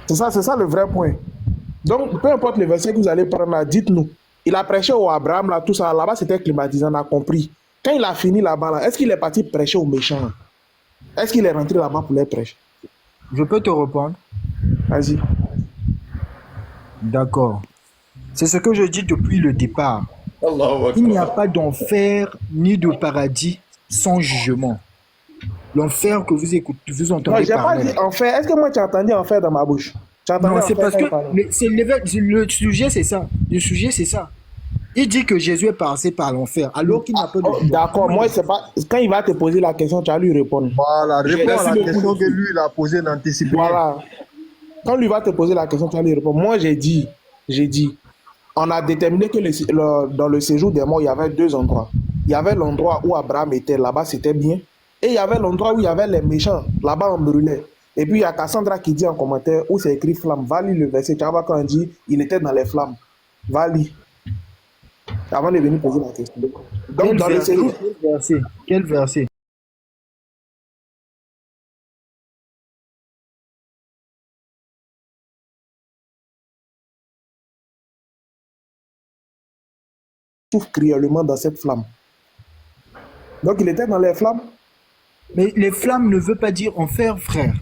C'est ça le vrai point. Donc, peu importe le verset que vous allez prendre là, dites-nous. Il a prêché au Abraham, là, tout ça. Là-bas, c'était climatisant, on a compris. Quand il a fini là-bas, là, est-ce qu'il est parti prêcher aux méchants? Est-ce qu'il est rentré là-bas pour les prêcher? Je peux te répondre? Vas-y. D'accord. C'est ce que je dis depuis le départ. Allahu Il n'y a Akbar. pas d'enfer ni de paradis sans jugement. L'enfer que vous écoutez, vous Non, entendez j'ai pas parler dit là. enfer. Est-ce que moi, tu as entendu enfer dans ma bouche? Tu as entendu Non, c'est enfer parce quand que il parlait? le sujet, c'est ça. Le sujet, c'est ça. Il dit que Jésus est passé par l'enfer, alors qu'il n'a pas de Oh, jugement. d'accord, moi, c'est pas. Quand il va te poser la question, tu vas lui répondre. Voilà, réponds à Merci la beaucoup. question que lui, il a posée d'anticiper. Voilà. Quand lui va te poser la question, tu vas lui répondre. Moi, j'ai dit, on a déterminé que dans le séjour des morts, il y avait deux endroits. Il y avait l'endroit où Abraham était, là-bas, c'était bien. Et il y avait l'endroit où il y avait les méchants, là-bas, on brûlait. Et puis, il y a Cassandra qui dit en commentaire où c'est écrit flamme. Va lire le verset. Tu vas voir quand on dit il était dans les flammes. Va lire. Avant de venir poser la question. Donc, Quel dans le verset? séjour, Quel verset? Quel verset? souffre cruellement dans cette flamme. Donc, il était dans les flammes. Mais les flammes ne veut pas dire enfer, frère.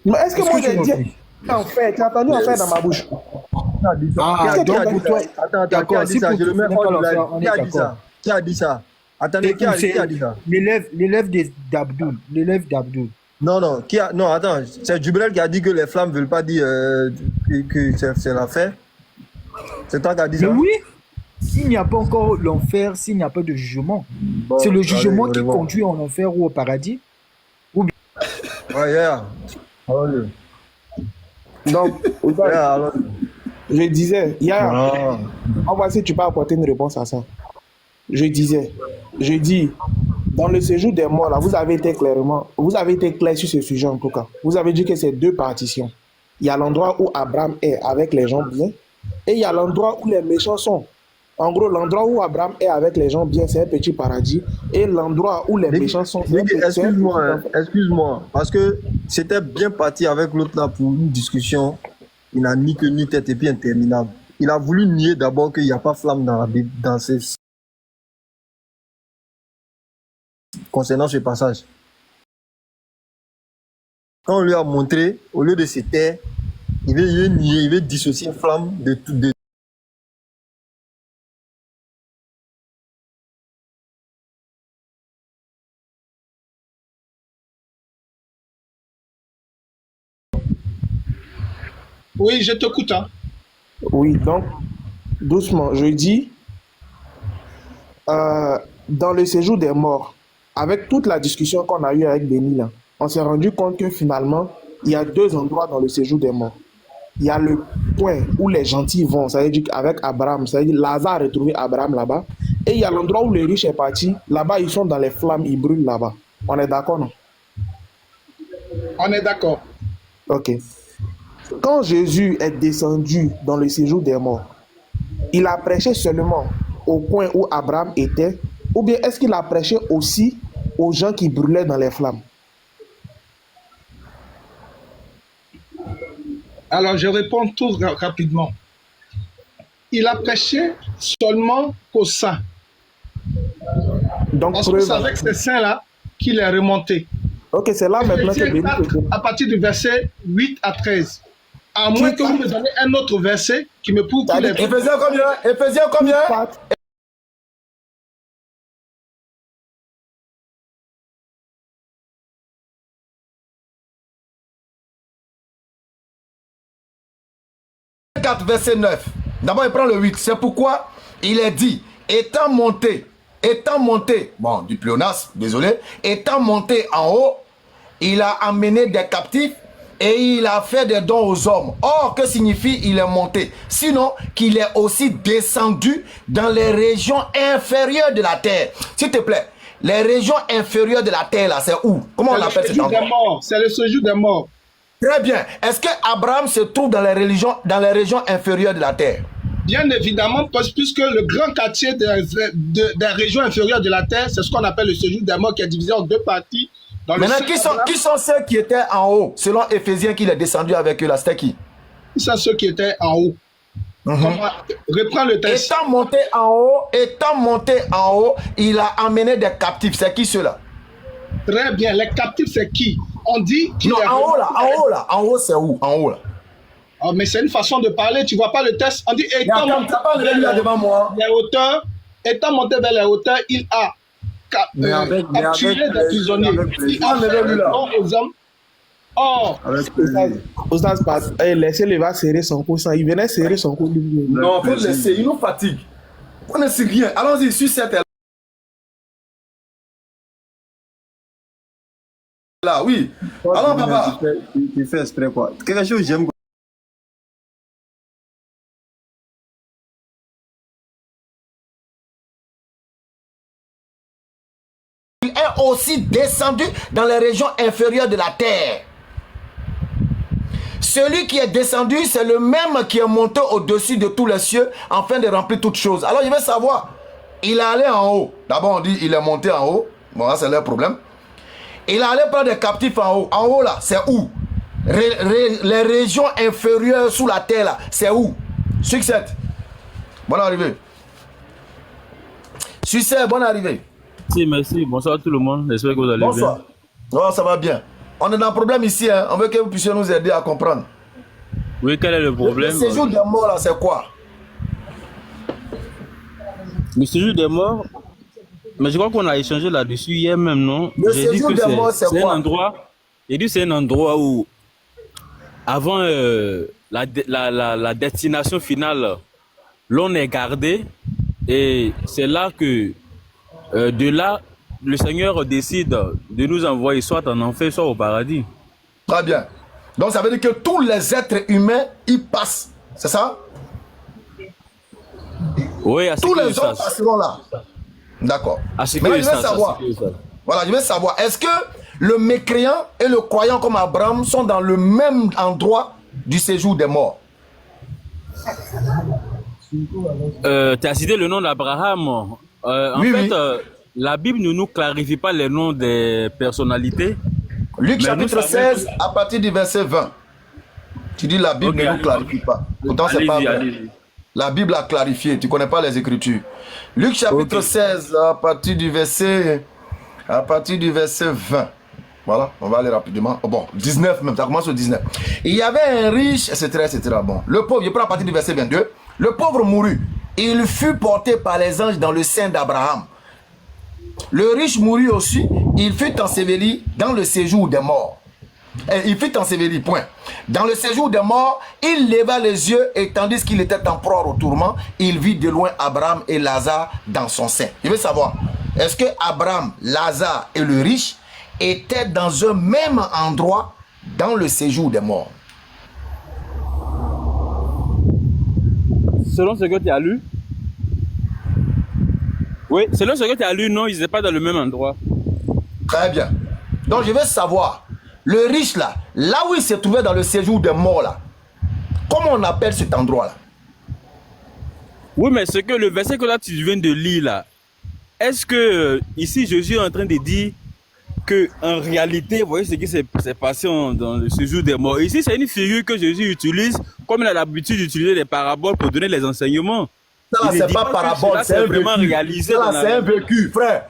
Mais est-ce que Est-ce moi que tu j'ai m'as dit compris? enfer? Tu as entendu enfer dans ma bouche? Qui a dit ça? Ah, Qui a donc dit pour toi, ça? Attends, qui a d'accord, dit si ça? pour Je le toi, mets ce n'est pas hors live. l'enfer, on Qui est a dit d'accord. ça? Qui a dit ça? Attendez, qui a dit ça? L'élève d'Abdoul. L'élève d'Abdoul. Non, non, non, attends, c'est Jubrel qui a dit que les flammes ne veulent pas dire que c'est l'enfer. C'est toi qui as dit Mais ça? oui, s'il n'y a pas encore l'enfer, s'il n'y a pas de jugement, Bon, c'est le allez, jugement on qui les voit. conduit en enfer ou au paradis. Ouais, yeah. Allons-le. Donc, Yeah, allons-le. je disais, hier, Ah. on va voir si tu peux apporter une réponse à ça. Je dis, dans le séjour des morts, là, vous avez été clair sur ce sujet en tout cas. Vous avez dit que c'est deux partitions. Il y a l'endroit où Abraham est avec les gens bien, et il y a l'endroit où les méchants sont. En gros, l'endroit où Abraham est avec les gens bien, c'est un petit paradis, et l'endroit où les méchants sont, c'est un Nigga, petit excuse-moi, hein, enfer. excuse-moi, parce que c'était bien parti avec l'autre là pour une discussion. Il n'a ni queue ni tête et puis interminable. Il a voulu nier d'abord qu'il n'y a pas flamme dans la Bible, concernant ce passage. Quand on lui a montré, au lieu de se taire, il veut nier, il veut dissocier flamme de tout. Oui, je t'écoute. Hein. Oui, donc, doucement, je dis, dans le séjour des morts, avec toute la discussion qu'on a eue avec Béni, là, on s'est rendu compte que finalement, il y a deux endroits dans le séjour des morts. Il y a le point où les gentils vont, ça veut dire avec Abraham, ça veut dire Lazare a retrouvé Abraham là-bas. Et il y a l'endroit où les riches est parti, là-bas ils sont dans les flammes, ils brûlent là-bas. On est d'accord, non? On est d'accord. Ok. Quand Jésus est descendu dans le séjour des morts, il a prêché seulement au point où Abraham était, ou bien est-ce qu'il a prêché aussi aux gens qui brûlaient dans les flammes? Alors, je réponds tout rapidement. Il a prêché seulement qu'aux saints. Donc, Parce que c'est avec ces saints-là qu'il est remonté. ok, c'est là maintenant que Éphésiens Béni 4, à partir du verset 8 à 13. À moins que vous me donnez un autre verset qui me prouve qu'il est... Éphésiens combien? Éphésiens combien? Verset 9. D'abord, il prend le 8. C'est pourquoi il est dit, étant monté, bon, du pléonasme, désolé, étant monté en haut, il a amené des captifs et il a fait des dons aux hommes. Or, que signifie il est monté? Sinon, qu'il est aussi descendu dans les régions inférieures de la terre. S'il te plaît, les régions inférieures de la terre, là, c'est où? Comment on appelle cet endroit? C'est le séjour des morts. Très bien. Est-ce que Abraham se trouve dans les régions inférieures de la terre? Bien évidemment, puisque le grand quartier des régions inférieures de la terre, c'est ce qu'on appelle le séjour des morts qui est divisé en deux parties. Maintenant, qui sont ceux qui étaient en haut, selon Éphésiens qu'il est descendu avec eux là? C'était qui? C'est ceux qui étaient en haut. Reprends le texte. Étant monté en haut, il a amené des captifs. C'est qui ceux-là? Très bien. Les captifs, c'est qui? On dit qu'il Non, est en haut, c'est où? En haut, là. Oh, mais c'est une façon de parler. Tu vois pas le texte? On dit étant monté devant moi. les hauteurs, étant monté vers les hauteurs, il a capturé des prisonniers. Il a fait le don aux hommes. Oh, Ostaz, laissez-le va serrer son cou. Il venait serrer son cou. Non, faut le laisser. Il nous fatigue. On ne sait rien. Allons-y, sur cette là, oui. Allons, papa. Tu fais exprès, quoi. Quelque chose que j'aime. Il est aussi descendu dans les régions inférieures de la terre. Celui qui est descendu, c'est le même qui est monté au-dessus de tous les cieux afin de remplir toutes choses. Alors, je veux savoir, il est allé en haut. D'abord, on dit il est monté en haut. Bon, là, c'est leur problème. Il est allé prendre des captifs en haut. En haut, là, c'est où? Les régions inférieures sous la terre, là, c'est où? Succès. Bonne arrivée. Succès, bonne arrivée. Si, merci. Bonsoir tout le monde. J'espère que vous allez Bonsoir. bien. Non, ça va bien. On est dans un problème ici. Hein. On veut que vous puissiez nous aider à comprendre. Oui, quel est le problème? Le séjour des morts, là, c'est quoi? Le séjour des morts, mais je crois qu'on a échangé là-dessus hier même, non? Le J'ai dit séjour que des morts, c'est un quoi? endroit. J'ai dit c'est un endroit où, avant la destination finale, l'on est gardé. Et c'est là que, de là, le Seigneur décide de nous envoyer soit en enfer, soit au paradis. Très bien. Donc ça veut dire que tous les êtres humains y passent. C'est ça? Oui, à ce Tous que les je hommes sache. passeront là. D'accord. À ce que Maintenant, je je veux sache, savoir. à ce que je sache. Voilà, je veux savoir. Est-ce que le mécréant et le croyant comme Abraham sont dans le même endroit du séjour des morts? Tu as cité le nom d'Abraham. En Oui, fait, oui. la Bible ne nous clarifie pas les noms des personnalités. Luc Mais chapitre nous savons 16 à partir du verset 20. Tu dis la Bible Ok, ne nous allez-y. clarifie pas. Pourtant, c'est pas Allez-y, vrai. allez-y. La Bible a clarifié. Tu ne connais pas les Écritures. Luc chapitre Ok. 16 à partir du verset 20. Voilà, on va aller rapidement. Oh, bon, 19 même, ça commence au 19. Il y avait un riche, etc., etc. Bon, le pauvre, je prends à partir du verset 22. Le pauvre mourut. Il fut porté par les anges dans le sein d'Abraham. Le riche mourut aussi. Il fut enseveli dans le séjour des morts. Il fut enseveli, point. Dans le séjour des morts, il leva les yeux et tandis qu'il était en proie au tourment, il vit de loin Abraham et Lazare dans son sein. Je veux savoir, est-ce que Abraham, Lazare et le riche étaient dans un même endroit dans le séjour des morts? Selon ce que tu as lu, oui, selon ce que tu as lu, non, ils n'étaient pas dans le même endroit. Très bien. Donc je veux savoir, le riche là où il se trouvait dans le séjour des morts là, comment on appelle cet endroit là? Oui, mais c'est que le verset que là tu viens de lire là, est-ce que ici Jésus est en train de dire que en réalité, vous voyez ce qui s'est passé dans le séjour des morts. Ici, c'est une figure que Jésus utilise comme il a l'habitude d'utiliser les paraboles pour donner les enseignements. Ça là, Il ne c'est dit pas que parabole, cela, c'est un vraiment vécu. réalisé Ça dans là, la c'est un vie. vécu, frère,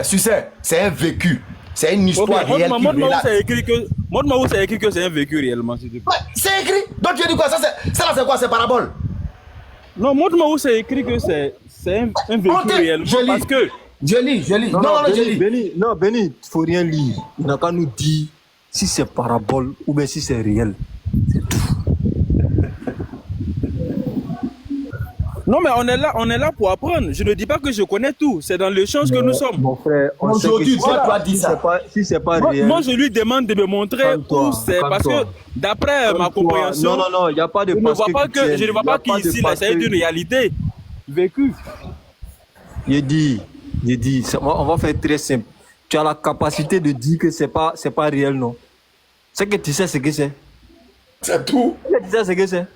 tu sais, c'est un vécu. C'est une histoire Ok, réelle qui montre-moi où relate. c'est écrit que, montre-moi où c'est écrit que c'est un vécu réellement, s'il te plaît. Ouais, c'est écrit. Donc tu dis quoi? Ça là, c'est quoi? C'est parabole. Non, montre-moi où c'est écrit que c'est un vécu Ok, réellement. je lis. Parce que, Je lis. Non, je Béni, lis. Béni, non, Béni, il faut rien lire. Il n'a qu'à nous dire si c'est parabole ou bien si c'est réel. non, mais on est là pour apprendre. Je ne dis pas que je connais tout. C'est dans l'échange que nous sommes. Mon frère, on sait Aujourd'hui, que Dieu t'a dit ça. si c'est pas réel. Moi, je lui demande de me montrer Calme-toi, où c'est. Parce que, calme-toi. d'après ma Calme-toi. compréhension, Non, il n'y a pas de je ne vois pas que, je ne vois pas qu'ici, là, c'est une réalité vécue. J'ai dit, on va faire très simple. Tu as la capacité de dire que c'est pas réel, non? C'est que tu sais ce que c'est. C'est tout. Tu sais ce que c'est.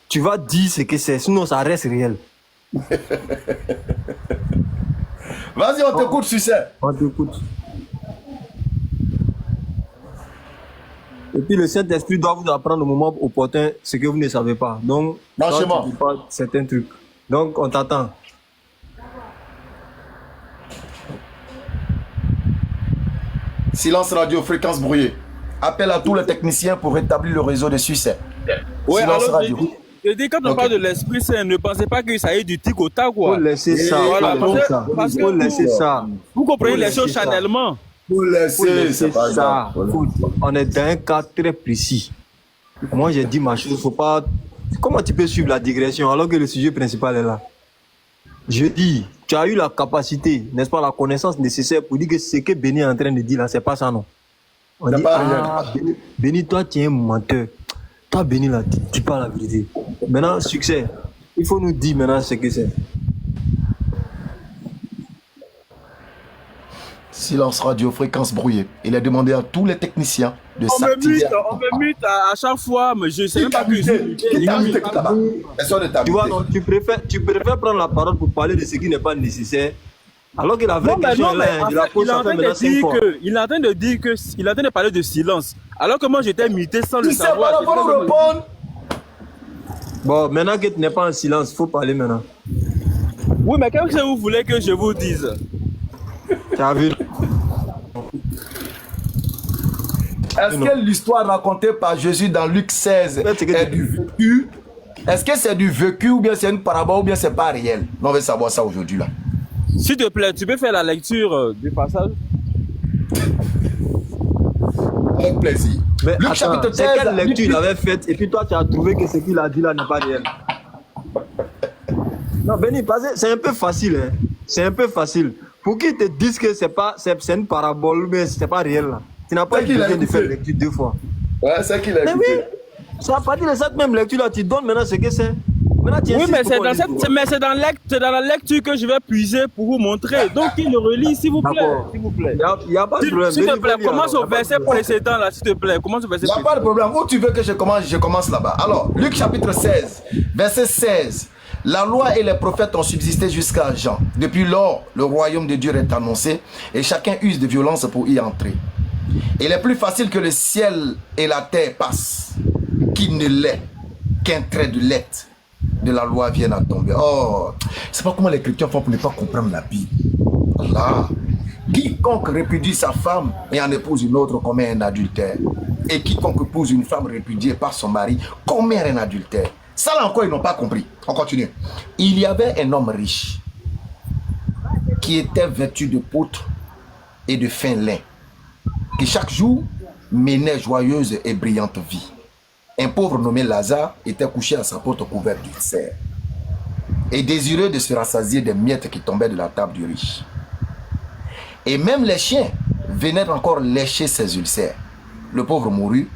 Tu vas dire ce que c'est, sinon ça reste réel. Vas-y, on t'écoute, Succès. On t'écoute. Et puis le Saint-Esprit doit vous apprendre au moment opportun ce que vous ne savez pas. Donc, Franchement. tu dis pas certains trucs. Donc, on t'attend. Silence radio, fréquence brouillée. Appel à tous les techniciens pour rétablir le réseau de succès. Ouais, Silence alors, radio. je dis, quand on parle de l'Esprit Saint, ne pensez pas que ça aille du tic au tac, quoi. Faut laisser ça. Voilà, Parce que faut laisser ça. Vous comprenez Faut les choses laisser ça. chanellement. Faut Faut laisser, laisser c'est pas ça. grave. On est dans un cas très précis. Moi, j'ai dit ma chose. Faut pas. Comment tu peux suivre la digression alors que le sujet principal est là? Je dis, tu as eu la capacité, n'est-ce pas, la connaissance nécessaire pour dire que ce que Béni est en train de dire là, c'est pas ça, non? On C'est dit, pas ah, Béni, toi, tu es un menteur. Toi, Béni, là, tu dis pas la vérité. Maintenant, succès. Il faut nous dire maintenant ce que c'est. Silence radio, fréquence brouillée. Il est demandé à tous les techniciens de On me s'activer. mute à chaque fois, mais je sais même pas que je suis muté. Qui t'a muté là-bas? Personne ne t'a Tu vois, muté. donc, tu préfères prendre la parole pour parler de ce qui n'est pas nécessaire. Alors que la vraie question est là, il la pose ça fait maintenant 5 fois. il est en train de dire que, il est en train de parler de silence. Alors que moi j'étais muté sans le Tu sais pas savoir. la parole répondre. Bon, maintenant que tu n'es pas en silence, il faut parler maintenant. Oui, mais qu'est-ce que vous voulez que je vous dise? Tu as vu? Est-ce que l'histoire racontée par Jésus dans Luc 16 est du vécu? Est-ce que c'est du vécu ou bien c'est une parabole ou bien c'est pas réel? On veut savoir ça aujourd'hui là. S'il te plaît, tu peux faire la lecture du passage? Avec plaisir. Mais Luc attends, chapitre c'est 13. quelle lecture il avait faite et puis toi tu as trouvé que ce qu'il a dit là n'est pas réel? Non, Béni, c'est un peu facile. Hein. C'est un peu facile. Pour qu'ils te disent que c'est une parabole, mais c'est pas réel là. Tu n'as pas eu besoin de faire lecture 2 fois. Ouais, c'est qu'il a Mais écouté. oui, c'est à partir de cette même lecture là, tu donnes maintenant ce que c'est. Maintenant, tu Oui, insistes mais pour qu'on lise. c'est dans la lecture que je vais puiser pour vous montrer. Donc, il le relit, s'il vous plaît. D'accord. S'il vous plaît. Il n'y a pas de problème. S'il te Béni, plaît, vas-y, commence alors. au verset précédent là, s'il te plaît. Commence au verset Il n'y a précédent. pas de problème. Où tu veux que je commence là-bas. Alors, Luc chapitre 16, verset 16. La loi et les prophètes ont subsisté jusqu'à Jean. Depuis lors, le royaume de Dieu est annoncé et chacun use de violence pour y entrer. Il est plus facile que le ciel et la terre passent qu'il ne l'est qu'un trait de lettre de la loi vienne à tomber. Oh, c'est pas comment les chrétiens font pour ne pas comprendre la Bible. Allah. Quiconque répudie sa femme et en épouse une autre commet un adultère. Et quiconque épouse une femme répudiée par son mari commet un adultère. Ça là encore, ils n'ont pas compris. On continue. Il y avait un homme riche qui était vêtu de poutres et de fin lin, qui chaque jour menait joyeuse et brillante vie. Un pauvre nommé Lazare était couché à sa porte couvert d'ulcères et désireux de se rassasier des miettes qui tombaient de la table du riche. Et même les chiens venaient encore lécher ses ulcères. Le pauvre mourut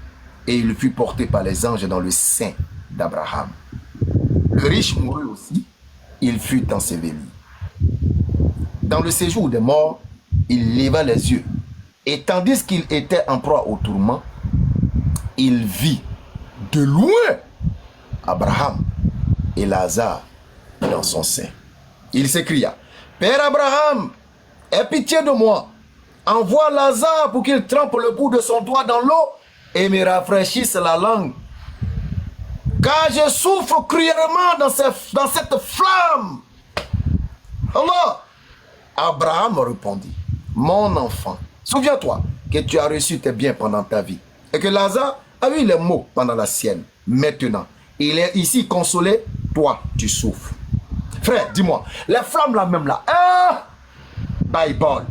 et il fut porté par les anges dans le sein d'Abraham. Le riche mourut aussi, il fut enseveli. Dans le séjour des morts, il leva les yeux et tandis qu'il était en proie au tourment, il vit de loin Abraham et Lazare dans son sein. Il s'écria: Père Abraham, aie pitié de moi. Envoie Lazare pour qu'il trempe le bout de son doigt dans l'eau et me rafraîchisse la langue. Car je souffre cruellement dans cette flamme. Allah. Abraham répondit: Mon enfant, souviens-toi que tu as reçu tes biens pendant ta vie et que Lazare a eu les maux pendant la sienne. Maintenant, il est ici consolé, toi tu souffres. Frère, dis-moi, les flammes là même là, Bible.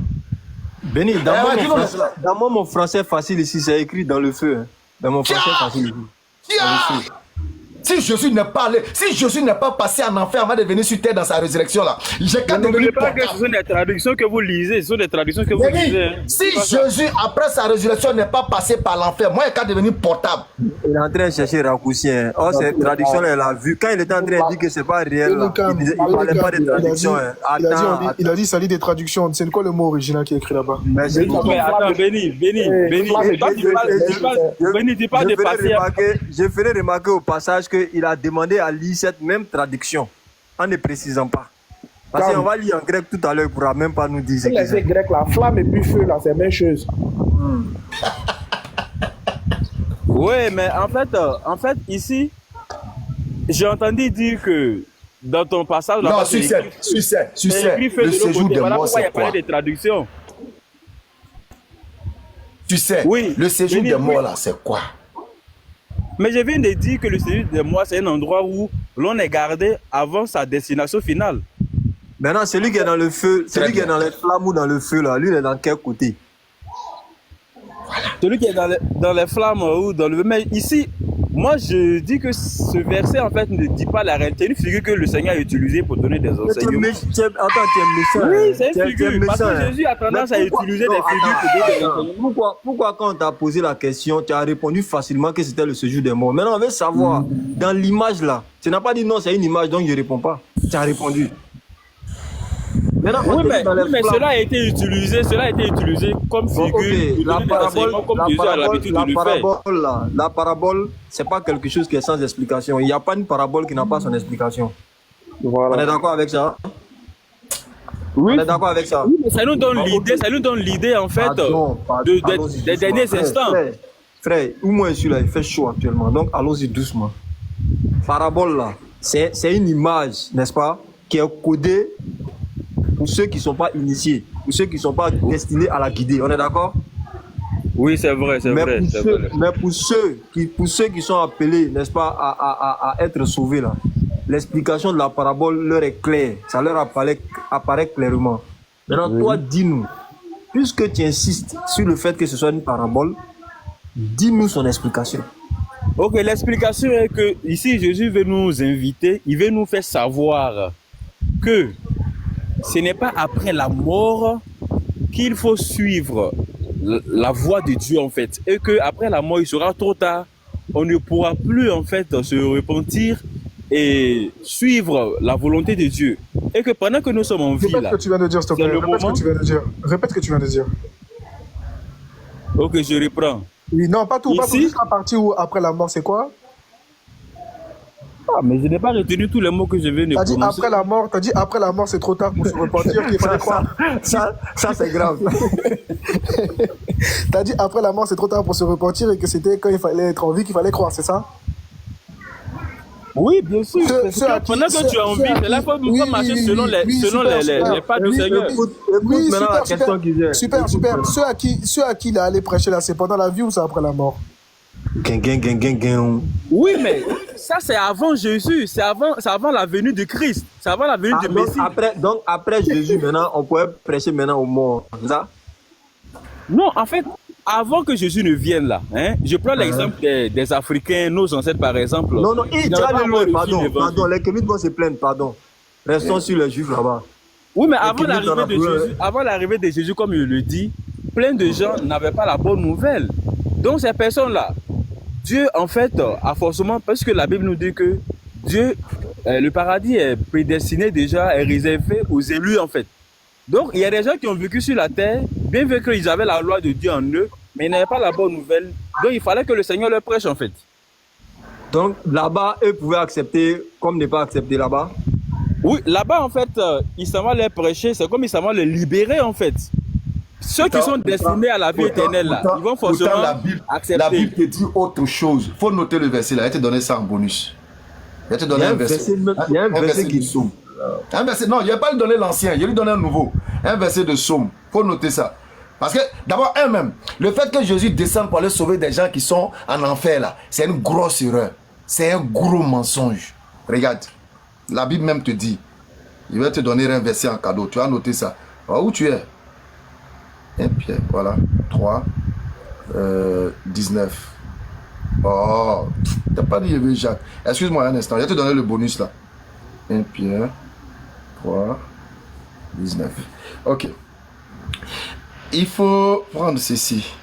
Béni, dans mon français facile ici, c'est écrit dans le feu. Hein. Dans mon français facile ici. Dans le feu. Si Jésus n'est pas allé, si Jésus n'est pas passé en enfer avant de venir sur terre dans sa résurrection là, j'ai qu'à devenir N'oubliez pas que ce sont des traductions que vous lisez. Ce sont des traductions que vous lisez. Hein. Si Jésus, après sa résurrection, n'est pas passé par l'enfer, moi, j'ai qu'à devenir portable. Il est en train de chercher raccourci. Hein. Or, cette traduction, elle a vu. Quand il était en train de dire que c'est pas réel, là, il ne parlait pas de traduction. Il a dit ça lit des traductions. C'est quoi le mot original qui est écrit là-bas? Mais c'est tout. Attends, Béni, tu parles de passé. Je ferai remarquer au passage qu'il a demandé à lire cette même traduction en ne précisant pas. Parce qu'on va lire en grec tout à l'heure, il ne pourra même pas nous dire ce que c'est. grec, la flamme et puis feu, là, c'est la même chose. Oui, mais en fait, ici, j'ai entendu dire que dans ton passage, Non, là-bas, succès. Le séjour des voilà morts, pourquoi il y c'est a parlé quoi? des traductions. Tu sais, Oui, le séjour je dis des oui. morts, là, c'est quoi? Mais je viens de dire que le séjour des morts, c'est un endroit où l'on est gardé avant sa destination finale. Maintenant, celui qui est dans le feu, Très celui qui est bien. dans les flammes ou dans le feu, là, lui, il est dans quel côté? Celui qui est dans les flammes ou dans le... Mais ici, moi, je dis que ce verset, en fait, ne dit pas la réalité. C'est une figure que le Seigneur a utilisée pour donner des Mais tu es enseignements. attends, tu es méchant. Oui, hein. c'est Tu une es figure. Parce méchant, que hein. Jésus a tendance Mais à pourquoi- utiliser non, des figures pour donner des attends. enseignements. Pourquoi quand on t'a posé la question, tu as répondu facilement que c'était le séjour des morts? Maintenant, on veut savoir, dans l'image là, tu n'as pas dit non, c'est une image, donc je ne réponds pas. Tu as répondu. Maintenant, on Oui, te mais, dit dans les flammes. cela a été utilisé comme Bon, figure ok, pour donner des enseignements comme Jésus a l'habitude de le faire. la parabole, c'est pas quelque chose qui est sans explication. Il n'y a pas une parabole qui n'a pas son explication. On est d'accord avec ça? Oui. On est d'accord avec ça? Oui, mais ça nous donne Bon, l'idée, ok. ça nous donne l'idée en fait Allons-y des doucement. derniers instants. Frère, où moi je suis là, il fait chaud actuellement, donc allons-y doucement. Parabole là, c'est une image, n'est-ce pas, qui est codée pour ceux qui ne sont pas initiés, pour ceux qui ne sont pas destinés à la guider. On est d'accord? Oui, c'est vrai, c'est Mais, vrai. pour c'est ceux, vrai. mais pour ceux qui sont appelés, n'est-ce pas, à être sauvés là, l'explication de la parabole leur est claire, ça leur apparaît clairement. Maintenant, toi, dis-nous, puisque tu insistes sur le fait que ce soit une parabole, dis-nous son explication. Ok, l'explication est que ici Jésus veut nous inviter, il veut nous faire savoir que ce n'est pas après la mort qu'il faut suivre la voie de Dieu en fait, et que après la mort il sera trop tard, on ne pourra plus en fait se repentir et suivre la volonté de Dieu, et que pendant que nous sommes en vie Répète là, ce que tu viens de dire, s'il te c'est plaît. le Répète ce moment. que tu viens de dire. Répète ce que tu viens de dire. Ok, je reprends. Oui, non, pas tout, Ici? juste la partie où après la mort, c'est quoi? Ah, mais je n'ai pas retenu tous les mots que je viens de T'as dit prononcer. après la mort, t'as dit après la mort, c'est trop tard pour se repentir, qu'il fallait croire. Ça c'est grave. T'as dit après la mort, c'est trop tard pour se repentir et que c'était quand il fallait être en vie qu'il fallait croire, c'est ça? Oui, bien sûr. Ceux- Parce ceux à que qui- pendant que tu es en ceux vie, à c'est là qui- qu'il oui, faut marcher oui, selon oui, super, super. les pas du Oui, Seigneur. Écoute Oui, maintenant la super, question qu'ils aient. super, super. Ceux à qui il est allé prêcher là, c'est pendant la vie ou c'est après la mort? Oui, mais ça c'est avant Jésus, c'est avant la venue de Christ, c'est avant la venue du Messie. Donc après Jésus, maintenant, on pourrait prêcher maintenant aux morts. C'est ça? Non, en fait, avant que Jésus ne vienne là, hein, je prends l'exemple des Africains, nos ancêtres par exemple. Non, Ils tu n'avaient as pas le encore reçu pardon, l'évangile. les Kémites vont se plaindre, pardon. Restons sur les Juifs là-bas. Oui, mais avant l'arrivée de Jésus, comme il le dit, plein de gens n'avaient pas la bonne nouvelle. Donc ces personnes-là, Dieu en fait a forcément, parce que la Bible nous dit que Dieu, le paradis est prédestiné déjà, est réservé aux élus en fait. Donc il y a des gens qui ont vécu sur la terre, bien vu qu'ils avaient la loi de Dieu en eux, mais ils n'avaient pas la bonne nouvelle. Donc il fallait que le Seigneur leur prêche en fait. Donc là-bas, eux pouvaient accepter comme ne pas accepter là-bas. Oui, là-bas en fait, il s'en va leur prêcher, c'est comme il s'en va les libérer en fait. Ceux qui sont destinés à la vie éternelle là, ils vont forcément accepter. La Bible te dit autre chose. Il faut noter le verset là. Il te donné ça en bonus. Il te donné un verset. Il y a un verset qui Psaume. Un verset, non, il n'a pas lui donné l'ancien, il lui donné un nouveau. Un verset de Psaume. Il faut noter ça. Parce que, d'abord, même, le fait que Jésus descende pour aller sauver des gens qui sont en enfer là, c'est une grosse erreur. C'est un gros mensonge. Regarde, la Bible même te dit, il va te donner un verset en cadeau. Tu as noté ça. Alors, où tu es? 1 Pierre, voilà, 3, 19. Oh, t'as pas dit Jacques. Excuse-moi un instant, je vais te donner le bonus là. 1 Pierre, 3, 19. Ok. Il faut prendre ceci.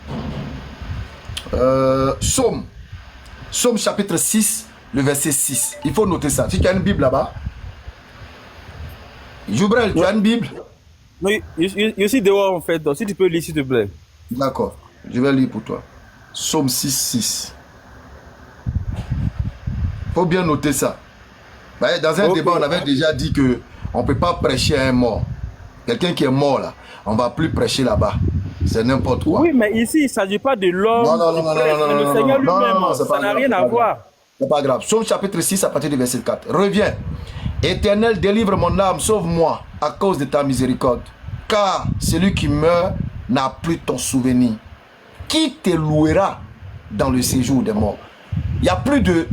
Psaume chapitre 6, le verset 6. Il faut noter ça. Si tu as une Bible là-bas. Joubrel, tu as une Bible? Oui, je suis dehors en fait, donc si tu peux lire s'il te plaît. D'accord, je vais lire pour toi. Psaume 6, 6. Faut bien noter ça. Bah, dans un débat, on avait déjà dit que on ne peut pas prêcher à un mort. Quelqu'un qui est mort là, on ne va plus prêcher là-bas. C'est n'importe quoi. Oui, mais ici, il ne s'agit pas de l'homme, c'est le Seigneur lui-même. Ça n'a rien à voir. C'est pas grave. Psaume chapitre 6 à partir du verset 4. Reviens. Éternel, délivre mon âme, sauve-moi à cause de ta miséricorde. Car celui qui meurt n'a plus ton souvenir. Qui te louera dans le séjour des morts? Il n'y a plus de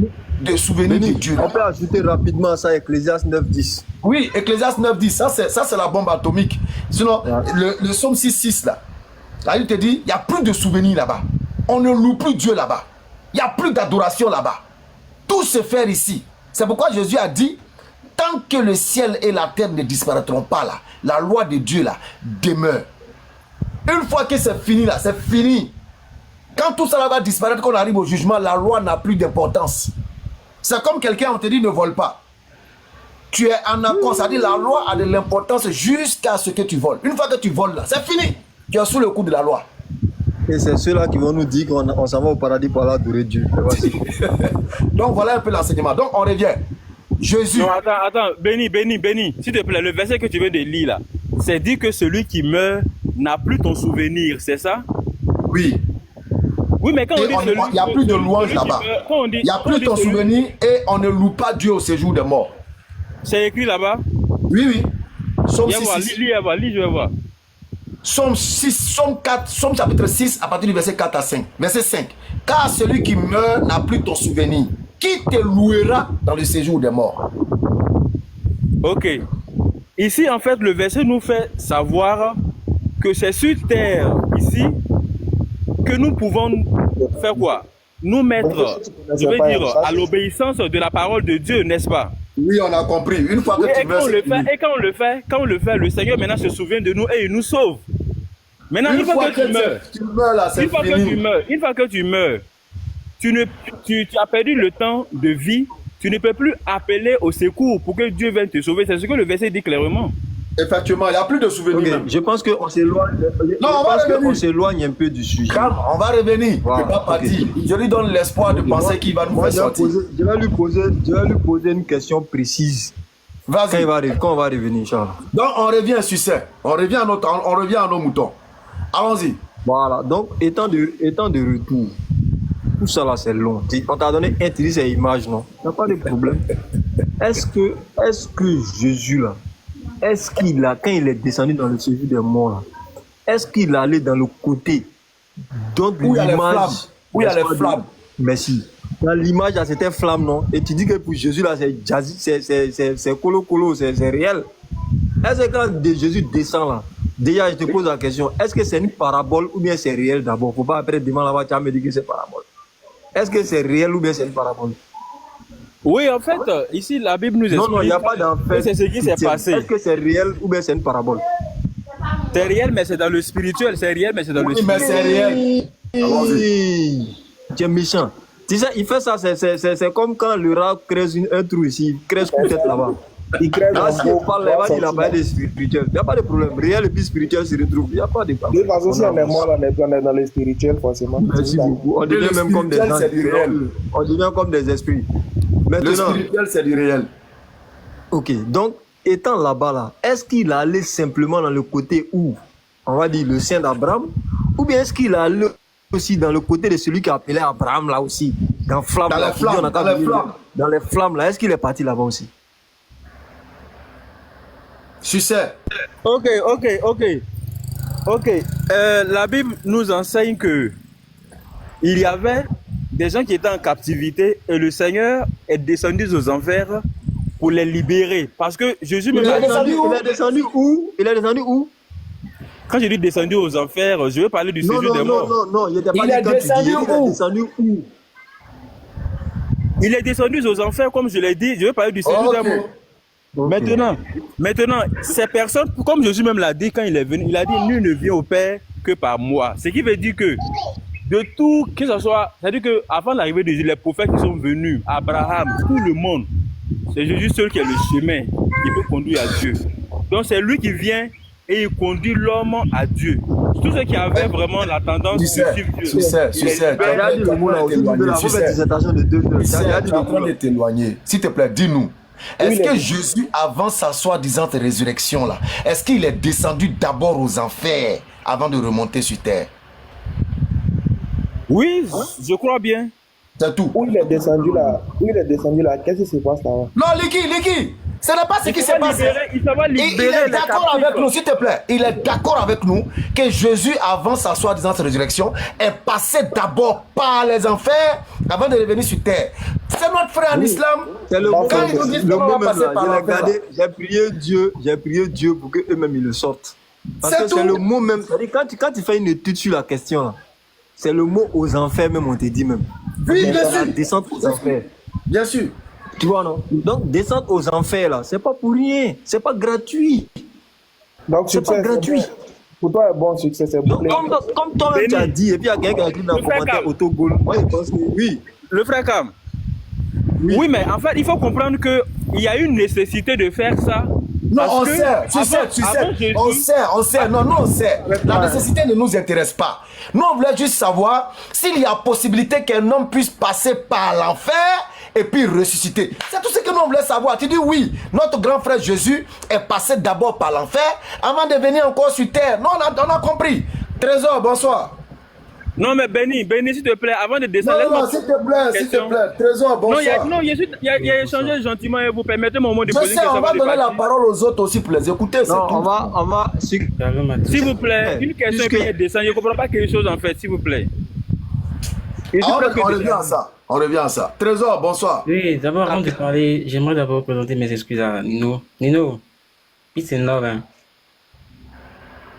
souvenirs de Dieu. On peut ajouter rapidement ça, Ecclésiaste 9.10. Oui, Ecclésiaste 9.10, ça c'est la bombe atomique. Sinon, le psaume 6.6 là, il te dit, il n'y a plus de souvenirs là-bas. On ne loue plus Dieu là-bas. Il n'y a plus d'adoration là-bas. Tout se fait ici. C'est pourquoi Jésus a dit, tant que le ciel et la terre ne disparaîtront pas là, la loi de Dieu là demeure. Une fois que c'est fini là, c'est fini. Quand tout ça là va disparaître, qu'on arrive au jugement, la loi n'a plus d'importance. C'est comme quelqu'un, on te dit ne vole pas. Tu es en accord, c'est-à-dire la loi a de l'importance jusqu'à ce que tu voles. Une fois que tu voles là, c'est fini. Tu es sous le coup de la loi. Et c'est ceux-là qui vont nous dire qu'on s'en va au paradis pour aller adorer Dieu. Donc voilà un peu l'enseignement. Donc on revient. Jésus. Non, attends, béni, s'il te plaît, le verset que tu viens de lire là, c'est dit que celui qui meurt n'a plus ton souvenir, c'est ça? Oui. Oui, mais quand on dit il n'y a plus de louange là-bas. Il n'y a plus ton souvenir et on ne loue pas Dieu au séjour des morts. C'est écrit là-bas? Oui, oui. Psaume 6, lis, je vais voir. Psaume 6, Psaume chapitre 6 à partir du verset 4 à 5. Verset 5. Car celui qui meurt n'a plus ton souvenir. Qui te louera dans le séjour des morts? Ok. Ici, en fait, le verset nous fait savoir que c'est sur terre, ici, que nous pouvons faire quoi? Nous mettre, je vais dire, à l'obéissance de la parole de Dieu, n'est-ce pas? Oui, on a compris. Une fois que tu meurs, quand on le fait, le Seigneur maintenant se souvient de nous et il nous sauve. Maintenant, une fois que tu meurs, une fois que tu meurs, tu as perdu le temps de vie, tu ne peux plus appeler au secours pour que Dieu vienne te sauver. C'est ce que le verset dit clairement. Effectivement, il n'y a plus de souvenirs. Okay. Je pense qu'on s'éloigne. On s'éloigne un peu du sujet. Calme, on va revenir. Voilà. Il n'est pas parti. Je lui donne l'espoir de penser qu'il va nous faire sortir. Je vais lui poser une question précise. Vas-y. Quand on va revenir, Charles. Donc on revient sur ça. On revient à nos moutons. Allons-y. Voilà. Donc étant de retour. Tout ça là c'est long. On t'a donné un ces images, non? Il n'y a pas de problème. Est-ce que Jésus là, quand il est descendu dans le séjour des morts là, est-ce qu'il allait dans le côté donc où l'image où il y a les flammes? Merci. Dans l'image là c'était flamme, non? Et tu dis que pour Jésus là c'est jazzy, c'est colo, c'est réel. Est-ce que quand Jésus descend là, déjà je te pose la question, est-ce que c'est une parabole ou bien c'est réel d'abord? Faut pas après demander là-bas tu vas me dire que c'est parabole. Est-ce que c'est réel ou bien c'est une parabole? Oui, en fait, ici, la Bible nous explique. Non, il n'y a pas d'en fait. C'est ce qui s'est passé. Est-ce que c'est réel ou bien c'est une parabole? C'est réel, mais c'est dans le spirituel. C'est réel, mais c'est dans le spirituel. Mais c'est réel. Tu es méchant. Tu sais, il fait ça, c'est comme quand le rat creuse un trou ici, il creuse une tête là-bas. Il creuse là, si on parle là-bas, il a pas de spirituel. Il n'y a pas de problème. Réel et puis spirituel se retrouvent. Il n'y a pas de problème. De toute façon, si on est mort, on est dans le spirituel, forcément. Merci beaucoup. On devient même comme des gens. On devient comme des esprits. Maintenant, le spirituel, c'est du réel. Ok, donc, étant là-bas, là, est-ce qu'il allait simplement dans le côté où, on va dire, le Saint d'Abraham, ou bien est-ce qu'il allait aussi dans le côté de celui qui appelait Abraham, là aussi, dans les flammes, là, est-ce qu'il est parti là-bas aussi? Succès. Ok. La Bible nous enseigne que il y avait des gens qui étaient en captivité et le Seigneur est descendu aux enfers pour les libérer. Parce que Jésus me Il est descendu où? Quand je dis descendu aux enfers, je veux parler du séjour des morts. Non, il est descendu où? Il est descendu aux enfers, comme je l'ai dit, je veux parler du séjour des morts. Okay. Maintenant, ces personnes, comme Jésus même l'a dit quand il est venu, il a dit nul ne vient au Père que par moi. Ce qui veut dire que de tout, que ce soit, c'est-à-dire qu'avant l'arrivée de Jésus, les prophètes qui sont venus, Abraham, tout le monde, c'est Jésus seul qui est le chemin qui peut conduire à Dieu. Donc c'est lui qui vient et il conduit l'homme à Dieu. Tous ceux qui avaient vraiment la tendance de suivre Dieu. Tu sais, tu es en train de t'éloigner. S'il te plaît, dis-nous. Est-ce que Jésus, avant sa soi-disant résurrection, là, est-ce qu'il est descendu d'abord aux enfers avant de remonter sur terre? Oui, je crois bien. C'est tout. Où il est descendu là? Où il est descendu là? Qu'est-ce qui se passe là-bas? Non, Liki, ce n'est pas ce qui s'est passé. Il va Il libérer est d'accord avec nous, s'il te plaît. Il est d'accord avec nous que Jésus, avant sa soi-disant résurrection, est passé d'abord par les enfers avant de revenir sur terre. C'est notre frère en islam. C'est le mot, Quand ils nous disent qu'on va passer par l'enfer, j'ai prié Dieu pour qu'eux-mêmes ils le sortent. Parce que tout. c'est le mot même. C'est-à-dire, quand tu fais une étude sur la question, là, c'est le mot aux enfers même, on te dit même. Oui, bien sûr. Descente aux enfers. Bien sûr. Tu vois, non? Donc, descendre aux enfers, là, c'est pas pour rien. C'est pas gratuit. Donc, C'est pas gratuit. Pour toi, un bon succès, c'est bon. Donc, comme toi-même tu as dit, et puis il y a quelqu'un qui a écrit dans le commentaire Autogol. Moi, je pense que oui. Le frère Cam. Oui, mais en fait, il faut comprendre qu'il y a une nécessité de faire ça. Non, Parce on que sait, tu sais, Jésus, on sait, non, nous on sait. La nécessité ne nous intéresse pas. Nous on voulait juste savoir s'il y a possibilité qu'un homme puisse passer par l'enfer et puis ressusciter. C'est tout ce que nous on voulait savoir. Tu dis oui, notre grand frère Jésus est passé d'abord par l'enfer avant de venir encore sur terre. Non, on a compris. Trésor, bonsoir. Non, mais Béni, s'il te plaît, avant de descendre. Non, s'il te plaît, Trésor, bonsoir. Non, il a échangé gentiment et vous permettez mon mot de Je poser une sais, question. on va donner la parole aux autres aussi pour les écouter. Non, on va. S'il vous plaît, une question qui est descendue. Je ne comprends pas quelque chose en fait, s'il vous plaît. On revient à ça. Trésor, bonsoir. Oui, d'abord, avant de parler, j'aimerais d'abord présenter mes excuses à Nino. Nino, peace and love, hein.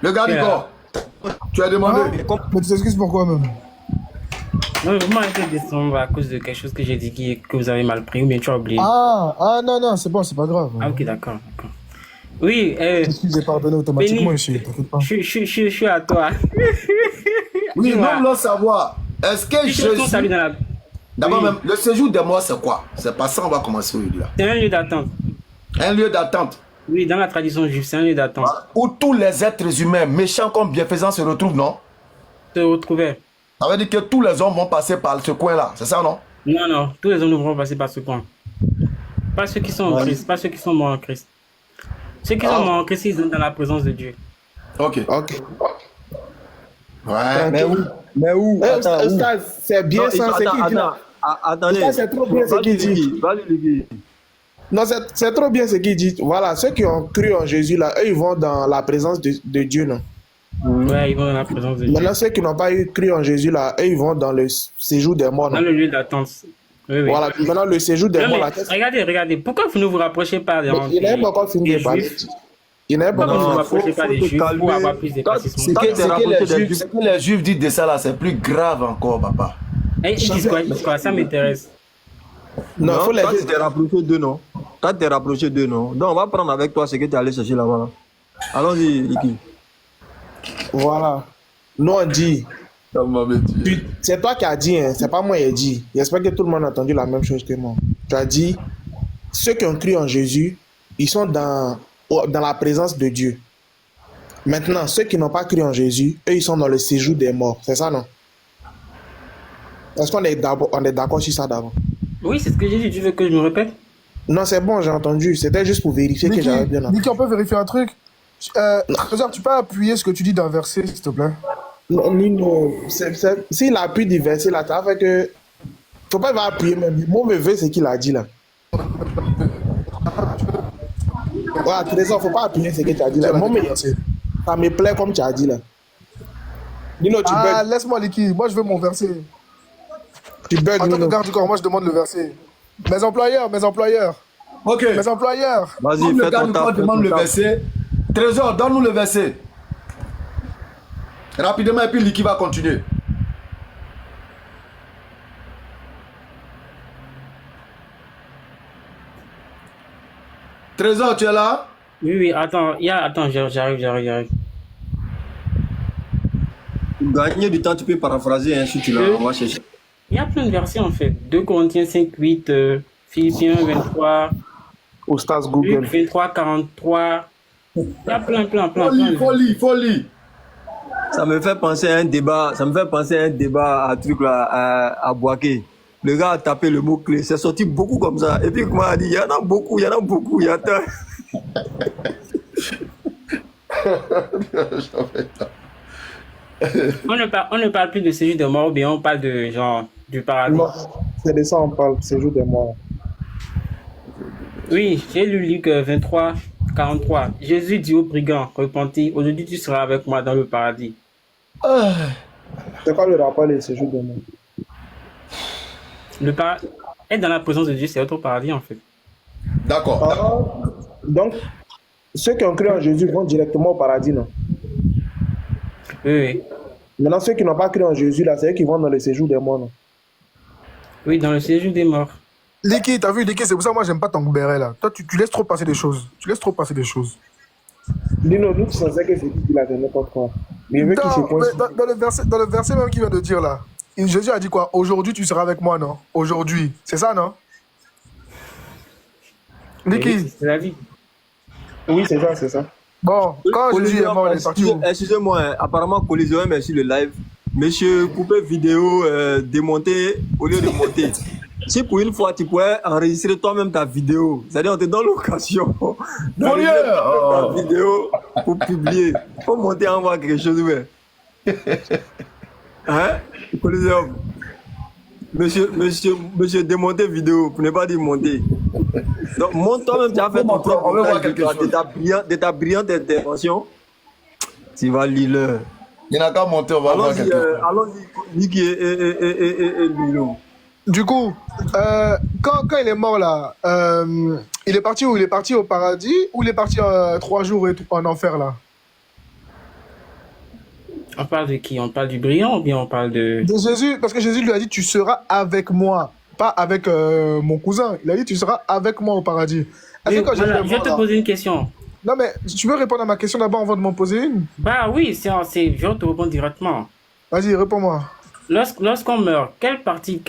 Le gars du corps, tu as demandé. Mais tu t'excuses pourquoi même? Non, vous m'arrêtez de descendre à cause de quelque chose que j'ai dit que vous avez mal pris ou bien tu as oublié. Non, c'est bon, c'est pas grave. Ah, ok, d'accord. Oui, Excusez, pardonnez automatiquement ici, t'inquiète pas. Je suis à toi. Oui, nous voulons savoir, est-ce que Jésus... D'abord, même, le séjour des morts, c'est quoi? C'est pas ça, on va commencer aujourd'hui là. C'est un lieu d'attente. Un lieu d'attente. Oui, dans la tradition juive, c'est un lieu d'attente. Où tous les êtres humains, méchants comme bienfaisants, se retrouvent, non? Se retrouver. Ça veut dire que tous les hommes vont passer par ce coin-là, c'est ça, non? Non, tous les hommes ne vont passer par ce coin. Pas ceux qui sont en Christ, pas ceux qui sont morts en Christ. Ceux qui sont morts en Christ, ils sont dans la présence de Dieu. Ok. Ouais. Mais où? Attends, où? C'est bien ça, c'est qui dit là? Attendez. C'est trop bien ce qu'il dit. Non, c'est trop bien ce qu'il dit. Voilà, ceux qui ont cru en Jésus, là, eux, ils vont dans la présence de Dieu, non? Ouais, ils vont dans la présence de Dieu. Maintenant, ceux qui n'ont pas cru en Jésus, là, eux, ils vont dans le séjour des morts, non? Dans le lieu d'attente. Oui. Voilà, maintenant, le séjour des morts, là... Regardez, pourquoi vous ne vous rapprochez pas des Il n'a pas encore fini de parler. Il n'a pas Pourquoi vous ne encore vous rapprochez pas des Juifs pour avoir plus d'éclaircissement? Ce que les Juifs disent de ça, là, c'est plus grave encore, papa. Ils disent quoi? Ça m'intéresse. Non, faut les toi, tu t'es rapproché d'eux, non? Toi, tu t'es rapproché d'eux, non? Donc, on va prendre avec toi ce que tu es allé chercher là-bas. Là. Allons-y, Iki. Voilà. Nous, on dit... C'est toi qui as dit, hein, c'est pas moi qui ai dit. J'espère que tout le monde a entendu la même chose que moi. Tu as dit, ceux qui ont cru en Jésus, ils sont dans la présence de Dieu. Maintenant, ceux qui n'ont pas cru en Jésus, eux, ils sont dans le séjour des morts. C'est ça, non? Est-ce qu'on est d'accord sur ça d'abord? Oui, c'est ce que j'ai dit. Tu veux que je me répète? Non, c'est bon, j'ai entendu. C'était juste pour vérifier que j'avais bien entendu. Niki, on peut vérifier un truc? Tu peux appuyer ce que tu dis d'un verset, s'il te plaît? Non, s'il appuie du verset là, ça fait que... Faut pas appuyer même. Moi, me veut ce qu'il a dit là. Ouais, Trésor, faut pas appuyer ce que tu as dit là. Moi, ça me plaît comme tu as dit là. Nino, tu bugs. Laisse-moi Niki, moi je veux mon verset. Tu bugs, En tant que Nino. garde du corps, moi je demande le verset. Mes employeurs. Ok. Mes employeurs. Vas-y, Le fais gars ton du taf. corps demande le verset. Trésor, donne-nous le verset. Rapidement, et puis Liki va continuer. Trésor, tu es là? Oui, attends, j'arrive. Pour gagner du temps, tu peux paraphraser hein, si tu l'as. On va chercher. Il y a plein de versets en fait. 2 Corinthiens 5:8, Philippiens 23, Au Stars Luc Google. 23, 43. Il y a plein. Faut lire. Ça me fait penser à un débat. Ça me fait penser à un débat à truc là, à Boaké. Le gars a tapé le mot-clé. C'est sorti beaucoup comme ça. Et puis, il m'a dit, il y en a beaucoup, il y en a beaucoup. Il y a tant. On ne parle plus de séjour des morts, mais on parle de genre du paradis. Non, c'est de ça on parle, séjour des morts. Oui, j'ai lu Luc 23, 43. Jésus dit aux brigands, repentis, aujourd'hui tu seras avec moi dans le paradis. C'est quoi le rapport des séjours des morts? Le paradis, être dans la présence de Dieu, c'est autre paradis en fait. D'accord. Donc, ceux qui ont cru en Jésus vont directement au paradis, non? Oui. Maintenant, ceux qui n'ont pas cru en Jésus, là, c'est eux qui vont dans le séjour des morts, non? Oui, dans le séjour des morts. Liki, t'as vu, Liki, c'est pour ça que moi, j'aime pas ton béret, là. Toi, tu laisses trop passer des choses. Tu laisses trop passer des choses. Dis-nous, nous, tu pensais que c'est qui la dernière fois. Mais il veut qu'il se pointe. Dans le verset même qu'il vient de dire, là, Jésus a dit quoi? Aujourd'hui, tu seras avec moi, non? Aujourd'hui. C'est ça, non? Liki. Oui, c'est la vie. Oui, c'est ça, c'est ça. Bon, quand Jésus est mort, il est parti où? Excusez-moi, apparemment, Collision, merci le live. Monsieur, couper vidéo, démonter au lieu de monter. Si pour une fois, tu pourrais enregistrer toi-même ta vidéo, c'est-à-dire on te donne l'occasion d'enregistrer ta vidéo pour publier. Faut monter en voir quelque chose, ouais. Hein? Collision. Monsieur, démonter vidéo, pour ne pas dire monter. Donc, monte toi-même, tu as fait ton propre montage de ta brillante intervention. Tu vas lire le. Il n'y en a qu'à monter, on va voir quelque chose. Allons-y, Niki et Lilo. Du coup, quand il est mort là, il est parti où? Il est parti au paradis ou il est parti 3 jours en enfer là? On parle de qui? On parle du brillant ou bien on parle de Jésus, parce que Jésus lui a dit tu seras avec moi, pas avec mon cousin. Il a dit tu seras avec moi au paradis. Oui, voilà, je vais te poser une question. Non mais tu veux répondre à ma question d'abord avant de m'en poser une? Bah oui, je vais te répondre directement. Vas-y, réponds-moi. Lorsqu'on meurt, quelle partie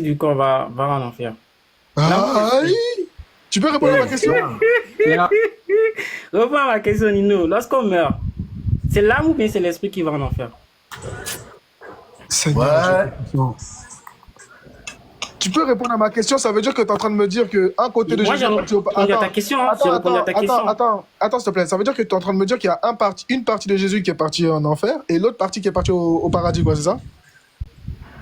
du corps va en enfer? Tu peux répondre à ma question? Réponds à ma question, Nino. Lorsqu'on meurt, c'est l'âme ou bien c'est l'esprit qui va en enfer? Seigneur, tu peux répondre à ma question, ça veut dire que tu es en train de me dire qu'un côté de Jésus... Jésus... Moi, j'ai répondu à ta question. Attends, s'il te plaît. Ça veut dire que tu es en train de me dire qu'il y a une partie de Jésus qui est partie en enfer et l'autre partie qui est partie au paradis, quoi, c'est ça?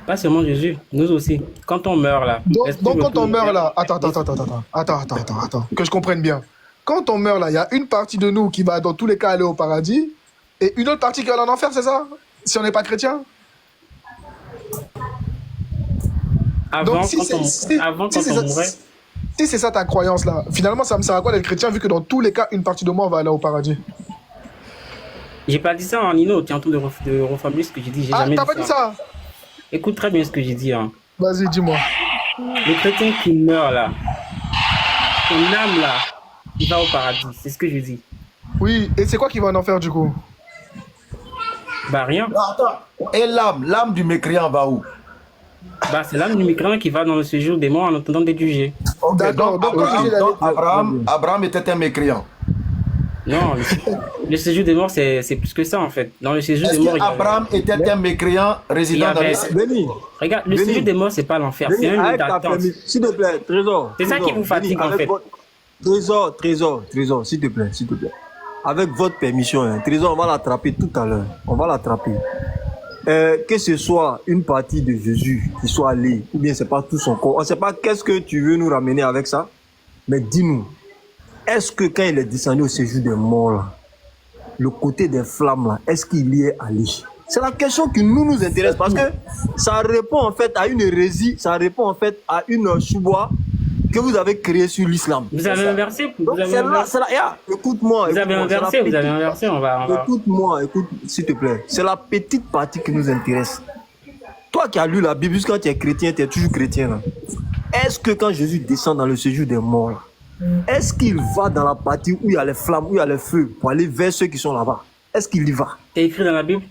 Pas seulement Jésus, nous aussi. Quand on meurt là... Donc quand on meurt là... Attends. Que je comprenne bien. Quand on meurt là, il y a une partie de nous qui va dans tous les cas aller au paradis et une autre partie qui va aller en enfer, c'est ça? Si on n'est pas chrétien? Avant, si c'est ça ta croyance là, finalement ça me sert à quoi d'être chrétien vu que dans tous les cas une partie de moi va aller au paradis? J'ai pas dit ça, hein, Nino, tu es en train de reformuler ce que j'ai dit. T'as pas dit ça? Écoute très bien ce que j'ai dit. Hein. Vas-y, dis-moi. Le chrétien qui meurt là, son âme là, il va au paradis, c'est ce que je dis. Oui, et c'est quoi qui va en enfer du coup? Bah rien. Attends, et l'âme du mécréant va où? Bah c'est l'âme du mécréant qui va dans le séjour des morts en attendant d'être jugé. D'accord, donc Abraham était un mécréant. Non, le séjour des morts c'est plus que ça en fait. Dans le séjour des morts, Abraham était un mécréant résident dans les... Regarde, le séjour des morts c'est pas l'enfer, c'est un lieu d'attente. S'il te plaît, Trésor. C'est ça qui vous fatigue en fait. Trésor, s'il te plaît. Avec votre permission, hein, Trésor, on va l'attraper tout à l'heure. On va l'attraper. Que ce soit une partie de Jésus qui soit allée, ou bien c'est pas tout son corps. On ne sait pas qu'est-ce que tu veux nous ramener avec ça. Mais dis-nous, est-ce que quand il est descendu au séjour des morts, là, le côté des flammes, là, est-ce qu'il y est allé? C'est la question qui nous intéresse parce que ça répond en fait à une hérésie, ça répond en fait à une choubois que vous avez créé sur l'islam. Vous avez inversé. Écoute-moi. Vous avez inversé, on va... Écoute-moi, s'il te plaît. C'est la petite partie qui nous intéresse. Toi qui as lu la Bible, quand tu es chrétien, tu es toujours chrétien. Là. Est-ce que quand Jésus descend dans le séjour des morts, là, est-ce qu'il va dans la partie où il y a les flammes, où il y a les feux, pour aller vers ceux qui sont là-bas? Est-ce qu'il y va? C'est écrit dans la Bible?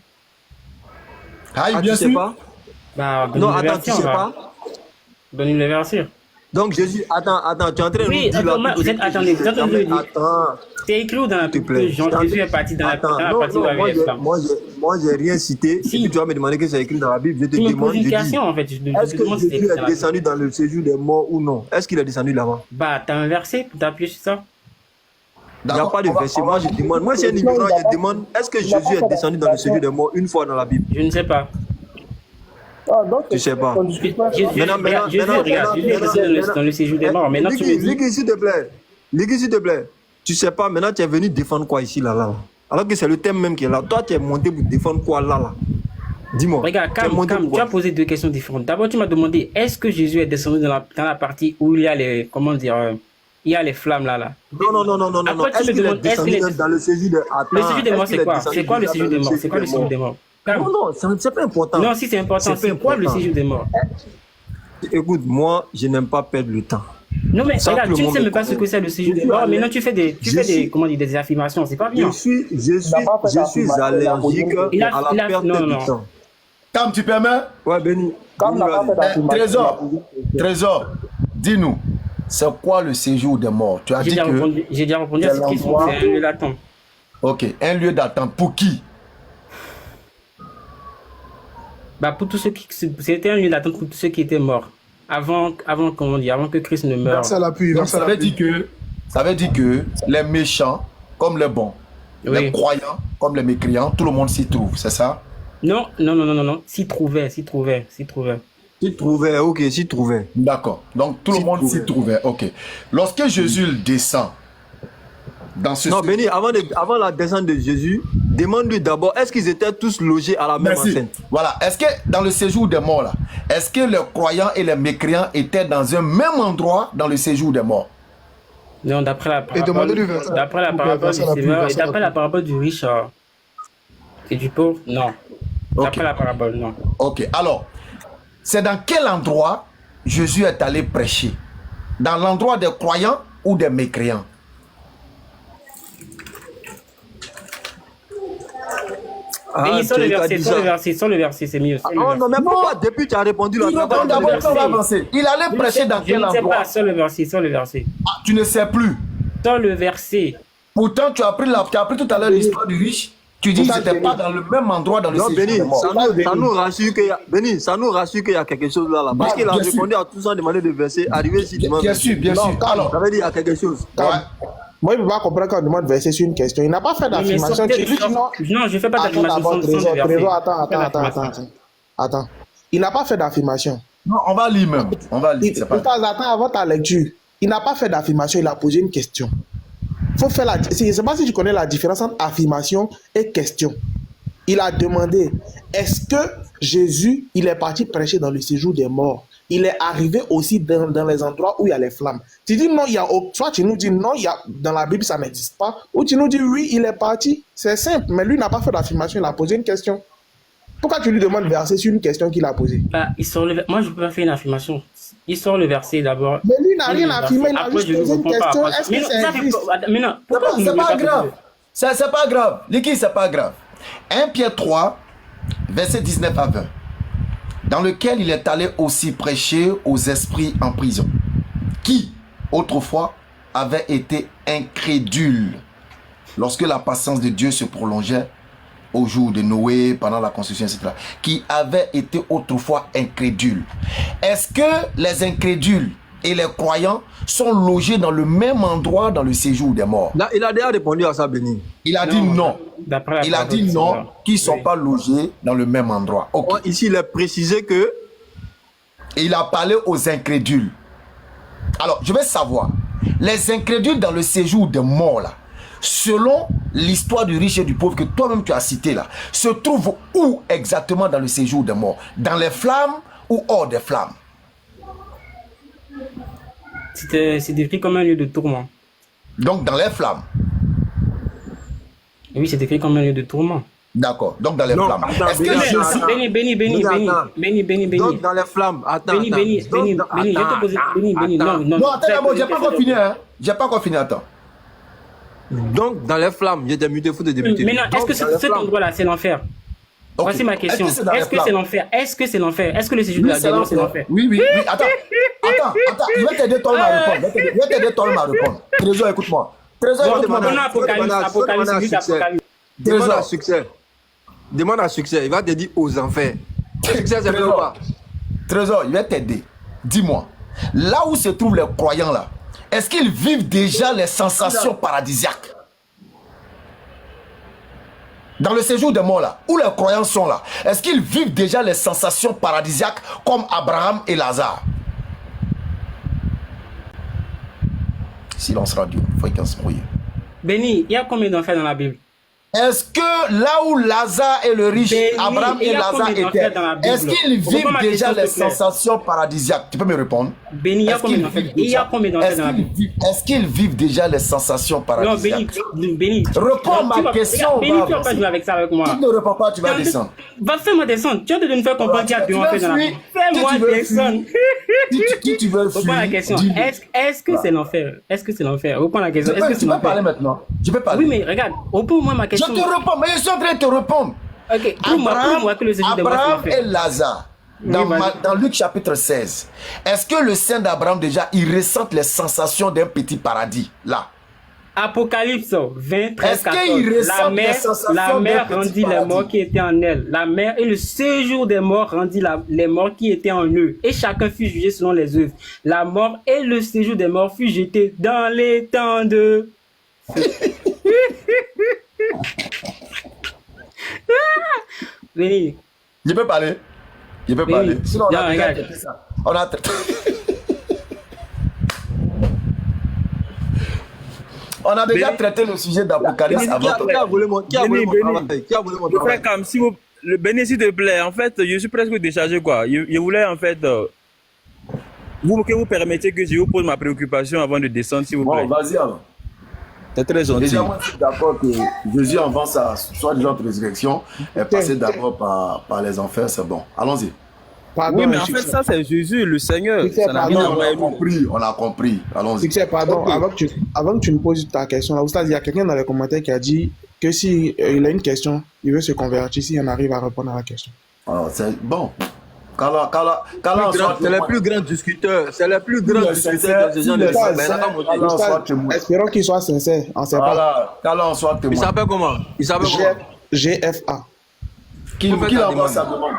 Bien sûr. Bah, non, attends, tu sais pas? Donne-nous les versets. Donc Jésus, attends, tu es en train de Oui, nous dire là. vous êtes, attendez, vous êtes en train de dire. Attends. C'est écrit où dans la Bible que Jésus est parti dans la partie où il y avait les flammes. Moi, j'ai rien cité. Si tu vas me demander que c'est écrit dans la Bible, je te Tu me demande. poses une question en fait. Est-ce que Jésus est descendu dans le séjour des morts ou non? Est-ce qu'il est descendu là-bas? Bah, t'as un verset pour t'appuyer sur ça. Il n'y a pas de verset. Moi, je demande. Moi, c'est un ignorant, je demande est-ce que Jésus est descendu dans le séjour des morts une fois dans la Bible? Je ne sais pas. Tu sais pas. Jésus est dans le séjour des morts. Maintenant, tu me dis. Ligue, s'il te plaît. Ligue, s'il te plaît. Tu sais pas, maintenant, tu es venu défendre quoi ici, là? Alors que c'est le thème même qui est là. Toi, tu es monté pour défendre quoi, là? Dis-moi. Regarde, calme, tu as posé deux questions différentes. D'abord, tu m'as demandé est-ce que Jésus est descendu dans la partie où il y a les. Comment dire il y a les flammes là. Non. Est-ce qu'il est descendu dans le séjour des morts? Le séjour des morts, c'est quoi? C'est quoi le séjour des morts? C'est quoi le séjour des morts? Non, c'est pas important. Non, si c'est important, c'est quoi le séjour des morts? Écoute, moi, je n'aime pas perdre le temps. Non, mais regarde, tu ne sais même pas ce que c'est le séjour des morts. Maintenant, tu fais des affirmations, c'est pas bien. Je suis allergique à la perte de temps. Tam, tu permets? Ouais, Béni. Trésor, dis-nous, c'est quoi le séjour des morts? Tu as dit que... J'ai déjà répondu à cette question, c'est un lieu d'attente. Ok, un lieu d'attente. Pour qui? Bah, pour tous ceux qui... C'était un lieu d'attente pour tous ceux qui étaient morts. Avant que Christ ne meure. Merci à l'appui. Donc, ça veut dire que les méchants, comme les bons, les croyants, comme les mécréants, tout le monde s'y trouve, c'est ça? Non. S'y trouvait. S'y trouvait, ok, s'y trouvait. D'accord. Donc, tout le monde s'y trouvait, ok. Lorsque Jésus descend dans ce... Non, Béni, avant la descente de Jésus, demande-lui d'abord, est-ce qu'ils étaient tous logés à la même enceinte? Voilà. Est-ce que dans le séjour des morts, là, est-ce que les croyants et les mécréants étaient dans un même endroit dans le séjour des morts? Non, d'après la parabole du Seigneur et d'après la parabole du riche et du pauvre, non. D'après la parabole, non. Ok. Alors, c'est dans quel endroit Jésus est allé prêcher? Dans l'endroit des croyants ou des mécréants? Sur le verset, c'est mieux. Non, mais pourquoi depuis tu as répondu là? D'abord, on va avancer. Il allait prêcher dans quel endroit? Je ne sais pas, sur le verset. Ah, tu ne sais plus? Sur le verset. Pourtant, tu as appris tout à l'heure l'histoire du riche. Tu dis qu'ils n'étaient pas dans le même endroit dans le séjour des morts. Ça nous rassure qu'il y a quelque chose là. Parce qu'il a répondu à tout sans demander de verset. Arrivé ici, bien sûr. Alors, ça veut dire qu'il y a quelque chose. Moi, je ne peux pas comprendre quand on demande verset sur une question. Il n'a pas fait d'affirmation. Non, je ne fais pas d'affirmation. Attends. Il n'a pas fait d'affirmation. Non, on va lire même. Attends, avant ta lecture. Il n'a pas fait d'affirmation, il a posé une question. Faut faire je ne sais pas si tu connais la différence entre affirmation et question. Il a demandé, est-ce que Jésus, il est parti prêcher dans le séjour des morts? Il est arrivé aussi dans les endroits où il y a les flammes. Tu dis non, soit tu nous dis non, dans la Bible ça n'existe pas, ou tu nous dis oui, il est parti. C'est simple, mais lui n'a pas fait d'affirmation, il a posé une question. Pourquoi tu lui demandes verset sur une question qu'il a posée? Moi, je ne peux pas faire une affirmation. Il sort le verset d'abord. Mais lui n'a rien affirmé, il a juste posé une question. Est-ce que c'est juste? Mais non, c'est pas grave. C'est pas grave. Liquide, c'est pas grave. 1 Pierre 3, verset 19 à 20. Dans lequel il est allé aussi prêcher aux esprits en prison, qui, autrefois, avaient été incrédules lorsque la patience de Dieu se prolongeait au jour de Noé, pendant la construction, etc., qui avaient été autrefois incrédules. Est-ce que les incrédules et les croyants sont logés dans le même endroit dans le séjour des morts? Là, il a déjà répondu à ça, Béni. Il a dit non. Il a dit non, qu'ils ne sont pas logés dans le même endroit. Okay. Ici, il a précisé que... Il a parlé aux incrédules. Alors, je vais savoir, les incrédules dans le séjour des morts, là, selon l'histoire du riche et du pauvre que toi-même tu as cité là, se trouvent où exactement dans le séjour des morts? Dans les flammes ou hors des flammes? C'est décrit comme un lieu de tourment. Donc dans les flammes? Oui, c'est décrit comme un lieu de tourment. D'accord, donc dans les flammes. Est-ce que Béni. Donc dans les flammes. Attends. Béni, je vais te poser. Béni. Non, attends, j'ai pas encore fini, hein. J'ai pas encore fini, attends. Donc dans les flammes, il y a des mutés fous de débuter. Maintenant, est-ce que cet endroit-là, c'est l'enfer? Okay. Voici ma question. Est-ce que c'est l'enfer? Est-ce que c'est l'enfer? Est-ce que le séjour de la démon, c'est l'enfer? Oui. Attends. attends, je vais t'aider toi-même à répondre. Je vais t'aider toi-même à répondre. Trésor, écoute-moi. Trésor, écoute-moi. Demande à succès. Demande à succès. Il va te dire aux enfers. Succès, c'est vrai ou pas? Trésor, il va t'aider. Dis-moi, là où se trouvent les croyants là, est-ce qu'ils vivent déjà les sensations paradisiaques? Dans le séjour des morts là, où les croyants sont là, est-ce qu'ils vivent déjà les sensations paradisiaques comme Abraham et Lazare? Silence radio, fréquence brouillée. Béni, il y a combien d'enfants dans la Bible? Est-ce que là où Lazare et le riche, Béni, Abraham et Lazare étaient, est-ce qu'ils vivent déjà les sensations paradisiaques? Tu peux me répondre? Béni, il y a combien d'enfants? Il y a combien d'enfants dans la Bible? Est-ce qu'ils vivent déjà les sensations paradisiaques? Non, Béni. Réponds à ma question. Béni, tu vas pas jouer avec ça avec moi. Tu ne réponds pas, tu vas descendre. Va faire-moi descendre. Tu as de nous faire comprendre qu'il y a deux enfants dans la Bible. Fais-moi descendre. Qui tu veux fuir? Reprends la question. Est-ce que c'est l'enfer? Est-ce que c'est l'enfer? Reprends la question. Est-ce que c'est l'enfer? Tu peux parler maintenant. Tu peux parler. Oui, mais regarde, réponds-moi ma question. Je te réponds, mais je suis en train de te répondre. Ok, moi que le séjour des morts, c'est Abraham l'enfer. et Lazare, dans Luc chapitre 16, est-ce que le saint d'Abraham déjà, il ressent les sensations d'un petit paradis là? Apocalypse 20, 13, Est-ce qu'il 14. ressent La mer d'un petit rendit les paradis? morts qui étaient en elle. La mer et le séjour des morts rendit les morts qui étaient en eux. Et chacun fut jugé selon les œuvres. La mort et le séjour des morts fut jeté dans les temps de... Béni. Je peux parler. Je peux Oui. parler. Sinon, on Non, a déjà regarde. traité ça. On a On a déjà traité le sujet d'Apocalypse avant. Qui a volé mon travail? Qui a volé mon travail? Frère, comme si vous... Le Béni, s'il te plaît, en fait, je suis presque déchargé, quoi. Je voulais, en fait, que vous permettiez que je vous pose ma préoccupation avant de descendre, s'il vous plaît. Bon, vas-y alors. C'est très gentil. Déjà, moi, je suis d'accord que Jésus, avant sa soi-disant résurrection, est passé d'abord par les enfers, c'est bon. Allons-y. Pardon, Oui, mais en succès. fait, ça, c'est Jésus, le Seigneur. Succès, Ça n'a pardon, rien à On voir a avec nous. compris, on a compris. Allons-y. Succès, pardon, Ok. avant que tu me poses ta question, là, Oustaz, il y a quelqu'un dans les commentaires qui a dit que si il a une question, il veut se convertir, s'il en arrive à répondre à la question. Alors, c'est bon. Kala, en soit C'est les plus grands discuteurs. C'est les plus grands discuteurs que ces gens ne Oustaz, savent. Mais là, comme on dit. Alors, Oustaz, soit témoin. espérons qu'il soit sincère, on ne sait pas. Voilà, Kala, en soit Il témoin. s'appelle comment? Il s'appelle comment? GFA. Qui Faut faire qui ta envoie demande. sa demande?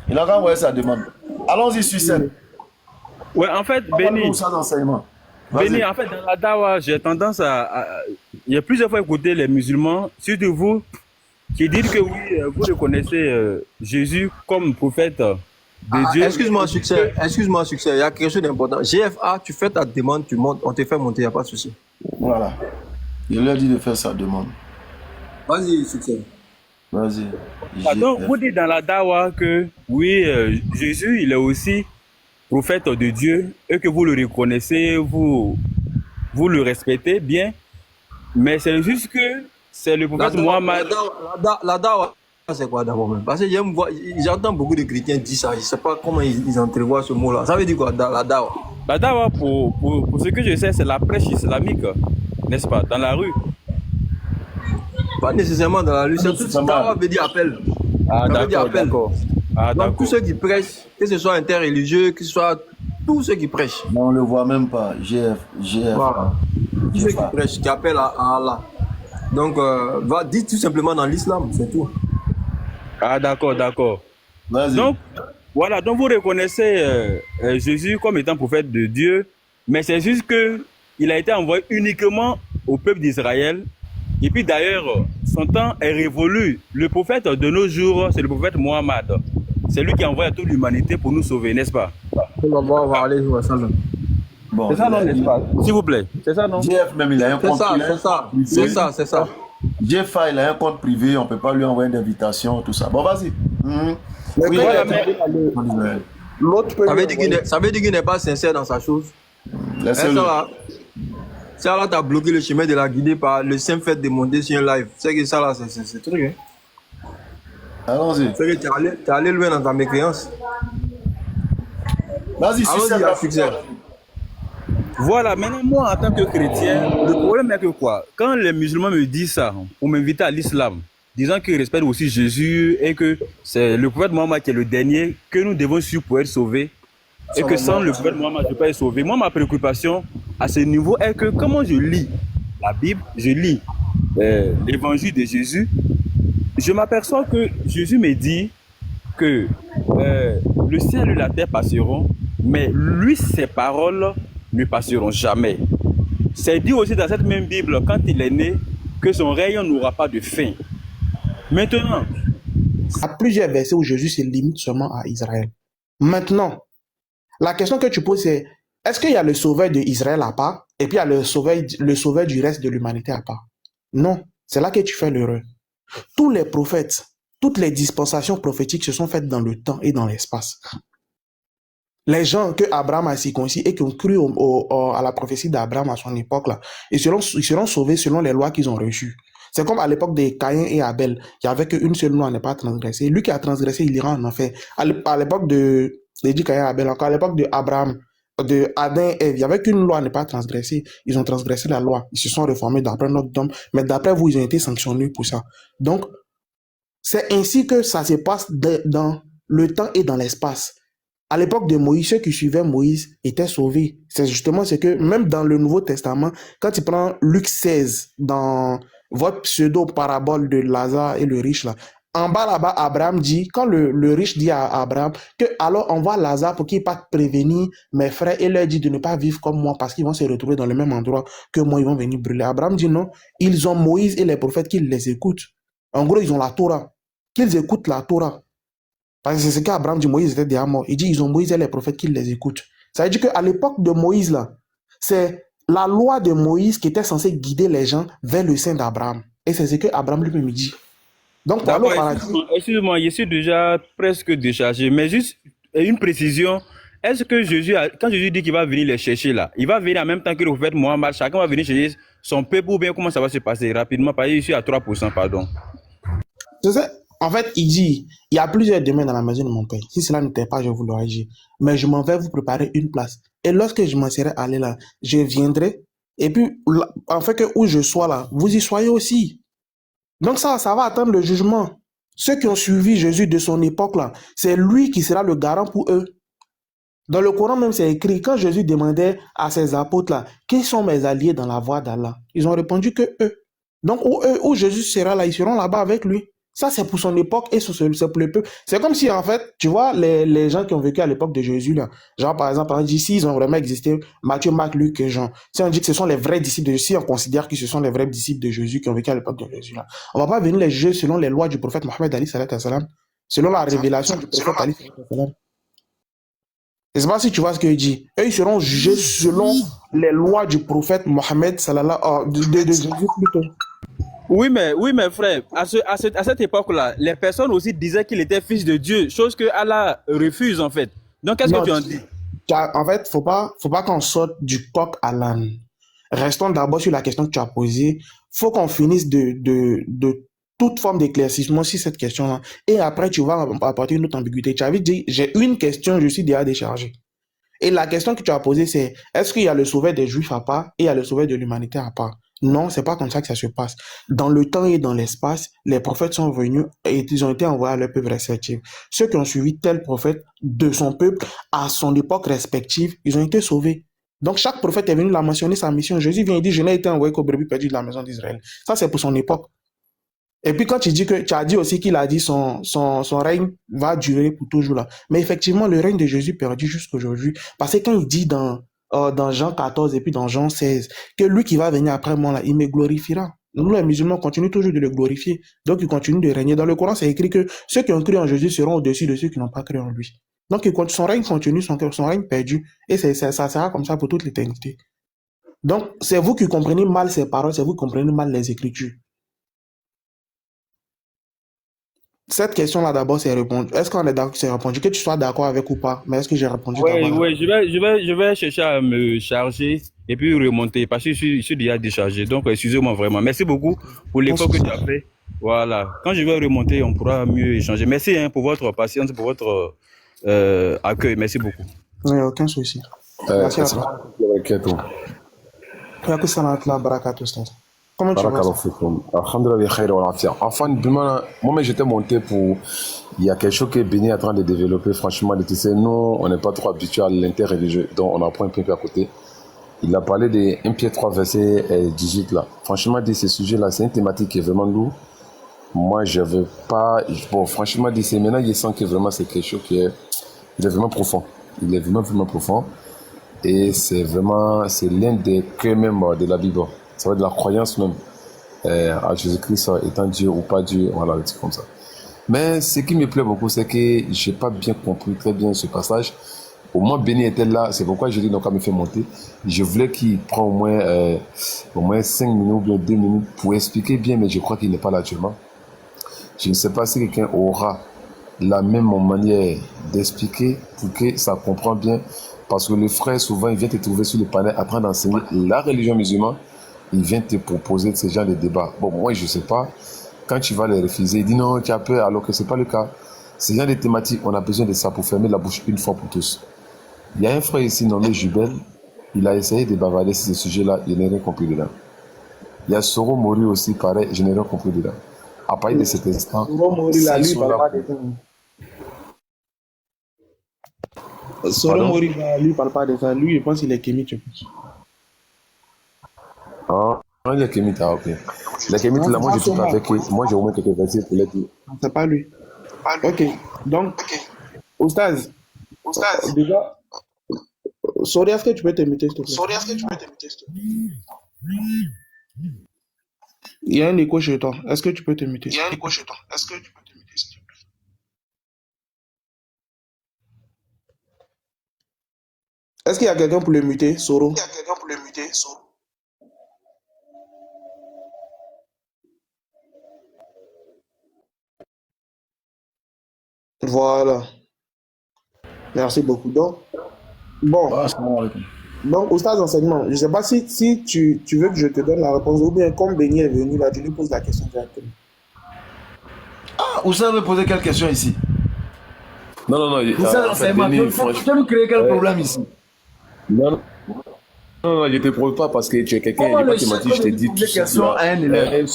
Il a envoyé sa demande. Allons-y sur scène. Ouais, en fait, Béni. Béni, Ça d'enseignement. Vas-y. Béni, en fait, dans la dawa, j'ai tendance il y a plusieurs fois écouté les musulmans, surtout vous, qui disent que oui, vous reconnaissez Jésus comme prophète de Dieu. Excuse-moi, succès. Excuse-moi, succès. Il y a quelque chose d'important. GFA, tu fais ta demande, tu montes, on te fait monter, il n'y a pas de souci. Voilà. Je lui ai dit de faire sa demande. Vas-y, succès. Vas-y. Donc, vous dites dans la dawa que oui, Jésus, il est aussi prophète de Dieu et que vous le reconnaissez, vous le respectez bien, mais c'est juste que c'est le prophète Mohammed. La dawa, c'est quoi d'abord même? Parce que j'entends beaucoup de chrétiens dire ça. Je ne sais pas comment ils entrevoient ce mot-là. Ça veut dire quoi, la dawa? La dawa, pour ce que je sais, c'est la prêche islamique, n'est-ce pas, dans la rue. Pas nécessairement dans la rue. C'est tout ce dawa veut dire appel. Ah, Ça veut dire appel. d'accord. Ah, Donc tous d'accord. ceux qui prêchent, que ce soit interreligieux, que ce soit tous ceux qui prêchent, Mais on ne le voit même pas. GF. voilà. Tous ceux qui prêchent, qui appellent à Allah. Donc dites tout simplement dans l'islam, c'est tout. Ah, d'accord, d'accord. Vas-y. Donc, voilà, donc vous reconnaissez Jésus comme étant prophète de Dieu, mais c'est juste que il a été envoyé uniquement au peuple d'Israël. Et puis d'ailleurs, son temps est révolu. Le prophète de nos jours, c'est le prophète Mohammed. C'est lui qui envoie à toute l'humanité pour nous sauver, n'est-ce pas? Bon, C'est ça, non, n'est-ce pas? S'il vous plaît. C'est ça, non? GF même, il a un C'est compte ça, privé. c'est ça, c'est ça, c'est ça. GFA, il a un compte privé, on ne peut pas lui envoyer d'invitation, tout ça. Bon, vas-y. Mais Oui, quand mais- l'autre peut Ça veut lui dire envoyer- ça veut dire qu'il n'est pas sincère dans sa chose. Laissez-le. Ça là, t'as bloqué le chemin de la guider par le simple fait de monter sur un live. C'est que ça là, c'est truc. Hein. Allons-y. C'est que t'es allé loin dans ta mécréance. Vas-y, Allons-y, à succès. Voilà, maintenant, moi, en tant que chrétien, le problème est que quoi? Quand les musulmans me disent ça, pour m'inviter à l'islam, disant qu'ils respectent aussi Jésus et que c'est le prophète Mohammed qui est le dernier que nous devons suivre pour être sauvés, et que sans le prophète Mohammed, je ne peux pas être sauvé. Moi, ma préoccupation à ce niveau est que comment je lis la Bible, je lis l'évangile de Jésus, je m'aperçois que Jésus me dit que le ciel et la terre passeront, mais lui, ses paroles ne passeront jamais. C'est dit aussi dans cette même Bible, quand il est né, que son règne n'aura pas de fin. Maintenant, il y a plusieurs versets où Jésus se limite seulement à Israël. Maintenant, la question que tu poses, c'est est-ce qu'il y a le sauveur d'Israël à part et puis il y a le sauveur du reste de l'humanité à part? Non, c'est là que tu fais l'erreur. Tous les prophètes, toutes les dispensations prophétiques se sont faites dans le temps et dans l'espace. Les gens que Abraham a circoncis et qui ont cru à la prophétie d'Abraham à son époque, là, ils seront sauvés selon les lois qu'ils ont reçues. C'est comme à l'époque de Caïn et Abel, il n'y avait qu'une seule loi à ne pas transgresser. Lui qui a transgressé, il ira en enfer. À l'époque de Caïn et Abel, encore à l'époque de Abraham, de Adam et Ève, il n'y avait qu'une loi à ne pas transgresser. Ils ont transgressé la loi. Ils se sont réformés d'après notre homme, mais d'après vous, ils ont été sanctionnés pour ça. Donc, c'est ainsi que ça se passe dans le temps et dans l'espace. À l'époque de Moïse, ceux qui suivaient Moïse étaient sauvés. C'est justement ce que, même dans le Nouveau Testament, quand tu prends Luc 16, dans votre pseudo-parabole de Lazare et le riche, là, en bas là-bas, Abraham dit, quand le riche dit à Abraham que alors envoie Lazare pour qu'il parte prévenir mes frères et leur dit de ne pas vivre comme moi parce qu'ils vont se retrouver dans le même endroit que moi, ils vont venir brûler. Abraham dit non, ils ont Moïse et les prophètes qu'ils les écoutent. En gros, ils ont la Torah. Qu'ils écoutent la Torah. Parce que c'est ce qu'Abraham dit, Moïse était déjà mort. Il dit, ils ont Moïse et les prophètes qui les écoutent. Ça veut dire qu'à l'époque de Moïse, là, c'est la loi de Moïse qui était censée guider les gens vers le sein d'Abraham. Et c'est ce qu'Abraham lui-même dit. Donc, pour aller au paradis... Excuse-moi, je suis déjà presque déchargé. Mais juste une précision. Est-ce que Jésus, quand Jésus dit qu'il va venir les chercher là, il va venir en même temps que le prophète Mohammed, chacun va venir chercher son peuple ou bien comment ça va se passer rapidement? Parce que je suis à 3%, pardon. C'est ça. En fait, il dit, il y a plusieurs domaines dans la maison de mon père. Si cela n'était pas, je vous l'aurais dit. Mais je m'en vais vous préparer une place. Et lorsque je m'en serai allé là, je viendrai. Et puis, en fait, que où je sois là, vous y soyez aussi. Donc ça va attendre le jugement. Ceux qui ont suivi Jésus de son époque là, c'est lui qui sera le garant pour eux. Dans le Coran même, c'est écrit, quand Jésus demandait à ses apôtres là, qui sont mes alliés dans la voie d'Allah? Ils ont répondu que eux. Donc où Jésus sera là, ils seront là-bas avec lui. Ça, c'est pour son époque et c'est pour le peuple. C'est comme si, en fait, tu vois, les gens qui ont vécu à l'époque de Jésus, là, genre, par exemple, on dit, si ils ont vraiment existé, Matthieu, Marc, Luc et Jean, si on dit que ce sont les vrais disciples de Jésus, si on considère que ce sont les vrais disciples de Jésus qui ont vécu à l'époque de Jésus, là, on va pas venir les juger selon les lois du prophète Mohammed Ali, selon la révélation du prophète Ali, je sais pas si tu vois ce qu'il dit. Eux, ils seront jugés selon les lois du prophète Mohammed, de Jésus plutôt. Oui, mais frère, à cette époque-là, les personnes aussi disaient qu'il était fils de Dieu, chose que Allah refuse en fait. Donc, qu'est-ce que tu en dis? En fait, faut pas qu'on sorte du coq à l'âne. Restons d'abord sur la question que tu as posée. Faut qu'on finisse de toute forme d'éclaircissement sur cette question-là. Et après, tu vas apporter une autre ambiguïté. Tu avais dit, j'ai une question, je suis déjà déchargé. Et la question que tu as posée, c'est, est-ce qu'il y a le sauveur des Juifs à part et il y a le sauveur de l'humanité à part? Non, c'est pas comme ça que ça se passe. Dans le temps et dans l'espace, les prophètes sont venus et ils ont été envoyés à leur peuple respectif. Ceux qui ont suivi tel prophète de son peuple à son époque respective, ils ont été sauvés. Donc chaque prophète est venu la mentionner sa mission. Jésus vient et dit, je n'ai été envoyé qu'aux brebis perdues de la maison d'Israël. Ça, c'est pour son époque. Et puis quand tu dis que tu as dit aussi qu'il a dit son règne va durer pour toujours là. Mais effectivement, le règne de Jésus perdure jusqu'aujourd'hui. Parce que quand il dit dans Jean 14 et puis dans Jean 16, que lui qui va venir après moi là, il me glorifiera. Nous les musulmans continuent toujours de le glorifier. Donc il continue de régner. Dans le Coran, c'est écrit que ceux qui ont cru en Jésus seront au-dessus de ceux qui n'ont pas cru en lui. Donc son règne continue, son règne perdu. Et ça sera comme ça pour toute l'éternité. Donc c'est vous qui comprenez mal ces paroles, c'est vous qui comprenez mal les Écritures. Cette question-là, d'abord, c'est répondu. Est-ce qu'on est d'accord que c'est répondu? Que tu sois d'accord avec ou pas, mais est-ce que j'ai répondu d'abord? Oui, je vais chercher à me charger et puis remonter parce que je suis déjà déchargé. Donc, excusez-moi vraiment. Merci beaucoup pour l'effort que tu as fait. Voilà. Quand je vais remonter, on pourra mieux échanger. Merci pour votre patience, pour votre accueil. Merci beaucoup. Oui, aucun souci. Merci à toi. Comment tu vois Barakallahu ça? fikoum. Alhamdulillah, khair wa afia. Enfin, moi, j'étais monté pour. Il y a quelque chose que Béni est en train de développer. Franchement, tu sais, nous, on n'est pas trop habitués à l'interreligieux. Donc, on apprend un peu à côté. Il a parlé de 1 Pierre 3, verset 18 là. Franchement, dit ce sujet-là, c'est une thématique qui est vraiment lourde. Moi, je veux pas. Bon, franchement, dit c'est maintenant, je sens que vraiment c'est quelque chose qui est. Il est vraiment profond. Il est vraiment, vraiment profond. Et c'est vraiment. C'est l'un des cœurs même de la Bible. Ça va de la croyance même à Jésus-Christ étant Dieu ou pas Dieu. Voilà, c'est comme ça. Mais ce qui me plaît beaucoup, c'est que j'ai pas bien compris très bien ce passage. Au moins, Béni était là, c'est pourquoi je dis donc, quand il me fait monter, je voulais qu'il prenne au moins 5 minutes ou bien 2 minutes pour expliquer bien, mais je crois qu'il n'est pas là actuellement. Je ne sais pas si quelqu'un aura la même manière d'expliquer pour que ça comprenne bien, parce que le frère, souvent, il vient te trouver sur le panel en train d'enseigner la religion musulmane, il vient te proposer ce genre de débat. Bon, moi, je ne sais pas, quand tu vas les refuser, il dit non, tu as peur, alors que ce n'est pas le cas. Ce genre de thématiques, on a besoin de ça pour fermer la bouche une fois pour tous. Il y a un frère ici nommé Jubel, il a essayé de bavarder sur ce sujet-là, je n'ai rien compris dedans. Il y a Soro Mori aussi, pareil, je n'ai rien compris dedans. À partir de cet instant, Soro Mori, là, lui, il parle pas des fins. Soro Mori, lui, il parle pas des fins. Lui, je pense qu'il est kémite. Ah, il est kémite, ah, ok. Les kémites, là, moi, je suis pas avec eux. Moi, j'ai au moins quelques versets pour les dire. C'est pas lui. Ok. Donc, Oustaz, déjà, sorry, est-ce que tu peux te muter, s'il te plaît? Il y a un écho chez toi. Est-ce que tu peux te muter? Est-ce qu'il y a quelqu'un pour le muter, Soro? Voilà. Merci beaucoup. Donc, bon. Donc, au stade d'enseignement, je ne sais pas si tu veux que je te donne la réponse ou bien comme Béni est venu là, tu lui poses la question directement. Ah, Oussa veut poser quelle question ici? Non. Oussa d'enseignement, tu veux nous créer quel problème ici? Non, je te prouve pas parce que tu es quelqu'un, je t'ai dit des questions à un élève.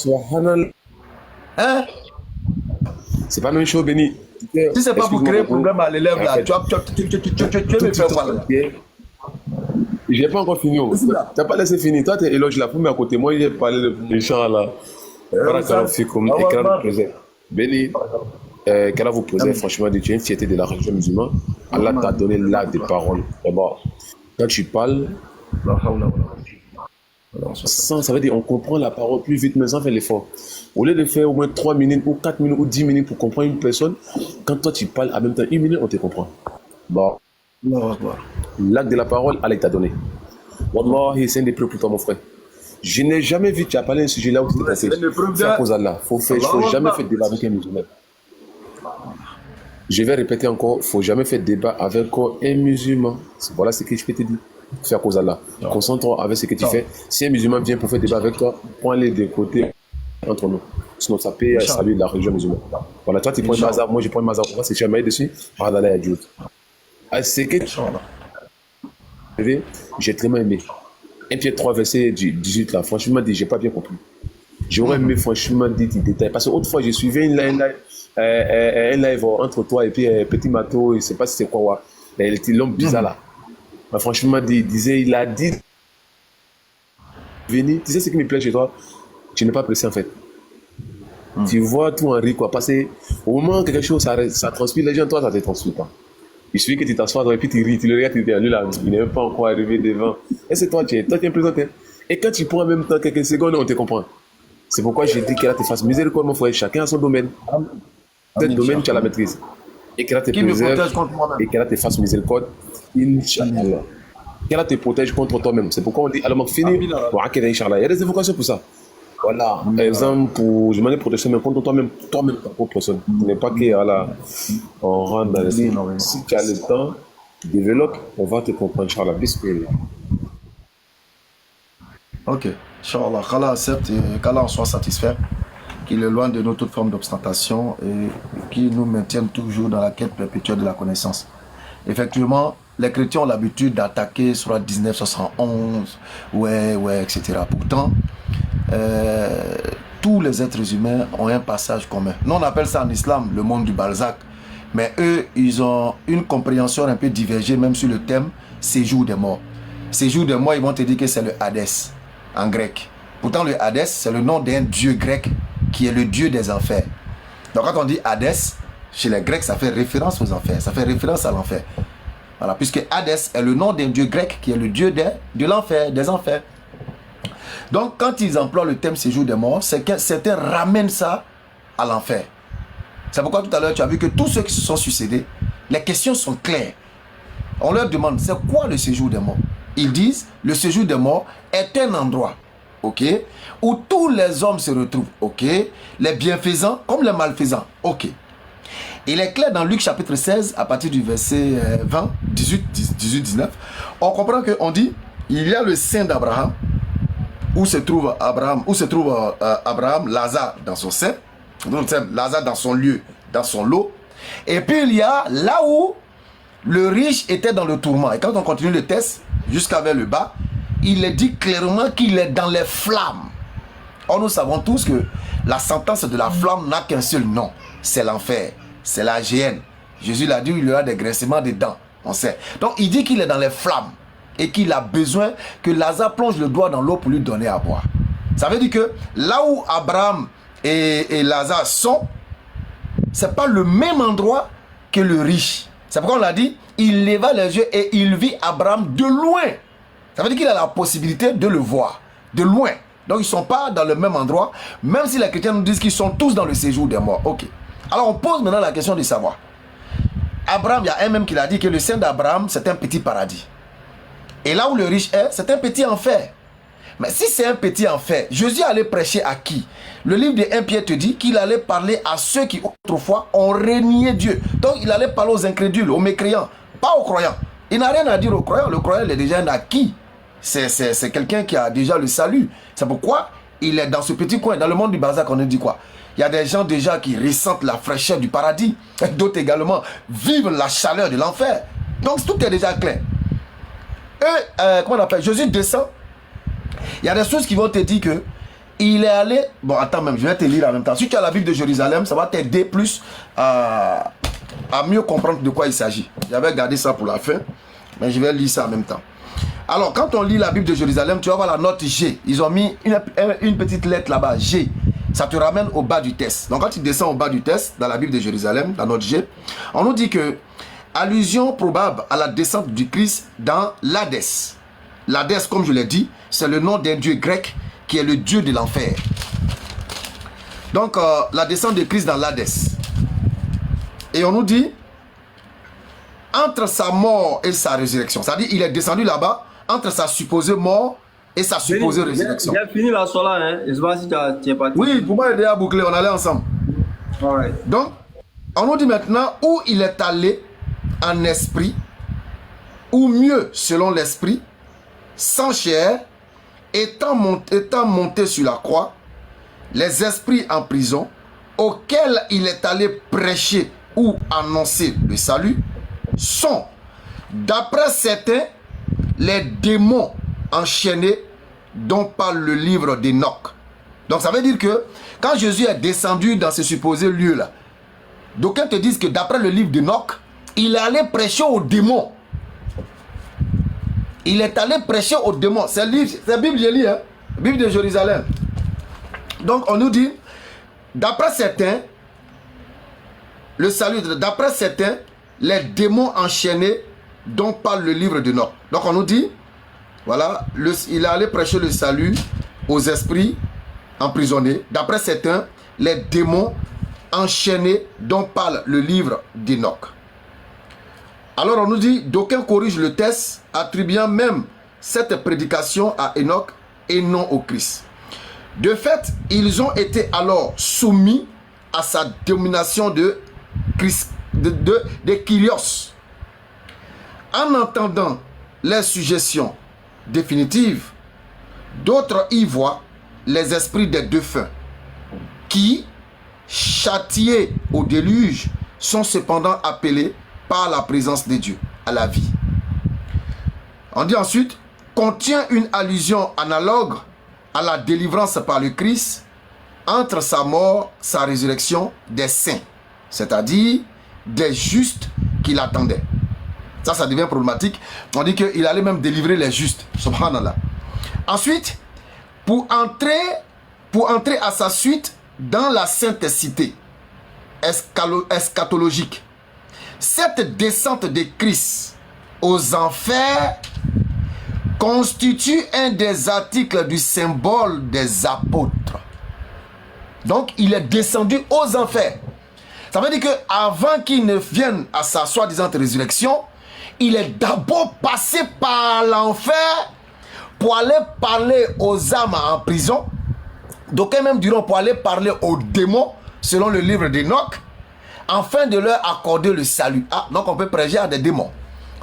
Hein? C'est pas la même chose, Béni. Si c'est pas pour créer problème à l'élève là, tu veux me faire mal. J'ai pas encore fini. Tu n'as pas laissé finir. Toi, tu es éloge la première à côté. Moi, j'ai parlé de méchant là. Béni, qu'Allah vous posait, franchement, tu es une fierté de la religion musulmane. Allah t'a donné l'art des paroles. D'abord, quand tu parles, ça veut dire on comprend la parole plus vite, mais sans faire l'effort. Au lieu de faire au moins 3 minutes ou 4 minutes ou 10 minutes pour comprendre une personne, quand toi tu parles en même temps 1 minute, on te comprend. Bon. L'acte de la parole, Allah t'a donné. Wallah, c'est un des preuves pour toi, mon frère. Je n'ai jamais vu, tu as parlé d'un sujet là où tu t'es passé. C'est à cause d'Allah. Il ne faut jamais faire débat avec un musulman. Je vais répéter encore, il ne faut jamais faire débat avec un musulman. Voilà ce que je peux te dire. Fais à cause d'Allah. Concentre-toi avec ce que tu fais. Si un musulman vient pour faire débat avec toi, prends-les de côté entre nous. Sinon, ça peut saluer la religion musulmane. Voilà, toi, tu prends un mazar, moi, je prends un mazar. Moi, c'est jamais dessus. Pardonnez à Dieu. C'est que j'ai très mal aimé. 1 Pierre 3, verset 18 là. Franchement, j'ai pas bien compris. J'aurais aimé, franchement, des détails. Parce que autrefois, j'ai suivi un live entre toi et puis Petit Mato, je sais pas si c'est quoi. L'homme bizarre là. Mais franchement, il a dit. Venez, tu sais ce qui me plaît chez toi? Tu n'es pas pressé en fait. Tu vois tout en riz quoi. Parce que au moment où quelque chose ça transpire, les gens, toi, ça ne te transpire pas. Il suffit que tu t'assois et puis tu ris, tu le regardes, tu te dis, lui là, il n'est même pas encore arrivé devant. Et c'est toi, tu es présenté. Et quand tu prends en même temps quelques secondes, on te comprend. C'est pourquoi j'ai dit qu'elle te fasse miséricorde, mon frère. Chacun a son domaine. Tel domaine, tu as la maîtrise. Et qu'elle te préserve et qu'elle te fasse miséricorde. Inch'Allah. Qu'elle te protège contre toi-même. C'est pourquoi on dit, alors, fini. Il y a des évocations pour ça. Voilà, par exemple, pour je demande protection, mais contre toi-même, ta propre personne. Ce n'est pas que, voilà, on rentre dans les. Si tu as le temps, développe, on va te comprendre, Inch'Allah. Bismillah. Ok, Inch'Allah, qu'Allah accepte et qu'Allah en soit satisfait, qu'il éloigne de nous toute forme d'ostentation et qu'il nous maintienne toujours dans la quête perpétuelle de la connaissance. Effectivement, les chrétiens ont l'habitude d'attaquer sur la 1971, ouais, etc. Pourtant, tous les êtres humains ont un passage commun. Nous, on appelle ça en islam le monde du Balzac. Mais eux, ils ont une compréhension un peu divergée, même sur le thème séjour des morts. Séjour des morts, ils vont te dire que c'est le Hadès, en grec. Pourtant, le Hadès, c'est le nom d'un dieu grec qui est le dieu des enfers. Donc, quand on dit Hadès, chez les Grecs, ça fait référence aux enfers. Ça fait référence à l'enfer. Voilà, puisque Hadès est le nom d'un dieu grec qui est le dieu de l'enfer, des enfers. Donc, quand ils emploient le thème séjour des morts, c'est que certains ramènent ça à l'enfer. C'est pourquoi tout à l'heure, tu as vu que tous ceux qui se sont suicidés, les questions sont claires. On leur demande, c'est quoi le séjour des morts? Ils disent, le séjour des morts est un endroit, ok, où tous les hommes se retrouvent, ok, les bienfaisants comme les malfaisants, ok. Il est clair dans Luc chapitre 16, à partir du verset 20, 18-19, on comprend qu'on dit, il y a le sein d'Abraham, où se trouve Abraham, Lazare dans son sein, Lazare dans son lieu, dans son lot. Et puis il y a là où le riche était dans le tourment. Et quand on continue le test, jusqu'à vers le bas, il est dit clairement qu'il est dans les flammes. Or nous savons tous que la sentence de la flamme n'a qu'un seul nom, c'est l'enfer, c'est la géhenne. Jésus l'a dit, il y aura des graissements des dents, on sait. Donc il dit qu'il est dans les flammes et qu'il a besoin que Lazare plonge le doigt dans l'eau pour lui donner à boire. Ça veut dire que là où Abraham et Lazare sont, c'est pas le même endroit que le riche. C'est pourquoi on l'a dit, il leva les yeux et il vit Abraham de loin. Ça veut dire qu'il a la possibilité de le voir, de loin. Donc ils ne sont pas dans le même endroit, même si les chrétiens nous disent qu'ils sont tous dans le séjour des morts. Ok. Alors on pose maintenant la question de savoir. Abraham, il y a un même qui l'a dit que le sein d'Abraham, c'est un petit paradis. Et là où le riche est, c'est un petit enfer. Mais si c'est un petit enfer, Jésus allait prêcher à qui? Le livre de 1 Pierre te dit qu'il allait parler à ceux qui autrefois ont renié Dieu. Donc il allait parler aux incrédules, aux mécréants, pas aux croyants. Il n'a rien à dire aux croyants. Le croyant il est déjà un acquis. C'est quelqu'un qui a déjà le salut. C'est pourquoi il est dans ce petit coin. Dans le monde du Balzac, on nous dit quoi? Il y a des gens déjà qui ressentent la fraîcheur du paradis. D'autres également vivent la chaleur de l'enfer. Donc tout est déjà clair. Comment on appelle? Jésus descend. Il y a des choses qui vont te dire que il est allé... Bon, attends même, je vais te lire en même temps. Si tu as la Bible de Jérusalem, ça va t'aider plus à mieux comprendre de quoi il s'agit. J'avais gardé ça pour la fin, mais je vais lire ça en même temps. Alors, quand on lit la Bible de Jérusalem, tu vas voir la note G. Ils ont mis une petite lettre là-bas, G. Ça te ramène au bas du test. Donc, quand tu descends au bas du test, dans la Bible de Jérusalem, la note G, on nous dit que allusion probable à la descente du Christ dans l'Hadès. L'Hadès, comme je l'ai dit, c'est le nom d'un dieu grec qui est le dieu de l'enfer. Donc, la descente de Christ dans l'Hadès. Et on nous dit, entre sa mort et sa résurrection, c'est-à-dire il est descendu là-bas, entre sa supposée mort et sa supposée résurrection. Il a fini la soirée, hein? Je ne sais pas si tu es parti. Oui, pour moi, il est déjà bouclé, on allait ensemble. Right. Donc, on nous dit maintenant où il est allé en esprit, ou mieux, selon l'esprit, sans chair, étant monté sur la croix, les esprits en prison, auxquels il est allé prêcher ou annoncer le salut, sont, d'après certains, les démons enchaînés dont parle le livre d'Enoch. Donc ça veut dire que quand Jésus est descendu dans ce supposé lieu-là, d'aucuns te disent que d'après le livre d'Enoch, il est allé prêcher aux démons. Il est allé prêcher aux démons. C'est la Bible, je lis, hein? Bible de Jérusalem. Donc on nous dit, d'après certains, le salut, d'après certains, les démons enchaînés dont parle le livre de Noc. Donc on nous dit, voilà, il est allé prêcher le salut aux esprits emprisonnés. D'après certains, les démons enchaînés dont parle le livre d'Enoch. Alors on nous dit, d'aucuns corrigent le test, attribuant même cette prédication à Enoch et non au Christ. De fait, ils ont été alors soumis à sa domination de Kyrios. En entendant les suggestions définitives, d'autres y voient les esprits des défunts qui, châtiés au déluge, sont cependant appelés par la présence de Dieu à la vie. On dit ensuite, contient une allusion analogue à la délivrance par le Christ entre sa mort, sa résurrection des saints, c'est-à-dire des justes qui l'attendaient. Ça devient problématique. On dit qu'il allait même délivrer les justes. Subhanallah. Ensuite, pour entrer à sa suite dans la sainte cité eschatologique, cette descente de Christ aux enfers constitue un des articles du symbole des apôtres. Donc, il est descendu aux enfers. Ça veut dire qu'avant qu'il ne vienne à sa soi-disant résurrection, il est d'abord passé par l'enfer pour aller parler aux âmes en prison. D'aucuns même diront pour aller parler aux démons, selon le livre d'Enoch, afin de leur accorder le salut. Ah, donc on peut prêcher à des démons.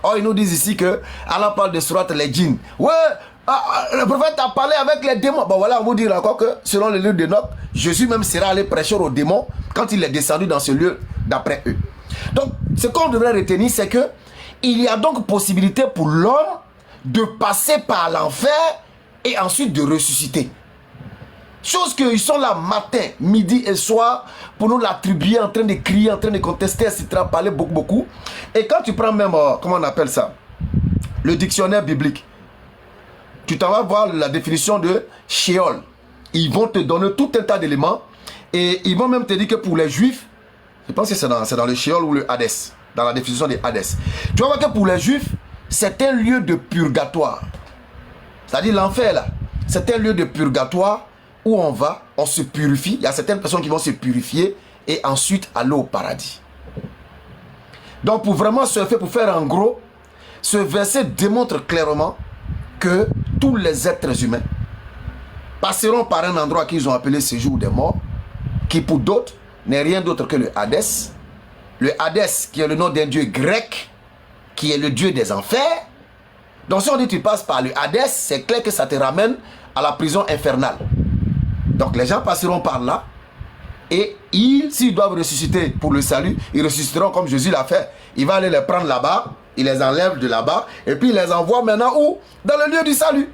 Or, ils nous disent ici que Allah parle de surat les djinns. Ouais, le prophète a parlé avec les démons. Bon voilà, on vous dit encore que selon le livre d'Enoch, Jésus même sera allé prêcher aux démons quand il est descendu dans ce lieu d'après eux. Donc, ce qu'on devrait retenir, c'est que il y a donc possibilité pour l'homme de passer par l'enfer et ensuite de ressusciter. Chose qu'ils sont là matin, midi et soir pour nous l'attribuer, en train de crier, en train de contester, etc., parler beaucoup. Et quand tu prends même, comment on appelle ça, le dictionnaire biblique, tu t'en vas voir la définition de Sheol. Ils vont te donner tout un tas d'éléments et ils vont même te dire que pour les Juifs, je pense que c'est dans le Sheol ou le Hadès, dans la définition des Hadès. Tu vas voir que pour les Juifs, c'est un lieu de purgatoire. C'est-à-dire l'enfer là, c'est un lieu de purgatoire où on va, on se purifie. Il y a certaines personnes qui vont se purifier et ensuite aller au paradis. Donc pour vraiment surfer, pour faire en gros, ce verset démontre clairement que tous les êtres humains passeront par un endroit qu'ils ont appelé séjour des morts, qui pour d'autres n'est rien d'autre que le Hadès. Le Hadès qui est le nom d'un dieu grec, qui est le dieu des enfers. Donc si on dit que tu passes par le Hadès, c'est clair que ça te ramène à la prison infernale. Donc les gens passeront par là et s'ils doivent ressusciter pour le salut, ils ressusciteront comme Jésus l'a fait. Il va aller les prendre là-bas, il les enlève de là-bas et puis il les envoie maintenant où? Dans le lieu du salut.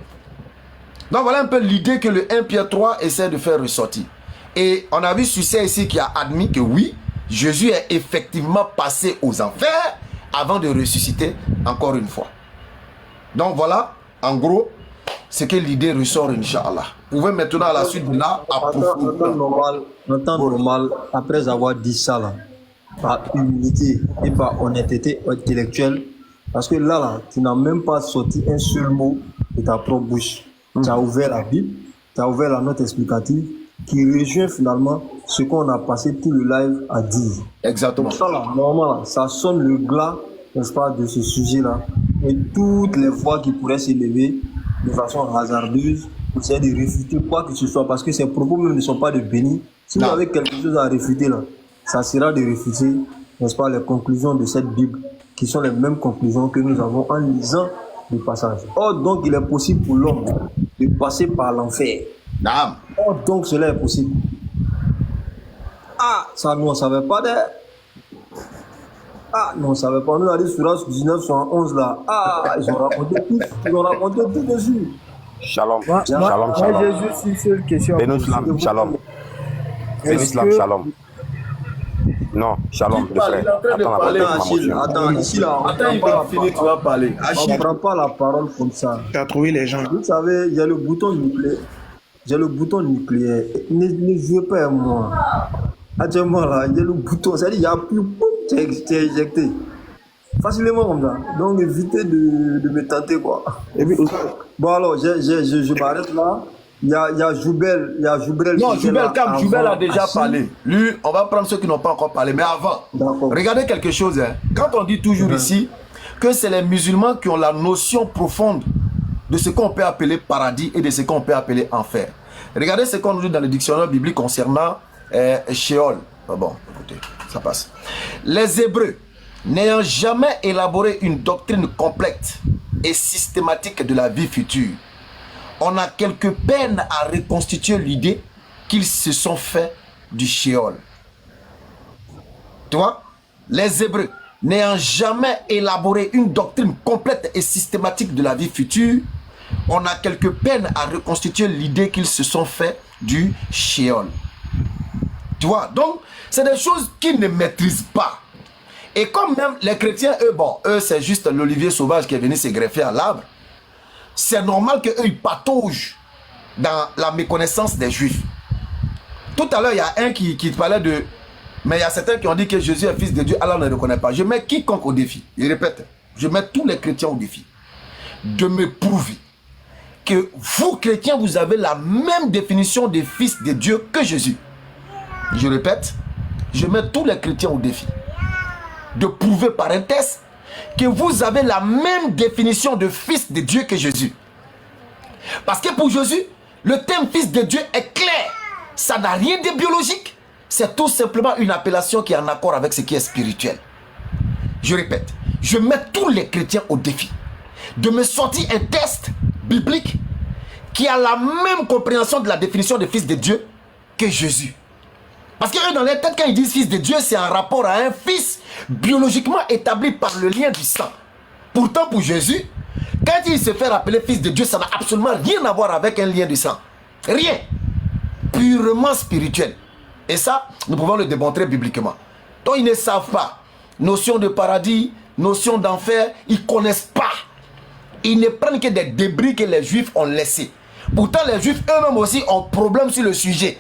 Donc voilà un peu l'idée que le 1 Pierre 3 essaie de faire ressortir. Et on a vu Succès ici qui a admis que oui, Jésus est effectivement passé aux enfers avant de ressusciter encore une fois. Donc voilà, en gros, c'est que l'idée ressort, Inch'Allah. Vous pouvez maintenant à la suite de là En temps normal, après avoir dit ça, là, par humilité et par honnêteté intellectuelle, parce que là, tu n'as même pas sorti un seul mot de ta propre bouche. Tu as ouvert la Bible, tu as ouvert la note explicative qui rejoint finalement ce qu'on a passé tout le live à dire. Exactement. Donc ça, là, normalement, ça sonne le glas, n'est-ce pas, de ce sujet-là. Et toutes les voix qui pourraient s'élever de façon hasardeuse pour essayer de réfuter quoi que ce soit, parce que ces propos même ne sont pas de béni. Si vous avez quelque chose à réfuter là, ça sera de réfuter, n'est-ce pas, les conclusions de cette Bible, qui sont les mêmes conclusions que nous avons en lisant le passage. Or, donc, il est possible pour l'homme de passer par l'enfer. Or, donc, cela est possible. Ah, ça, nous, on ne savait pas de... Ah, non, on ne savait pas. Nous, on a dit sur 19, 111 là. Ah, ils ont raconté tout dessus. Shalom. Shalom. J'ai juste une seule question. Benuslam, shalom. Benuslam, shalom. Non, shalom. Attends, ici là. Attends, il va finir, tu vas parler. On ne prend pas la parole comme ça. Tu as trouvé les gens. Vous savez, il y a le bouton nucléaire. Ne jouez pas à moi. Actuellement là, il y a le bouton. C'est-à-dire, il n'y a plus. Tu es éjecté. Facilement comme ça. Donc évitez de me tenter quoi. Et puis, bon alors, je m'arrête là. Il y a Joubel. Non, Joubel a déjà parlé. Lui, on va prendre ceux qui n'ont pas encore parlé. Mais avant, regardez quelque chose. Hein. Quand on dit toujours ici que c'est les musulmans qui ont la notion profonde de ce qu'on peut appeler paradis et de ce qu'on peut appeler enfer. Regardez ce qu'on nous dit dans le dictionnaire biblique concernant Sheol. Bon, écoutez, ça passe. Les Hébreux, n'ayant jamais élaboré une doctrine complète et systématique de la vie future, on a quelque peine à reconstituer l'idée qu'ils se sont fait du Sheol. Tu vois? Les Hébreux, n'ayant jamais élaboré une doctrine complète et systématique de la vie future, on a quelques peines à reconstituer l'idée qu'ils se sont fait du Sheol. Tu vois, donc, c'est des choses qu'ils ne maîtrisent pas. Et comme même les chrétiens, eux, c'est juste l'olivier sauvage qui est venu se greffer à l'arbre. C'est normal qu'eux, ils pataugent dans la méconnaissance des Juifs. Tout à l'heure, il y a un qui parlait de... Mais il y a certains qui ont dit que Jésus est fils de Dieu, Allah ne le reconnaît pas. Je mets quiconque au défi. Je répète, je mets tous les chrétiens au défi de me prouver que vous, chrétiens, vous avez la même définition de fils de Dieu que Jésus. Je répète, je mets tous les chrétiens au défi de prouver par un test que vous avez la même définition de fils de Dieu que Jésus. Parce que pour Jésus, le terme fils de Dieu est clair. Ça n'a rien de biologique. C'est tout simplement une appellation qui est en accord avec ce qui est spirituel. Je répète, je mets tous les chrétiens au défi de me sortir un test biblique qui a la même compréhension de la définition de fils de Dieu que Jésus. Parce que dans les têtes, quand ils disent fils de Dieu, c'est en rapport à un fils biologiquement établi par le lien du sang. Pourtant, pour Jésus, quand il se fait appeler fils de Dieu, ça n'a absolument rien à voir avec un lien du sang. Rien. Purement spirituel. Et ça, nous pouvons le démontrer bibliquement. Donc, ils ne savent pas. Notion de paradis, notion d'enfer, ils ne connaissent pas. Ils ne prennent que des débris que les Juifs ont laissés. Pourtant, les Juifs eux-mêmes aussi ont problème sur le sujet.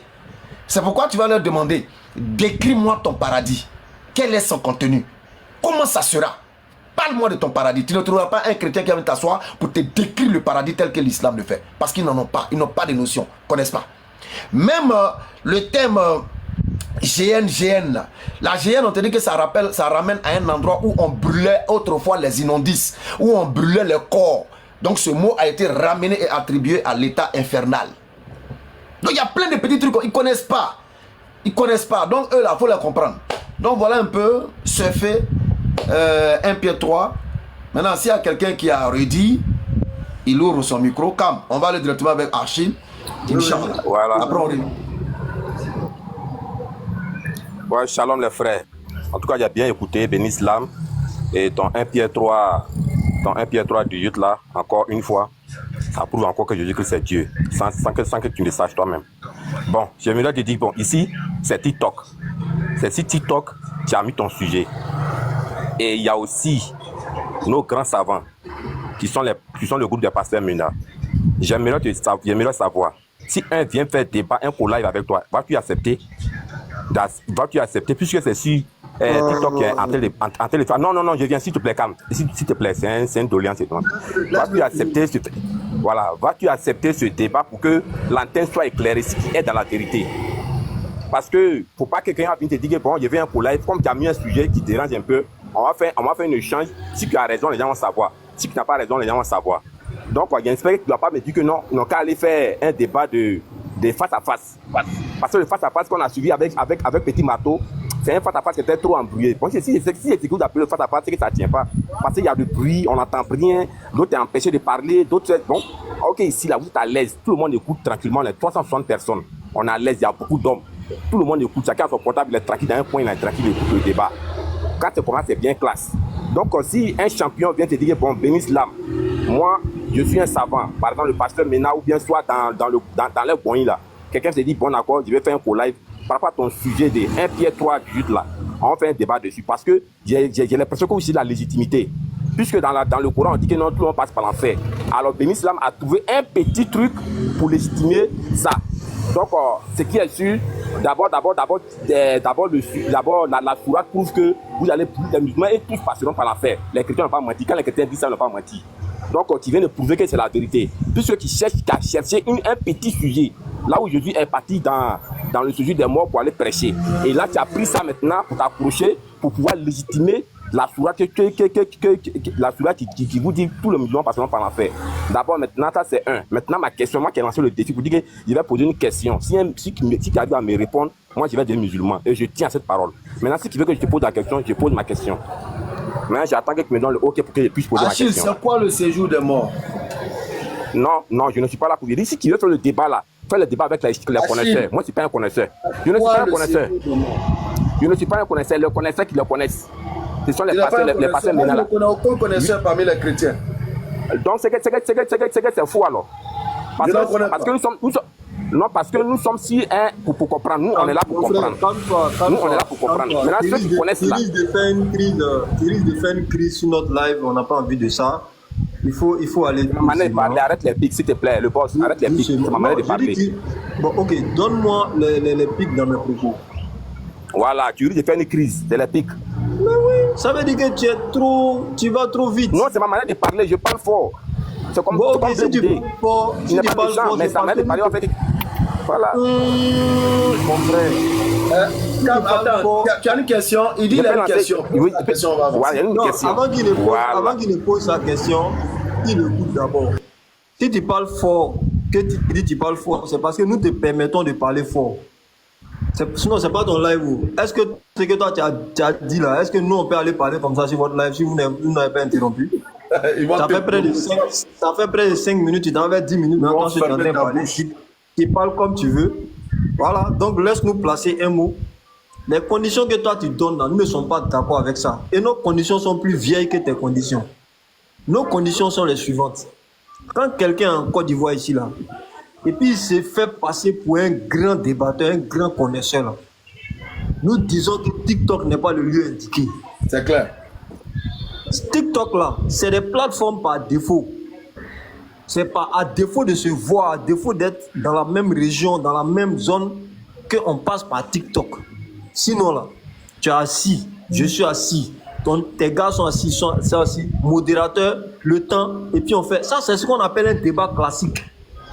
C'est pourquoi tu vas leur demander, décris-moi ton paradis. Quel est son contenu? Comment ça sera? Parle-moi de ton paradis. Tu ne trouveras pas un chrétien qui va t'asseoir pour te décrire le paradis tel que l'islam le fait. Parce qu'ils n'en ont pas. Ils n'ont pas de notion. Ils ne connaissent pas. Même le thème GN, là. La GN, on te dit que ça ramène à un endroit où on brûlait autrefois les immondices, où on brûlait les corps. Donc ce mot a été ramené et attribué à l'état infernal. Donc il y a plein de petits trucs qu'ils ne connaissent pas. Ils ne connaissent pas. Donc eux là, il faut les comprendre. Donc voilà un peu ce fait 1 Pierre 3. Maintenant, s'il y a quelqu'un qui a redit, il ouvre son micro. Calme, on va aller directement avec Achille. Inch'Allah. Voilà. Après on revient. Ouais, shalom les frères. En tout cas, j'ai bien écouté Ben Islam et ton 1 Pierre 3, du 8 là, encore une fois, ça prouve encore que Jésus-Christ c'est Dieu, sans que tu ne le saches toi-même. Bon, j'aimerais te dire, bon, ici, c'est TikTok. C'est si TikTok, tu as mis ton sujet. Et il y a aussi nos grands savants, qui sont le groupe des pasteurs MENA. J'aimerais savoir, si un vient faire débat, un co-live avec toi, vas-tu accepter? Puisque c'est sur TikTok qui est en train de faire. Non, je viens, s'il te plaît, calme. S'il te plaît, c'est une doléance. Vas-tu accepter ce débat pour que l'antenne soit éclairée, ce qui est dans la vérité? Parce que, faut pas que quelqu'un vienne te dire que bon, je viens pour live, comme tu as mis un sujet qui dérange un peu, on va faire un échange. Si tu as raison, les gens vont savoir. Si tu n'as pas raison, les gens vont savoir. Donc, j'espère que tu ne vas pas me dire que non, ils n'ont qu'à aller faire un débat de face à face. Parce que le face à face qu'on a suivi avec Petit Marteau, c'est un face à face qui était trop embrouillé. Bon, si c'est ce que vous appelez le face à face, c'est que ça ne tient pas. Parce qu'il y a du bruit, on n'entend rien, d'autres sont empêchés de parler, d'autres. Bon, ok, ici, là, vous êtes à l'aise, tout le monde écoute tranquillement, les 360 personnes, on est à l'aise, il y a beaucoup d'hommes. Tout le monde écoute, chacun a son portable, il est tranquille dans un coin, il est tranquille, il écoute le débat. Quand c'est comme ça, c'est bien classe. Donc, si un champion vient te dire, bon, Ben Islam, moi, je suis un savant, par exemple, le pasteur MENA, ou bien soit dans le boin là, quelqu'un se dit, bon, d'accord, je vais faire un co-live par rapport à ton sujet de 1 Pierre 3 du 8 là, on fait un débat dessus, parce que j'ai l'impression que c'est la légitimité. Puisque dans le Coran, on dit que non, tout le monde passe par l'enfer. Alors, Ben Islam a trouvé un petit truc pour légitimer ça. Donc, ce qui est sûr, d'abord, la sourate prouve que vous allez, les musulmans et tous passeront par l'enfer. Les chrétiens n'ont pas menti. Quand les chrétiens disent ça, ils n'ont pas menti. Donc, tu viens de prouver que c'est la vérité. Puisque tu cherches à chercher un petit sujet, là où Jésus est parti dans le sujet des morts pour aller prêcher. Et là, tu as pris ça maintenant pour t'approcher, pour pouvoir légitimer la sourate qui vous dit que tous les musulmans passeront par l'enfer. D'abord, maintenant, ça c'est un. Maintenant, ma question, moi qui ai lancé le défi pour dire que je vais poser une question. Si tu arrives à me répondre, moi je vais devenir musulman. Et je tiens à cette parole. Maintenant, si tu veux que je te pose la question, je pose ma question. Maintenant, j'attends que tu me donnes le OK pour que je puisse poser ma question. Achille, c'est quoi le séjour des morts? Non, je ne suis pas là pour dire. Si tu veux faire le débat là, fais le débat avec les connaisseurs. Moi, je ne suis pas un connaisseur. Je ne suis pas un connaisseur. Je ne suis pas un connaisseur. Les connaisseurs qui le connaissent. Ce sont les pasteurs MENA là. Il n'y a aucun connaisseur parmi les chrétiens. Donc c'est fou alors. Parce que non, parce que nous sommes si pour comprendre. Nous, on est là pour comprendre. Nous, on est là pour comprendre. Maintenant, ceux qui connaissent là. Tu risques de faire une crise sur notre live, on n'a pas envie de ça. Il faut aller. C'est ma manière de parler, arrête les pics, s'il te plaît, le boss, arrête les pics. C'est ma manière de parler. Bon, ok, donne-moi les pics dans mes propos. Voilà, tu risques de faire une crise, c'est les pics. Mais oui, ça veut dire que tu vas trop vite. Non, c'est ma manière de parler, je parle fort. C'est comme bon, okay, si tu parles fort, mais ça m'a de parler en fait. Voilà. Mon frère. Attends, tu as une question. Il dit il a une question. Oui, la question va avancer. Ouais, non, avant qu'il ne pose sa question, il écoute d'abord. Si tu parles fort, que tu dis tu parles fort, c'est parce que nous te permettons de parler fort. Sinon, c'est pas ton live. Est-ce que ce que toi tu as dit là, est-ce que nous on peut aller parler comme ça sur votre live si vous n'avez pas interrompu? Ça fait près de 5 minutes, tu t'en avais 10 minutes, maintenant je suis en train de parler. Tu parles comme tu veux. Voilà, donc laisse-nous placer un mot. Les conditions que toi tu donnes là, nous ne sommes pas d'accord avec ça. Et nos conditions sont plus vieilles que tes conditions. Nos conditions sont les suivantes. Quand quelqu'un est en Côte d'Ivoire ici là, et puis il s'est fait passer pour un grand débatteur, un grand connaisseur là, nous disons que TikTok n'est pas le lieu indiqué. C'est clair. TikTok là, c'est des plateformes par défaut. C'est pas à défaut de se voir, à défaut d'être dans la même région, dans la même zone, qu'on passe par TikTok. Sinon là, tu es assis, je suis assis, tes gars sont assis, modérateur, le temps, et puis on fait. Ça, c'est ce qu'on appelle un débat classique.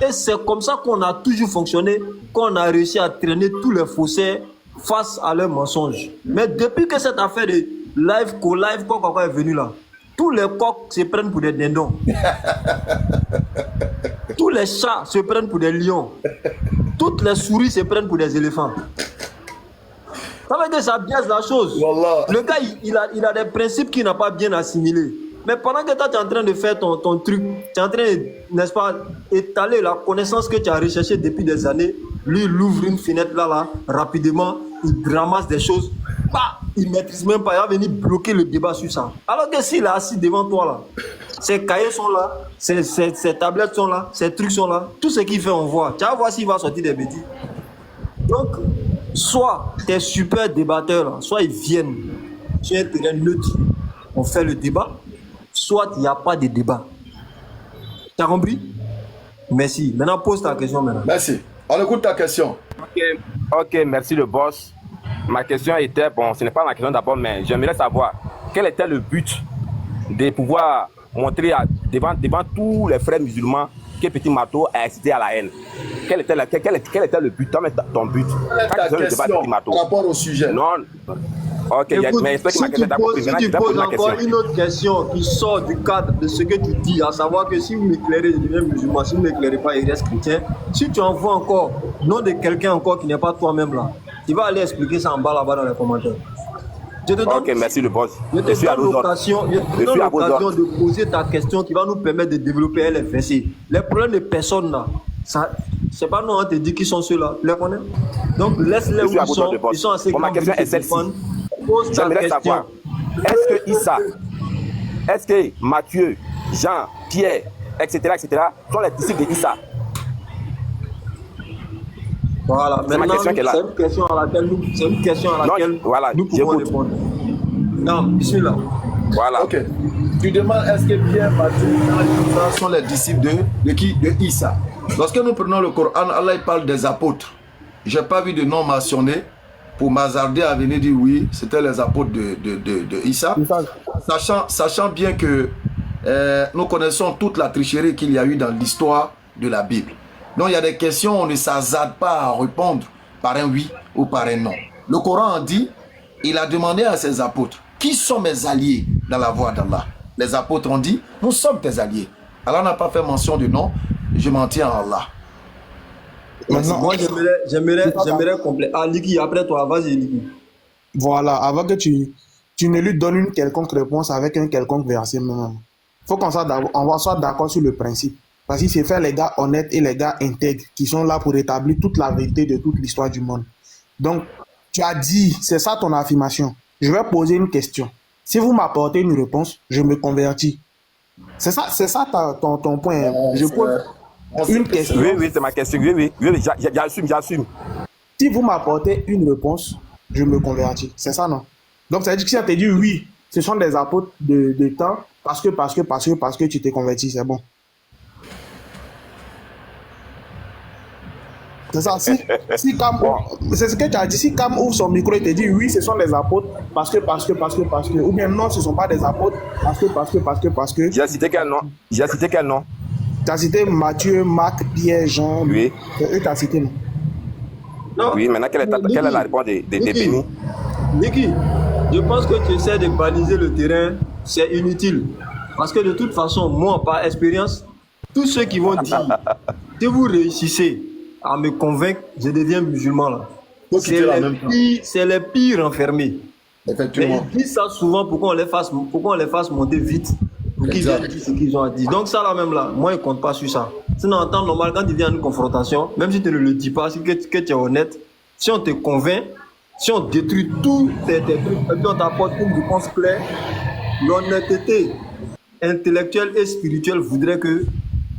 Et c'est comme ça qu'on a toujours fonctionné, qu'on a réussi à traîner tous les faussaires face à leurs mensonges. Mais depuis que cette affaire de live, quoi est venue là, tous les coqs se prennent pour des dindons. Tous les chats se prennent pour des lions. Toutes les souris se prennent pour des éléphants. Ça veut dire que ça biaise la chose. Wallah. Le gars, il a des principes qu'il n'a pas bien assimilés. Mais pendant que toi, tu es en train de faire ton truc, tu es en train, n'est-ce pas, étaler la connaissance que tu as recherchée depuis des années, lui, il ouvre une fenêtre là, rapidement, il ramasse des choses, bah, il ne maîtrise même pas, il va venir bloquer le débat sur ça. Alors que s'il est assis devant toi là, ses cahiers sont là, ses tablettes sont là, ses trucs sont là, tout ce qu'il fait, on voit. Tu vas voir s'il va sortir des bêtises. Donc, soit tes super débatteurs là, soit ils viennent sur un terrain neutre, on fait le débat, soit il n'y a pas de débat. Tu as compris? Merci. Maintenant, pose ta question maintenant. Merci. On écoute ta question. Ok, merci le boss. Ma question était, bon, ce n'est pas ma question d'abord, mais j'aimerais savoir quel était le but de pouvoir montrer devant tous les frères musulmans que Petit Marteau a excité à la haine. Quel était le but? Ton but? Ta question par rapport au sujet. Non. Ok, écoute, mais si tu poses encore une autre question qui sort du cadre de ce que tu dis, à savoir que si vous m'éclairez, je deviens musulman, si vous ne m'éclairez pas, il reste chrétien. Si tu envoies encore nom de quelqu'un encore qui n'est pas toi-même là, tu vas aller expliquer ça en bas là-bas dans les commentaires. Je te donne, ok, merci le boss. Je te donne l'occasion de poser ta question qui va nous permettre de développer les versets. Les problèmes de personnes là, c'est pas nous, on te dit qui sont ceux-là, tu les connais. Donc laisse-les où ils sont assez grands. Ma question est celle-ci. J'aimerais savoir, est-ce que Issa, est-ce que Matthieu, Jean, Pierre, etc. sont les disciples de Issa? Voilà, c'est ma question qui est là. C'est une question à laquelle nous pouvons répondre. Non, bismillah. Voilà. Ok. Tu demandes est-ce que Pierre, Matthieu, Jean sont les disciples de qui? De Issa. Lorsque nous prenons le Coran, Allah il parle des apôtres. Je n'ai pas vu de nom mentionné pour m'hasarder à venir dire oui, c'était les apôtres de Issa. Sachant bien que nous connaissons toute la tricherie qu'il y a eu dans l'histoire de la Bible. Donc il y a des questions, on ne s'hasarde pas à répondre par un oui ou par un non. Le Coran dit, il a demandé à ses apôtres, qui sont mes alliés dans la voie d'Allah? Les apôtres ont dit, nous sommes tes alliés. Allah n'a pas fait mention de nom, je m'en tiens à Allah. Maintenant, moi j'aimerais compléter. Ah, Liki, après toi, vas-y Liki. Voilà, avant que tu ne lui donnes une quelconque réponse avec un quelconque verset même. Il faut qu'on soit d'accord sur le principe. Parce que c'est faire les gars honnêtes et les gars intègres qui sont là pour établir toute la vérité de toute l'histoire du monde. Donc, tu as dit, c'est ça ton affirmation. Je vais poser une question. Si vous m'apportez une réponse, je me convertis. C'est ça ton point. Je pose une question. Oui, c'est ma question. Oui, j'assume. Si vous m'apportez une réponse, je me convertis. C'est ça, non? Donc, ça veut dire que si on te dit oui, ce sont des apôtres de temps, parce que tu t'es converti, c'est bon. C'est ça. Si Cam, c'est ce que tu as dit. Si Cam ouvre son micro et te dit oui, ce sont des apôtres, parce que, ou bien non, ce ne sont pas des apôtres, parce que. J'ai cité quel nom? Tu as cité Matthieu, Marc, Pierre, Jean. Oui. Eux, tu as cité, non? Non. Oui, maintenant, quelle est la réponse des bénis? Niki, je pense que tu essaies de baliser le terrain, c'est inutile. Parce que de toute façon, moi, par expérience, tous ceux qui vont dire, si vous réussissez à me convaincre, je deviens musulman là. C'est les pires enfermés. Effectivement. Mais ils disent ça souvent pour qu'on les fasse monter vite, pour qu'ils viennent dire ce qu'ils ont à dire. Donc ça là même là, moi, ils ne comptent pas sur ça. Sinon, en temps normal, quand il vient à une confrontation, même si tu ne le dis pas, si que tu es honnête, si on te convainc, si on détruit tous tes trucs, et puis on t'apporte une réponse claire, l'honnêteté intellectuelle et spirituelle voudrait que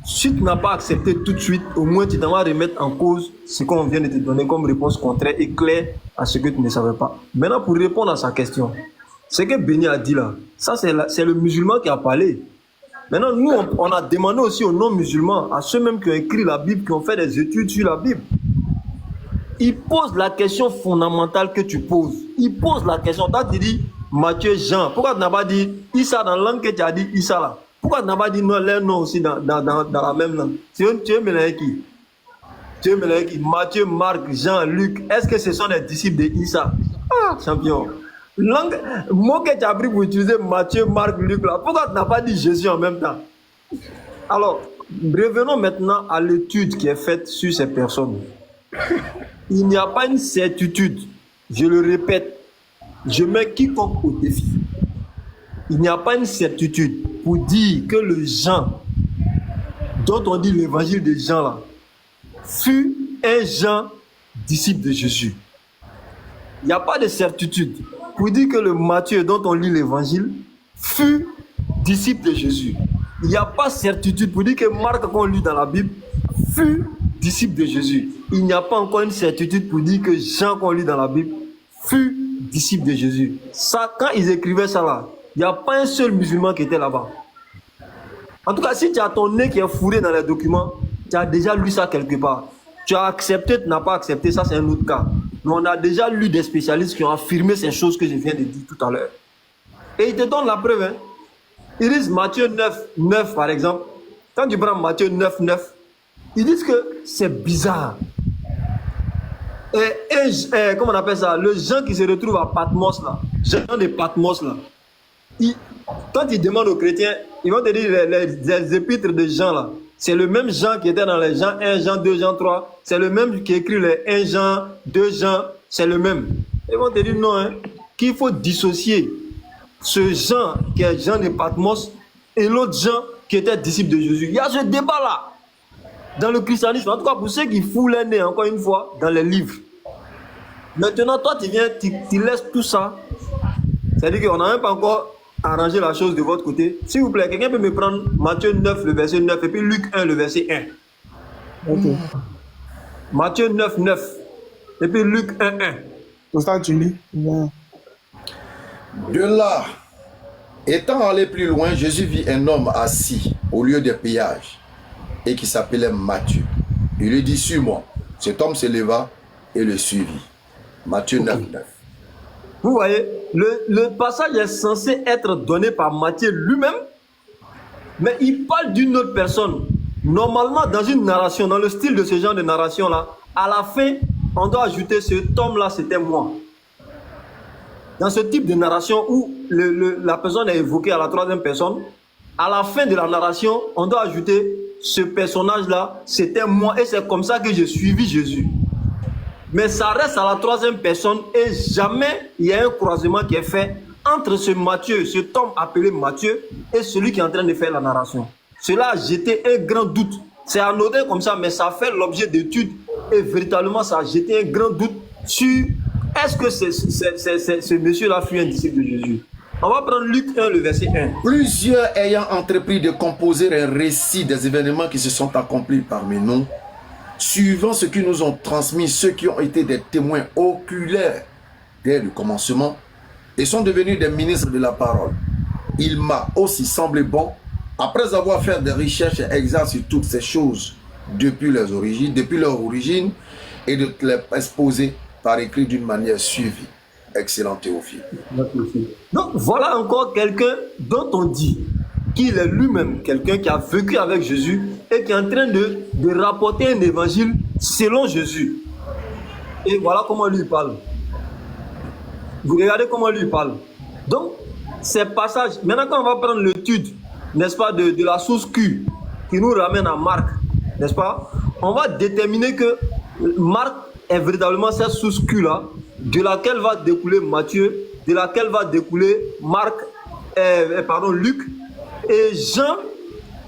si tu n'as pas accepté tout de suite, au moins tu t'en vas remettre en cause ce qu'on vient de te donner comme réponse contraire et claire à ce que tu ne savais pas. Maintenant, pour répondre à sa question, ce que Béni a dit là, ça c'est le musulman qui a parlé. Maintenant, nous, on a demandé aussi aux non-musulmans, à ceux mêmes qui ont écrit la Bible, qui ont fait des études sur la Bible. Ils posent la question fondamentale que tu poses. Ils posent la question. Toi, tu dis Matthieu, Jean. Pourquoi tu n'as pas dit Issa dans la langue que tu as dit Issa là? Pourquoi tu n'as pas dit non, leur nom aussi dans la même langue? Tu es mélangé qui? Tu es mélangé qui? Matthieu, Marc, Jean, Luc. Est-ce que ce sont des disciples de Issa? Ah, champion. Langue, mot que tu as pris pour utiliser Matthieu, Marc, Luc là. Pourquoi tu n'as pas dit Jésus en même temps? Alors, revenons maintenant à l'étude qui est faite sur ces personnes. Il n'y a pas une certitude, je le répète, je mets quiconque au défi. Il n'y a pas une certitude pour dire que le Jean, dont on dit l'évangile de Jean là, fut un Jean disciple de Jésus. Il n'y a pas de certitude pour dire que le Matthieu dont on lit l'évangile fut disciple de Jésus. Il n'y a pas de certitude pour dire que Marc qu'on lit dans la Bible fut disciple de Jésus. Il n'y a pas encore une certitude pour dire que Jean qu'on lit dans la Bible fut disciple de Jésus. Ça, quand ils écrivaient ça là, il n'y a pas un seul musulman qui était là-bas. En tout cas, si tu as ton nez qui est fourré dans les documents, tu as déjà lu ça quelque part. Tu as accepté, tu n'as pas accepté, ça c'est un autre cas. Mais on a déjà lu des spécialistes qui ont affirmé ces choses que je viens de dire tout à l'heure. Et ils te donnent la preuve. Hein. Ils disent Matthieu 9 par exemple. Quand tu prends Matthieu 9, ils disent que c'est bizarre. Et comment on appelle ça? Le Jean qui se retrouve à Patmos là, Jean de Patmos là, quand ils demandent aux chrétiens, ils vont te dire les épîtres de Jean là, c'est le même Jean qui était dans les Jean 1, Jean 2, Jean 3, c'est le même qui écrit les 1 Jean, 2 Jean, c'est le même. Ils vont te dire non, hein, qu'il faut dissocier ce Jean qui est Jean de Patmos et l'autre Jean qui était disciple de Jésus. Il y a ce débat là. Dans le christianisme, en tout cas pour ceux qui foulent les nez, encore une fois, dans les livres. Maintenant, toi, tu viens, tu laisses tout ça. C'est-à-dire qu'on n'a même pas encore arrangé la chose de votre côté. S'il vous plaît, quelqu'un peut me prendre Matthieu 9, le verset 9, et puis Luc 1, le verset 1. Ok. Matthieu 9, et puis Luc 1. Pour ça, tu lis. Ouais. De là, étant allé plus loin, Jésus vit un homme assis au lieu des péages et qui s'appelait Matthieu. Il lui dit, suis-moi. Cet homme se leva et le suivit. Matthieu 9. Vous voyez, le passage est censé être donné par Matthieu lui-même, mais il parle d'une autre personne. Normalement, dans une narration, dans le style de ce genre de narration-là, à la fin, on doit ajouter cet homme-là, c'était moi. Dans ce type de narration où la personne est évoquée à la troisième personne, à la fin de la narration, on doit ajouter ce personnage-là, c'était moi, et c'est comme ça que j'ai suivi Jésus. Mais ça reste à la troisième personne et jamais il y a un croisement qui est fait entre ce Matthieu, cet homme appelé Matthieu, et celui qui est en train de faire la narration. Cela a jeté un grand doute. C'est anodin comme ça, mais ça fait l'objet d'études et véritablement ça a jeté un grand doute sur est-ce que ce monsieur-là fut un disciple de Jésus. On va prendre Luc 1, le verset 1. Plusieurs ayant entrepris de composer un récit des événements qui se sont accomplis parmi nous, suivant ce qui nous ont transmis ceux qui ont été des témoins oculaires dès le commencement et sont devenus des ministres de la parole. Il m'a aussi semblé bon, après avoir fait des recherches exactes sur toutes ces choses depuis leur origine, et de les exposer par écrit d'une manière suivie. Excellent Théophile. Donc voilà encore quelqu'un dont on dit qu'il est lui-même quelqu'un qui a vécu avec Jésus et qui est en train de rapporter un évangile selon Jésus. Et voilà comment lui parle. Vous regardez comment lui parle. Donc, ces passages, maintenant quand on va prendre l'étude, n'est-ce pas, de la source Q, qui nous ramène à Marc, n'est-ce pas, on va déterminer que Marc est véritablement cette source Q-là, de laquelle va découler Matthieu, de laquelle va découler Luc, et Jean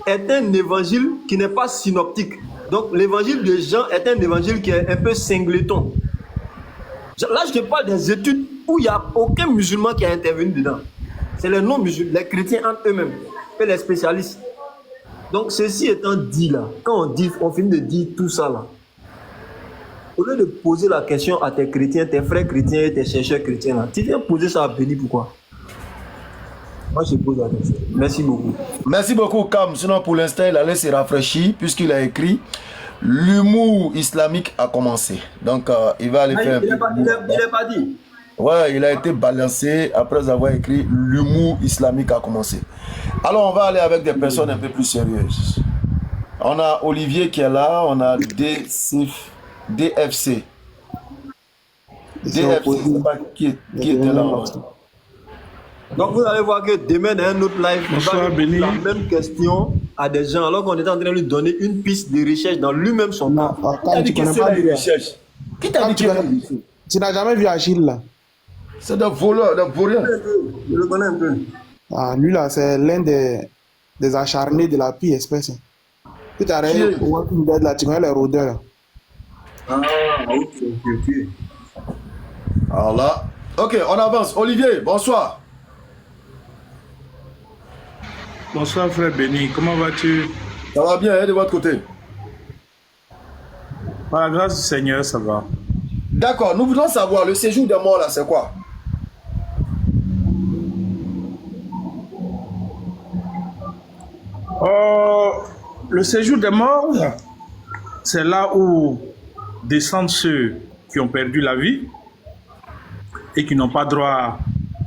est un évangile qui n'est pas synoptique. Donc l'évangile de Jean est un évangile qui est un peu singleton. Là, je parle des études où il n'y a aucun musulman qui a intervenu dedans. C'est les non-musulmans, les chrétiens entre eux-mêmes, et les spécialistes. Donc ceci étant dit là, quand on finit de dire tout ça là, au lieu de poser la question à tes chrétiens, tes frères chrétiens et tes chercheurs chrétiens là, tu viens poser ça à Béni, pourquoi? Moi je pose la question. Merci beaucoup. Merci beaucoup Cam. Sinon pour l'instant il allait se rafraîchir puisqu'il a écrit l'humour islamique a commencé. Donc il va aller faire il n'est pas dit. Ouais, il a été balancé après avoir écrit l'humour islamique a commencé. Alors on va aller avec des personnes un peu plus sérieuses. On a Olivier qui est là, on a DFC. DFC, c'est pas qui était là. Donc vous allez voir que demain dans un autre live, Bonsoir, on va poser la même question à des gens alors qu'on était en train de lui donner une piste de recherche dans lui-même son cas. Tu connais pas de recherche. Qui t'a dit tu n'as jamais vu Achille là? C'est des voleurs, des vauriens. Je le connais un peu. Ah, lui là, c'est l'un des acharnés de la pire espèce. Tu t'as regardé Walking Dead là, tu connais les rôdeurs. Ah, ok. Alors là, ok, on avance. Olivier, bonsoir. Bonsoir frère Béni, comment vas-tu? Ça va bien, hein, de votre côté? Par la grâce du Seigneur, ça va. D'accord, nous voulons savoir, le séjour des morts là, c'est quoi? Le séjour des morts, c'est là où descendent ceux qui ont perdu la vie et qui n'ont pas droit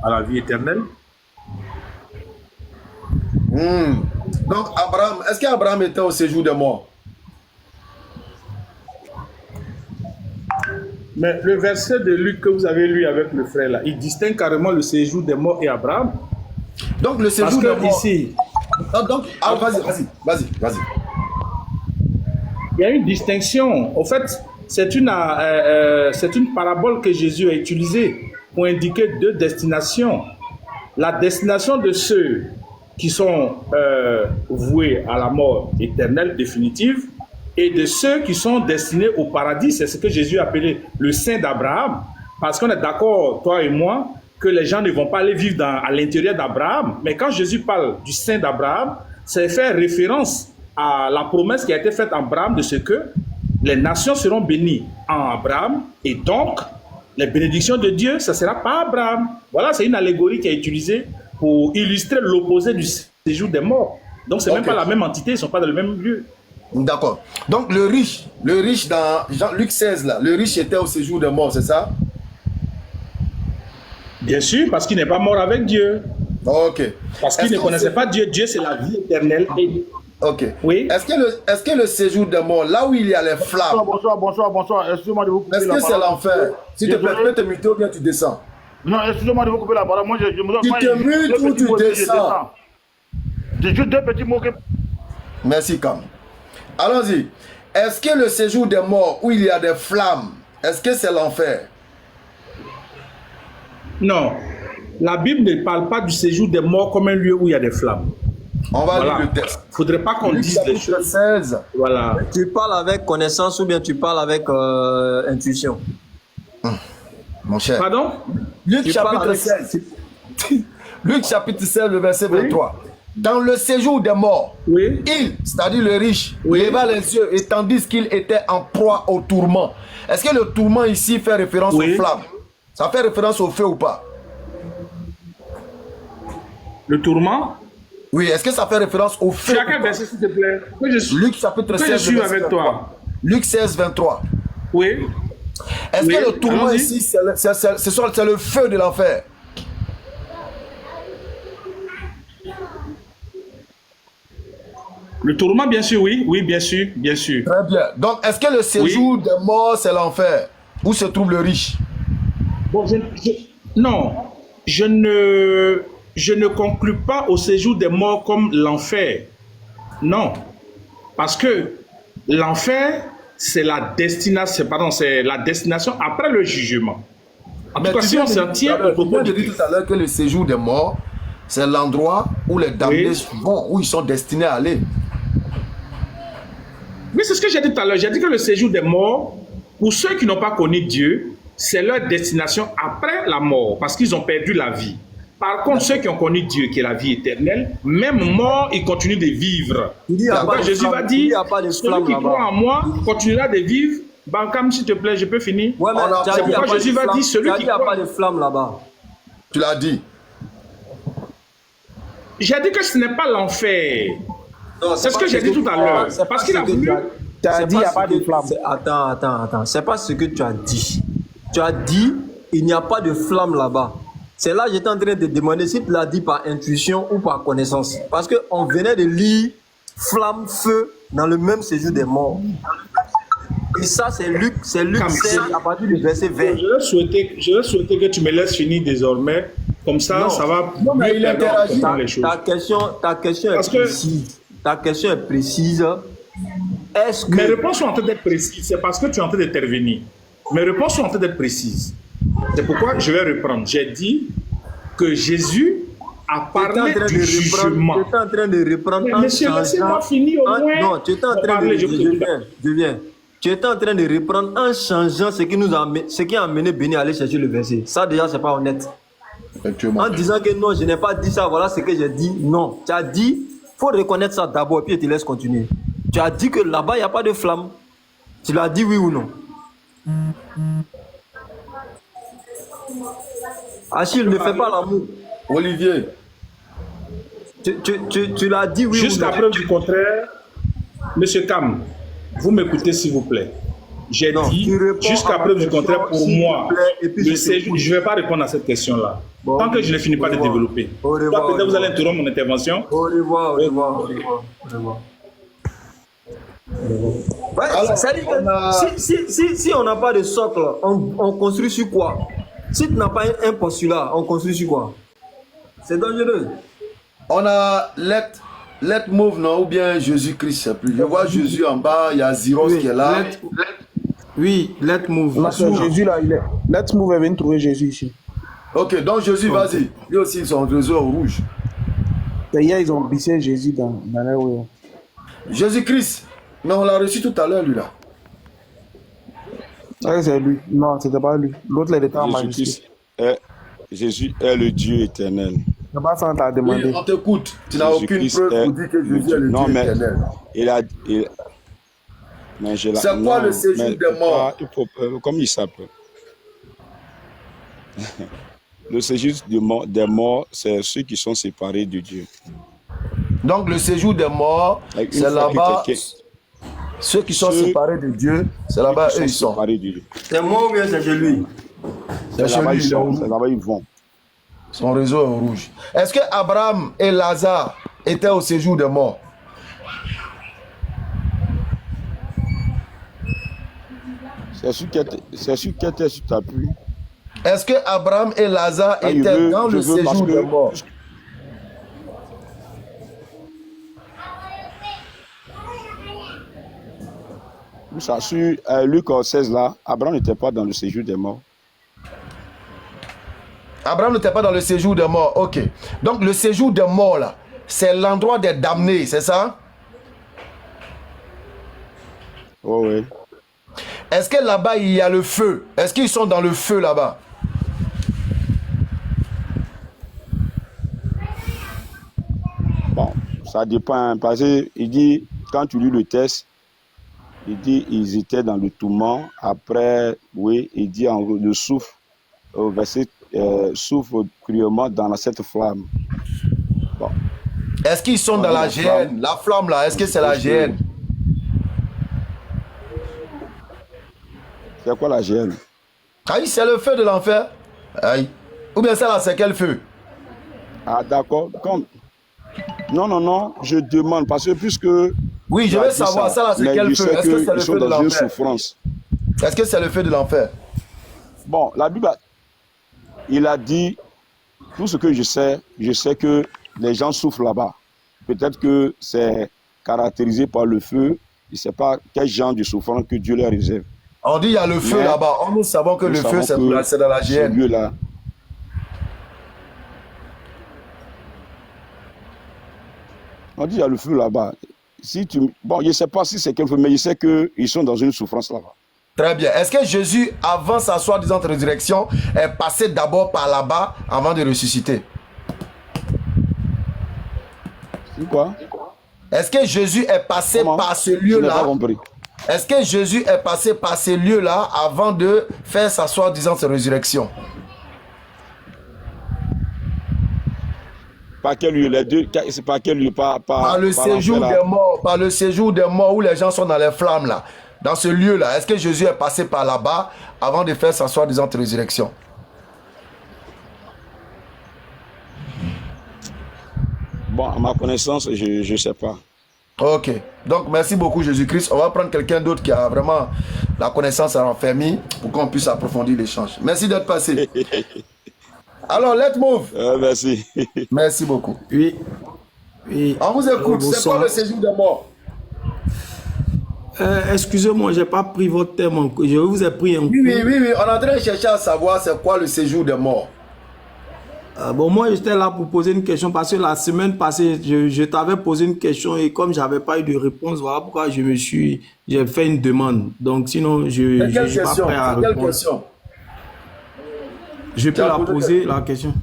à la vie éternelle. Donc Abraham, est-ce qu'Abraham était au séjour des morts? Mais le verset de Luc que vous avez lu avec le frère là, il distingue carrément le séjour des morts et Abraham. Donc le séjour des morts ici, vas-y. Il y a une distinction. En fait, c'est une parabole que Jésus a utilisée pour indiquer deux destinations. La destination de ceux qui sont voués à la mort éternelle définitive et de ceux qui sont destinés au paradis. C'est ce que Jésus a appelé le sein d'Abraham. Parce qu'on est d'accord, toi et moi, que les gens ne vont pas aller vivre à l'intérieur d'Abraham. Mais quand Jésus parle du sein d'Abraham, c'est faire référence à la promesse qui a été faite à Abraham de ce que les nations seront bénies en Abraham et donc les bénédictions de Dieu, ça ne sera pas Abraham. Voilà, c'est une allégorie qui est utilisée pour illustrer l'opposé du séjour des morts. Donc c'est même pas la même entité, ils ne sont pas dans le même lieu. D'accord. Donc le riche dans Jean-Luc 16 là, le riche était au séjour des morts, c'est ça? Bien sûr, parce qu'il n'est pas mort avec Dieu. Ok. Parce qu'il ne connaissait pas Dieu. Dieu, c'est la vie éternelle. Et... Ok. Oui. Est-ce que le séjour des morts, là où il y a les flammes... Bonsoir. Excusez-moi de vous couper la parole. Est-ce que c'est l'enfer? S'il te plaît, tu peux te muter ou bien tu descends? Non, excusez-moi de vous couper la parole. Moi, je me tu te mutes ou tu descends? J'ai juste deux petits mots que... Merci, Cam. Allons-y. Est-ce que le séjour des morts, où il y a des flammes, est-ce que c'est l'enfer? Non. La Bible ne parle pas du séjour des morts comme un lieu où il y a des flammes. On va lire le texte. Il ne faudrait pas qu'on dise des choses. 16. Voilà. Tu parles avec connaissance ou bien tu parles avec intuition? Mon cher. Pardon? Luc chapitre 16. Luc chapitre 16, le verset 23. Dans le séjour des morts, il, c'est-à-dire le riche, leva les yeux et tandis qu'il était en proie au tourment. Est-ce que le tourment ici fait référence aux flammes? Ça fait référence au feu ou pas? Le tourment? Oui, est-ce que ça fait référence au feu? Chacun verset, s'il te plaît. Luc chapitre 16, je suis avec toi. Luc 16, 23. Oui. Est-ce que le tourment ici, c'est le feu de l'enfer? Le tourment, bien sûr, oui. Oui, bien sûr, bien sûr. Très bien. Donc, est-ce que le séjour des morts, c'est l'enfer? Où se trouve le riche? Bon, non, je ne conclus pas au séjour des morts comme l'enfer. Non. Parce que l'enfer, c'est la destination, c'est la destination après le jugement. En tout cas, si on s'en tient au propos de tout à l'heure que le séjour des morts, c'est l'endroit où les damnés vont, où ils sont destinés à aller. Oui, c'est ce que j'ai dit tout à l'heure. J'ai dit que le séjour des morts, pour ceux qui n'ont pas connu Dieu, c'est leur destination après la mort, parce qu'ils ont perdu la vie. Par contre, ceux qui ont connu Dieu, qui est la vie éternelle, même mort, ils continuent de vivre. Jésus va dire, celui qui croit en moi continuera de vivre. Bankam, s'il te plaît, je peux finir. Ouais, c'est pourquoi Jésus va dire, celui qui croit... Il n'y a pas de flamme là-bas. Tu l'as dit. J'ai dit que ce n'est pas l'enfer. C'est ce que j'ai dit tout à l'heure. Parce qu'il a voulu... Tu as dit, il n'y a pas de flamme. Attends. C'est pas ce que tu as dit. Tu as dit, il n'y a pas de flamme là-bas. C'est là que j'étais en train de demander si tu l'as dit par intuition ou par connaissance. Parce qu'on venait de lire flamme, feu dans le même séjour des morts. Et ça, c'est Luc 16 à partir du verset 20. Je vais souhaiter que tu me laisses finir désormais. Comme ça, ça va mieux interagir dans les choses. Ta question est précise. Ta question est précise. Est-ce que... Mes réponses sont en train d'être précises. C'est parce que tu es en train d'intervenir. Mes réponses sont en train d'être précises. C'est pourquoi je vais reprendre. J'ai dit que Jésus a parlé du jugement. Tu étais en train de reprendre en changeant... finir au moins. Non, tu étais en train de... Je viens. Tu étais en train de reprendre en changeant ce qui a amené Béni à aller chercher le verset. Ça, déjà, c'est pas honnête. En disant que non, je n'ai pas dit ça, voilà ce que j'ai dit. Non. Tu as dit, il faut reconnaître ça d'abord, et puis je te laisse continuer. Tu as dit que là-bas, il n'y a pas de flamme. Tu l'as dit oui ou non? Achille, ne fais pas l'amour. Olivier. Tu l'as dit oui ou non? Jusqu'à preuve du contraire, Monsieur Kam, vous m'écoutez s'il vous plaît. J'ai dit, jusqu'à preuve du contraire, pour moi, je ne vais pas répondre à cette question-là. Bon, tant que je ne finis pas de développer. Peut-être vous allez interrompre mon intervention. Au revoir. Ouais, c'est-à-dire que si on n'a pas de socle, on construit sur quoi? Si tu n'as pas un postulat, on construit sur quoi? C'est dangereux. On a let move, non? Ou bien Jésus-Christ, je ne sais plus. Je vois Jésus en bas, il y a Zyros qui est là. Let move. Là, c'est Jésus là, let move est venu trouver Jésus ici. Ok, donc Jésus, vas-y. Lui aussi, ils sont en réseau rouge. Hier, ils ont glissé Jésus dans la rue. Jésus-Christ. Mais on l'a reçu tout à l'heure, lui là. Ah, c'est lui. Non, c'était pas lui. L'autre, il était en majesté. Jésus est le Dieu éternel. C'est pas ça qu'on t'a demandé. Oui, on t'écoute. Tu n'as aucune preuve pour dire que Jésus est le Dieu éternel. C'est quoi le séjour des morts? Comme il s'appelle. Le séjour des morts, c'est ceux qui sont séparés de Dieu. Donc le séjour des morts, c'est là-bas. Ceux qui sont séparés de Dieu, c'est là-bas eux ils sont. C'est moi ou bien c'est chez lui? C'est là-bas ils vont. Son réseau est rouge. Est-ce que Abraham et Lazare étaient au séjour des morts? C'est sur quelle tête tu t'appuies? Est-ce que Abraham et Lazare étaient dans le séjour des morts? Ça, sur Luc 16 là, Abraham n'était pas dans le séjour des morts. Abraham n'était pas dans le séjour des morts, ok. Donc le séjour des morts là, c'est l'endroit des damnés, c'est ça? Oh, oui. Est-ce que là-bas il y a le feu? Est-ce qu'ils sont dans le feu là-bas? Ça dépend, hein, parce qu'il dit, quand tu lis le texte, il dit ils étaient dans le tourment. Après, oui, il dit le souffle, au verset, souffle cruellement dans cette flamme. Bon. Est-ce qu'ils sont dans la géhenne? La flamme là, est-ce que c'est la géhenne? C'est quoi la géhenne? Aïe, c'est le feu de l'enfer. Aïe. Ou bien ça là, c'est quel feu? Ah d'accord. Non, je demande, parce que puisque... Oui, je veux savoir, ça là, c'est quel feu? Est-ce que c'est le feu de l'enfer? Est-ce que c'est le feu de l'enfer? Bon, la Bible, il a dit, tout ce que je sais que les gens souffrent là-bas. Peut-être que c'est caractérisé par le feu, je ne sais pas quel genre de souffrance que Dieu leur réserve. On dit il y a le feu là-bas, nous savons que le feu c'est dans la géhenne. Là. On dit il y a le feu là-bas. Bon, je ne sais pas si c'est quel feu, mais je sais qu'ils sont dans une souffrance là-bas. Très bien. Est-ce que Jésus, avant sa soi-disant résurrection, est passé d'abord par là-bas avant de ressusciter? C'est quoi? Est-ce que Jésus est passé par ce lieu-là? Je n'ai pas compris. Est-ce que Jésus est passé par ces lieux-là avant de faire sa soi-disant résurrection? Par quel lieu? Les deux, c'est par quel lieu? Par le séjour des morts, par le séjour des morts où les gens sont dans les flammes là. Dans ce lieu-là, est-ce que Jésus est passé par là-bas avant de faire sa soi-disant résurrection? Bon, à ma connaissance, je ne sais pas. Ok. Donc, merci beaucoup, Jésus-Christ. On va prendre quelqu'un d'autre qui a vraiment la connaissance en famille pour qu'on puisse approfondir l'échange. Merci d'être passé. Alors, let's move. Merci. Merci beaucoup. Oui. On vous écoute. C'est quoi le séjour des morts? Excusez-moi, je n'ai pas pris votre thème. Je vous ai pris un coup. Oui. On est en train de chercher à savoir c'est quoi le séjour des morts. Bon, moi, j'étais là pour poser une question parce que la semaine passée, je t'avais posé une question et comme je n'avais pas eu de réponse, voilà pourquoi j'ai fait une demande. Donc, sinon, je ne suis pas prêt à répondre. Quelle question? Je peux la poser, la question.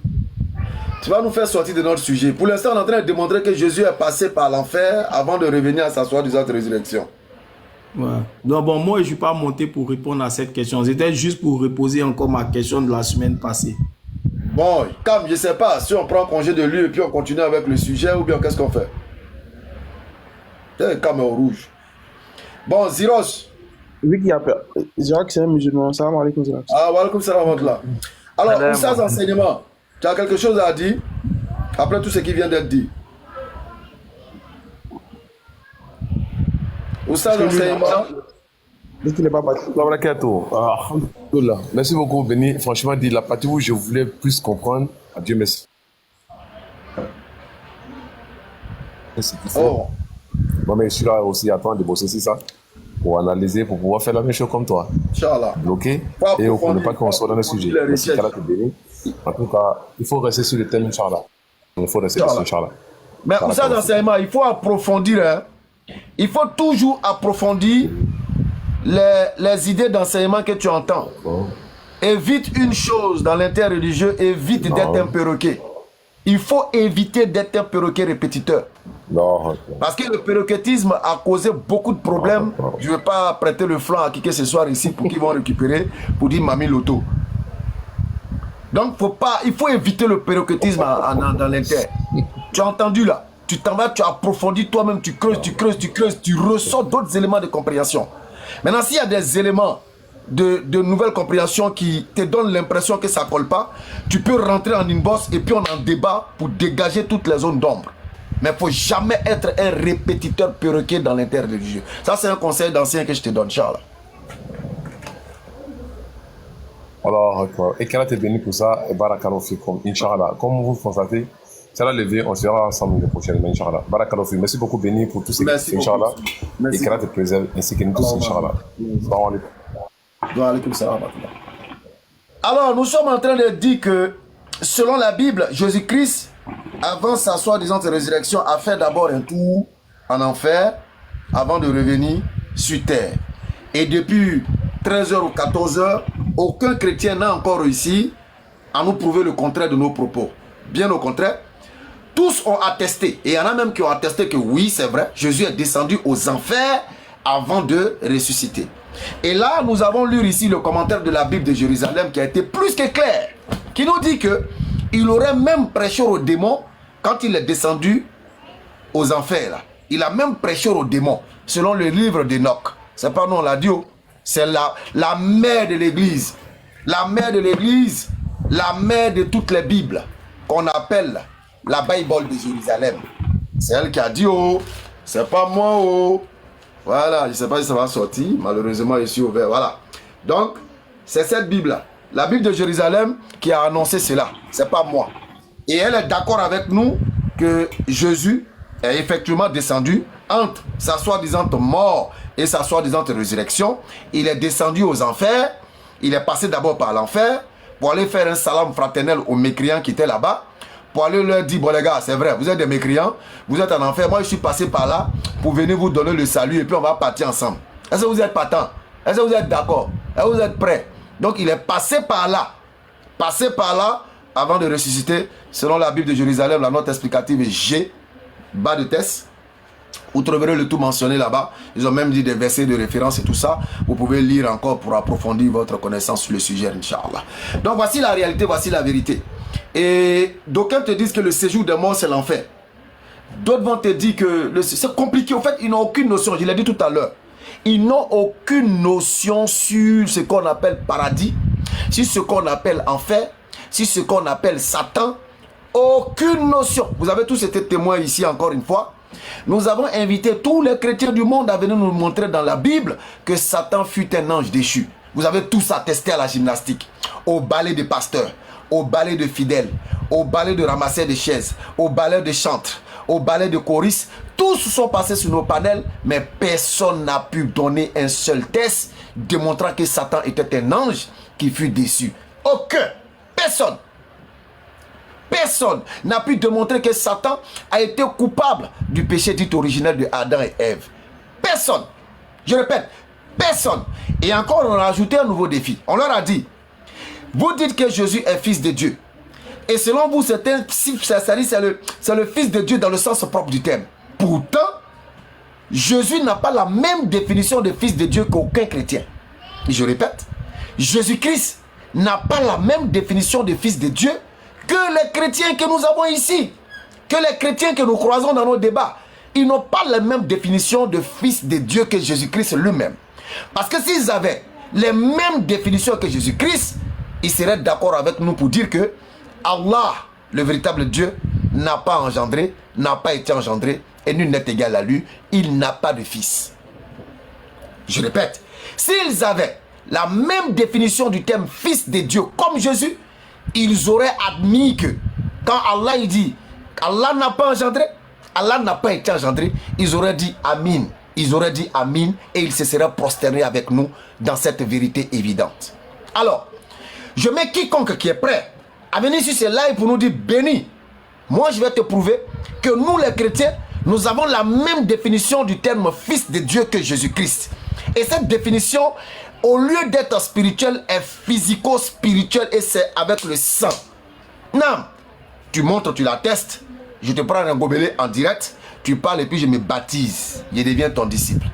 Tu vas nous faire sortir de notre sujet. Pour l'instant, on est en train de démontrer que Jésus est passé par l'enfer avant de revenir à sa soi-disant résurrection. Ouais. Donc, bon, moi, je ne suis pas monté pour répondre à cette question. C'était juste pour reposer encore ma question de la semaine passée. Bon, comme je ne sais pas, si on prend congé de lui et puis on continue avec le sujet ou bien qu'est-ce qu'on fait? C'est comme au rouge. Bon, Ziros. Oui, qui a peur. Ziros, c'est un musulman. Salam alaikum. Ah, wa alaikum salam. Alors, Oussaz enseignement, tu as quelque chose à dire après tout ce qui vient d'être dit? Oussaz enseignement. Merci beaucoup, Béni. Franchement, dit la partie où je voulais plus comprendre, Dieu merci. Oh. Bon, mais je suis là aussi à temps de bosser sur ça, pour analyser, pour pouvoir faire la même chose comme toi. Inch'Allah. Bloqué, et pour ne pas qu'on soit dans le sujet. Merci, qu'Allah te bénisse. En tout cas, il faut rester sur le thème, Inch'Allah. Il faut rester sur Inch'Allah. Mais Oussaz enseignement, il faut approfondir, hein. Il faut toujours approfondir les idées d'enseignement que tu entends. Évite une chose dans l'interreligieux, évite d'être un perroquet. Il faut éviter d'être un perroquet répétiteur. Parce que le perroquetisme a causé beaucoup de problèmes. Je ne vais pas prêter le flanc à qui que ce soit ici pour qu'ils vont récupérer, pour dire Mami Loto. Donc il faut éviter le perroquetisme dans l'inter. Tu as entendu là? Tu t'en vas, tu approfondis toi-même, tu creuses, tu ressors d'autres éléments de compréhension. Maintenant, s'il y a des éléments de nouvelles compréhensions qui te donnent l'impression que ça ne colle pas, tu peux rentrer en inbox et puis on en débat pour dégager toutes les zones d'ombre. Mais il ne faut jamais être un répétiteur perroquet dans l'interreligieux. Ça, c'est un conseil d'ancien que je te donne, Charles. Alors, et qu'Allah te bénisse pour ça, et Barakallahu fikum, Inch'Allah. Comme vous constatez, ça l'a levé, on se verra ensemble le prochain, Inch'Allah. Barakallahu fikum. Merci beaucoup, béni, pour tous ces questions, Inch'Allah. Et qu'Allah te préserve, ainsi que nous tous, Inch'Allah. Alors, nous sommes en train de dire que, selon la Bible, Jésus-Christ, avant sa soi-disant résurrection, a fait d'abord un tour en enfer avant de revenir sur terre. Et depuis 13h ou 14h, aucun chrétien n'a encore réussi à nous prouver le contraire de nos propos. Bien au contraire, Tous ont attesté, et il y en a même qui ont attesté que oui, c'est vrai, Jésus est descendu aux enfers avant de ressusciter. Et là, nous avons lu ici le commentaire de la Bible de Jérusalem qui a été plus que clair, qui nous dit que il aurait même prêché aux démons quand il est descendu aux enfers. Là. Il a même prêché aux démons, selon le livre d'Enoch. C'est pas nous, on l'a dit, c'est la mère de l'Église. La mère de l'Église, la mère de toutes les Bibles, qu'on appelle la Bible de Jérusalem. C'est elle qui a dit, oh, c'est pas moi, oh. Voilà, je ne sais pas si ça va sortir. Malheureusement, je suis ouvert. Voilà. Donc, c'est cette Bible-là. La Bible de Jérusalem qui a annoncé cela. Ce n'est pas moi. Et elle est d'accord avec nous que Jésus est effectivement descendu entre sa soi-disant mort et sa soi-disant résurrection. Il est descendu aux enfers. Il est passé d'abord par l'enfer pour aller faire un salam fraternel aux mécréants qui étaient là-bas. Pour aller leur dire, bon les gars, c'est vrai, vous êtes des mécréants, vous êtes en enfer, moi je suis passé par là pour venir vous donner le salut et puis on va partir ensemble. Est-ce que vous êtes partant? Est-ce que vous êtes d'accord? Est-ce que vous êtes prêts? Donc il est passé par là avant de ressusciter, selon la Bible de Jérusalem, la note explicative est G, bas de test. Vous trouverez le tout mentionné là-bas. Ils ont même dit des versets de référence et tout ça. Vous pouvez lire encore pour approfondir votre connaissance sur le sujet, Inch'Allah. Donc voici la réalité, voici la vérité. Et d'aucuns te disent que le séjour des morts c'est l'enfer. D'autres vont te dire que c'est compliqué. En fait, ils n'ont aucune notion. Je l'ai dit tout à l'heure. Ils n'ont aucune notion sur ce qu'on appelle paradis, sur ce qu'on appelle enfer, sur ce qu'on appelle Satan. Aucune notion. Vous avez tous été témoins ici encore une fois. Nous avons invité tous les chrétiens du monde à venir nous montrer dans la Bible que Satan fut un ange déchu. Vous avez tous attesté à la gymnastique, au ballet des pasteurs, au ballet de fidèles, au ballet de ramasser des chaises, au ballet de chantres, au ballet de choristes. Tous sont passés sur nos panels, mais personne n'a pu donner un seul test démontrant que Satan était un ange qui fut déçu. Aucun, personne. Personne n'a pu démontrer que Satan a été coupable du péché dit originel de Adam et Ève. Personne. Je répète, personne. Et encore, on a ajouté un nouveau défi. On leur a dit, vous dites que Jésus est fils de Dieu. Et selon vous, c'est le fils de Dieu dans le sens propre du terme. Pourtant, Jésus n'a pas la même définition de fils de Dieu qu'aucun chrétien. Et je répète, Jésus-Christ n'a pas la même définition de fils de Dieu que les chrétiens que nous avons ici, que les chrétiens que nous croisons dans nos débats. Ils n'ont pas la même définition de fils de Dieu que Jésus-Christ lui-même. Parce que s'ils avaient les mêmes définitions que Jésus-Christ, ils seraient d'accord avec nous pour dire que Allah, le véritable Dieu, n'a pas engendré, n'a pas été engendré, et nul n'est égal à lui. Il n'a pas de fils. Je répète, s'ils avaient la même définition du terme fils de Dieu comme Jésus, ils auraient admis que quand Allah il dit Allah n'a pas engendré, Allah n'a pas été engendré, ils auraient dit Amin. Ils auraient dit Amin et ils se seraient prosternés avec nous dans cette vérité évidente. Alors, je mets quiconque qui est prêt à venir sur ce live pour nous dire béni. Moi, je vais te prouver que nous, les chrétiens, nous avons la même définition du terme fils de Dieu que Jésus-Christ. Et cette définition, au lieu d'être spirituelle, est physico-spirituelle et c'est avec le sang. Non, tu montres, tu l'attestes, je te prends un gobelet en direct, tu parles et puis je me baptise, je deviens ton disciple.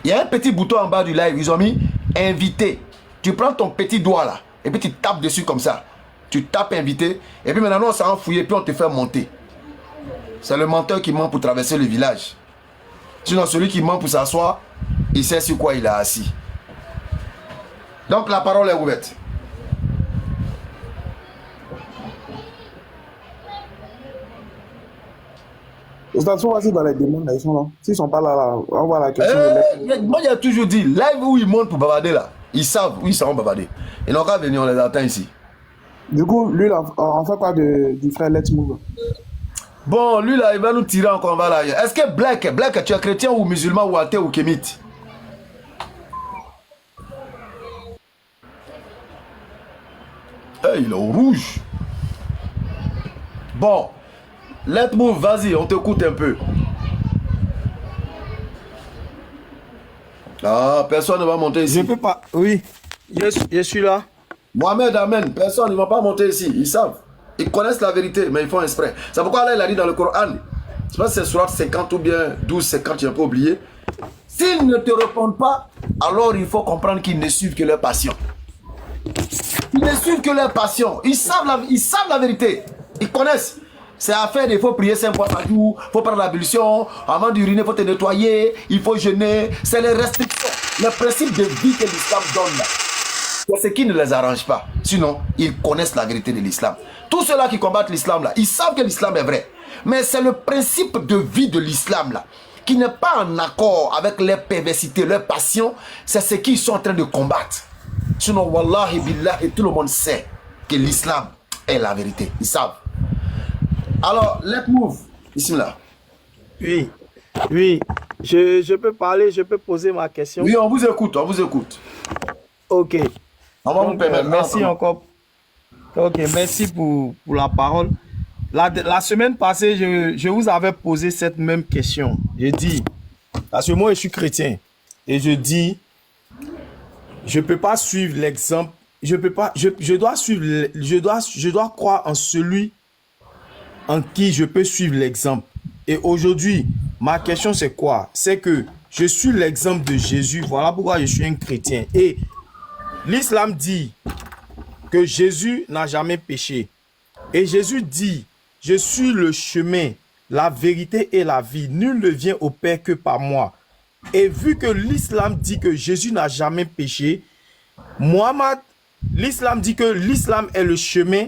Il y a un petit bouton en bas du live, ils ont mis invité. Tu prends ton petit doigt là et puis tu tapes dessus comme ça. Tu tapes invité et puis maintenant on s'est enfouillé et puis on te fait monter. C'est le menteur qui ment pour traverser le village. Sinon celui qui ment pour s'asseoir, il sait sur quoi il est assis. Donc la parole est ouverte. Les stations aussi dans les demandes, ils sont là. S'ils ne sont pas là, on voit la question. Moi j'ai toujours dit, live où ils montent pour bavarder là, ils savent où ils seront bavarder. Ils n'ont qu'à venir, on les attend ici. Du coup, lui là, on fait quoi du frère Let's Move? Bon, lui là, il va nous tirer encore en bas là. Est-ce que Black, tu es chrétien ou musulman ou athée ou kémite? Hey, il est au rouge. Bon, Let's Move, vas-y, on t'écoute un peu. Ah, personne ne va monter ici. Je peux pas, oui. Je suis là. Mohamed, amen. Personne ne va pas monter ici, ils savent. Ils connaissent la vérité, mais ils font exprès. C'est pourquoi Allah il a dit dans le Coran, je pense que c'est surat 50 ou bien 12, 50, j'ai un peu oublié. S'ils ne te répondent pas, alors il faut comprendre qu'ils ne suivent que leur passion. Ils ne suivent que leur passion. Ils savent la vérité. Ils connaissent. C'est à faire, il faut prier 5 fois par jour, il faut prendre l'ablution, avant d'uriner, il faut te nettoyer, il faut jeûner. C'est les restrictions, les principes de vie que l'islam donne là. C'est ce qui ne les arrange pas. Sinon, ils connaissent la vérité de l'islam. Tous ceux-là qui combattent l'islam là, ils savent que l'islam est vrai. Mais c'est le principe de vie de l'islam là, qui n'est pas en accord avec leurs perversités, leurs passions. C'est ce qu'ils sont en train de combattre. Sinon, wallahi billah, et tout le monde sait que l'islam est la vérité. Ils savent. Alors, let's move. Ici là. Oui, oui. Je peux parler, je peux poser ma question. Oui, on vous écoute, on vous écoute. Ok. On va vous permettre. Merci encore. Ok, merci pour la parole. La semaine passée, je vous avais posé cette même question. J'ai dit, parce que moi, je suis chrétien, et je dis, je ne peux pas suivre l'exemple. Je dois croire en celui en qui je peux suivre l'exemple. Et aujourd'hui, ma question c'est quoi? C'est que je suis l'exemple de Jésus. Voilà pourquoi je suis un chrétien. Et l'islam dit que Jésus n'a jamais péché. Et Jésus dit, je suis le chemin, la vérité et la vie. Nul ne vient au Père que par moi. Et vu que l'islam dit que Jésus n'a jamais péché, l'islam dit que l'islam est le chemin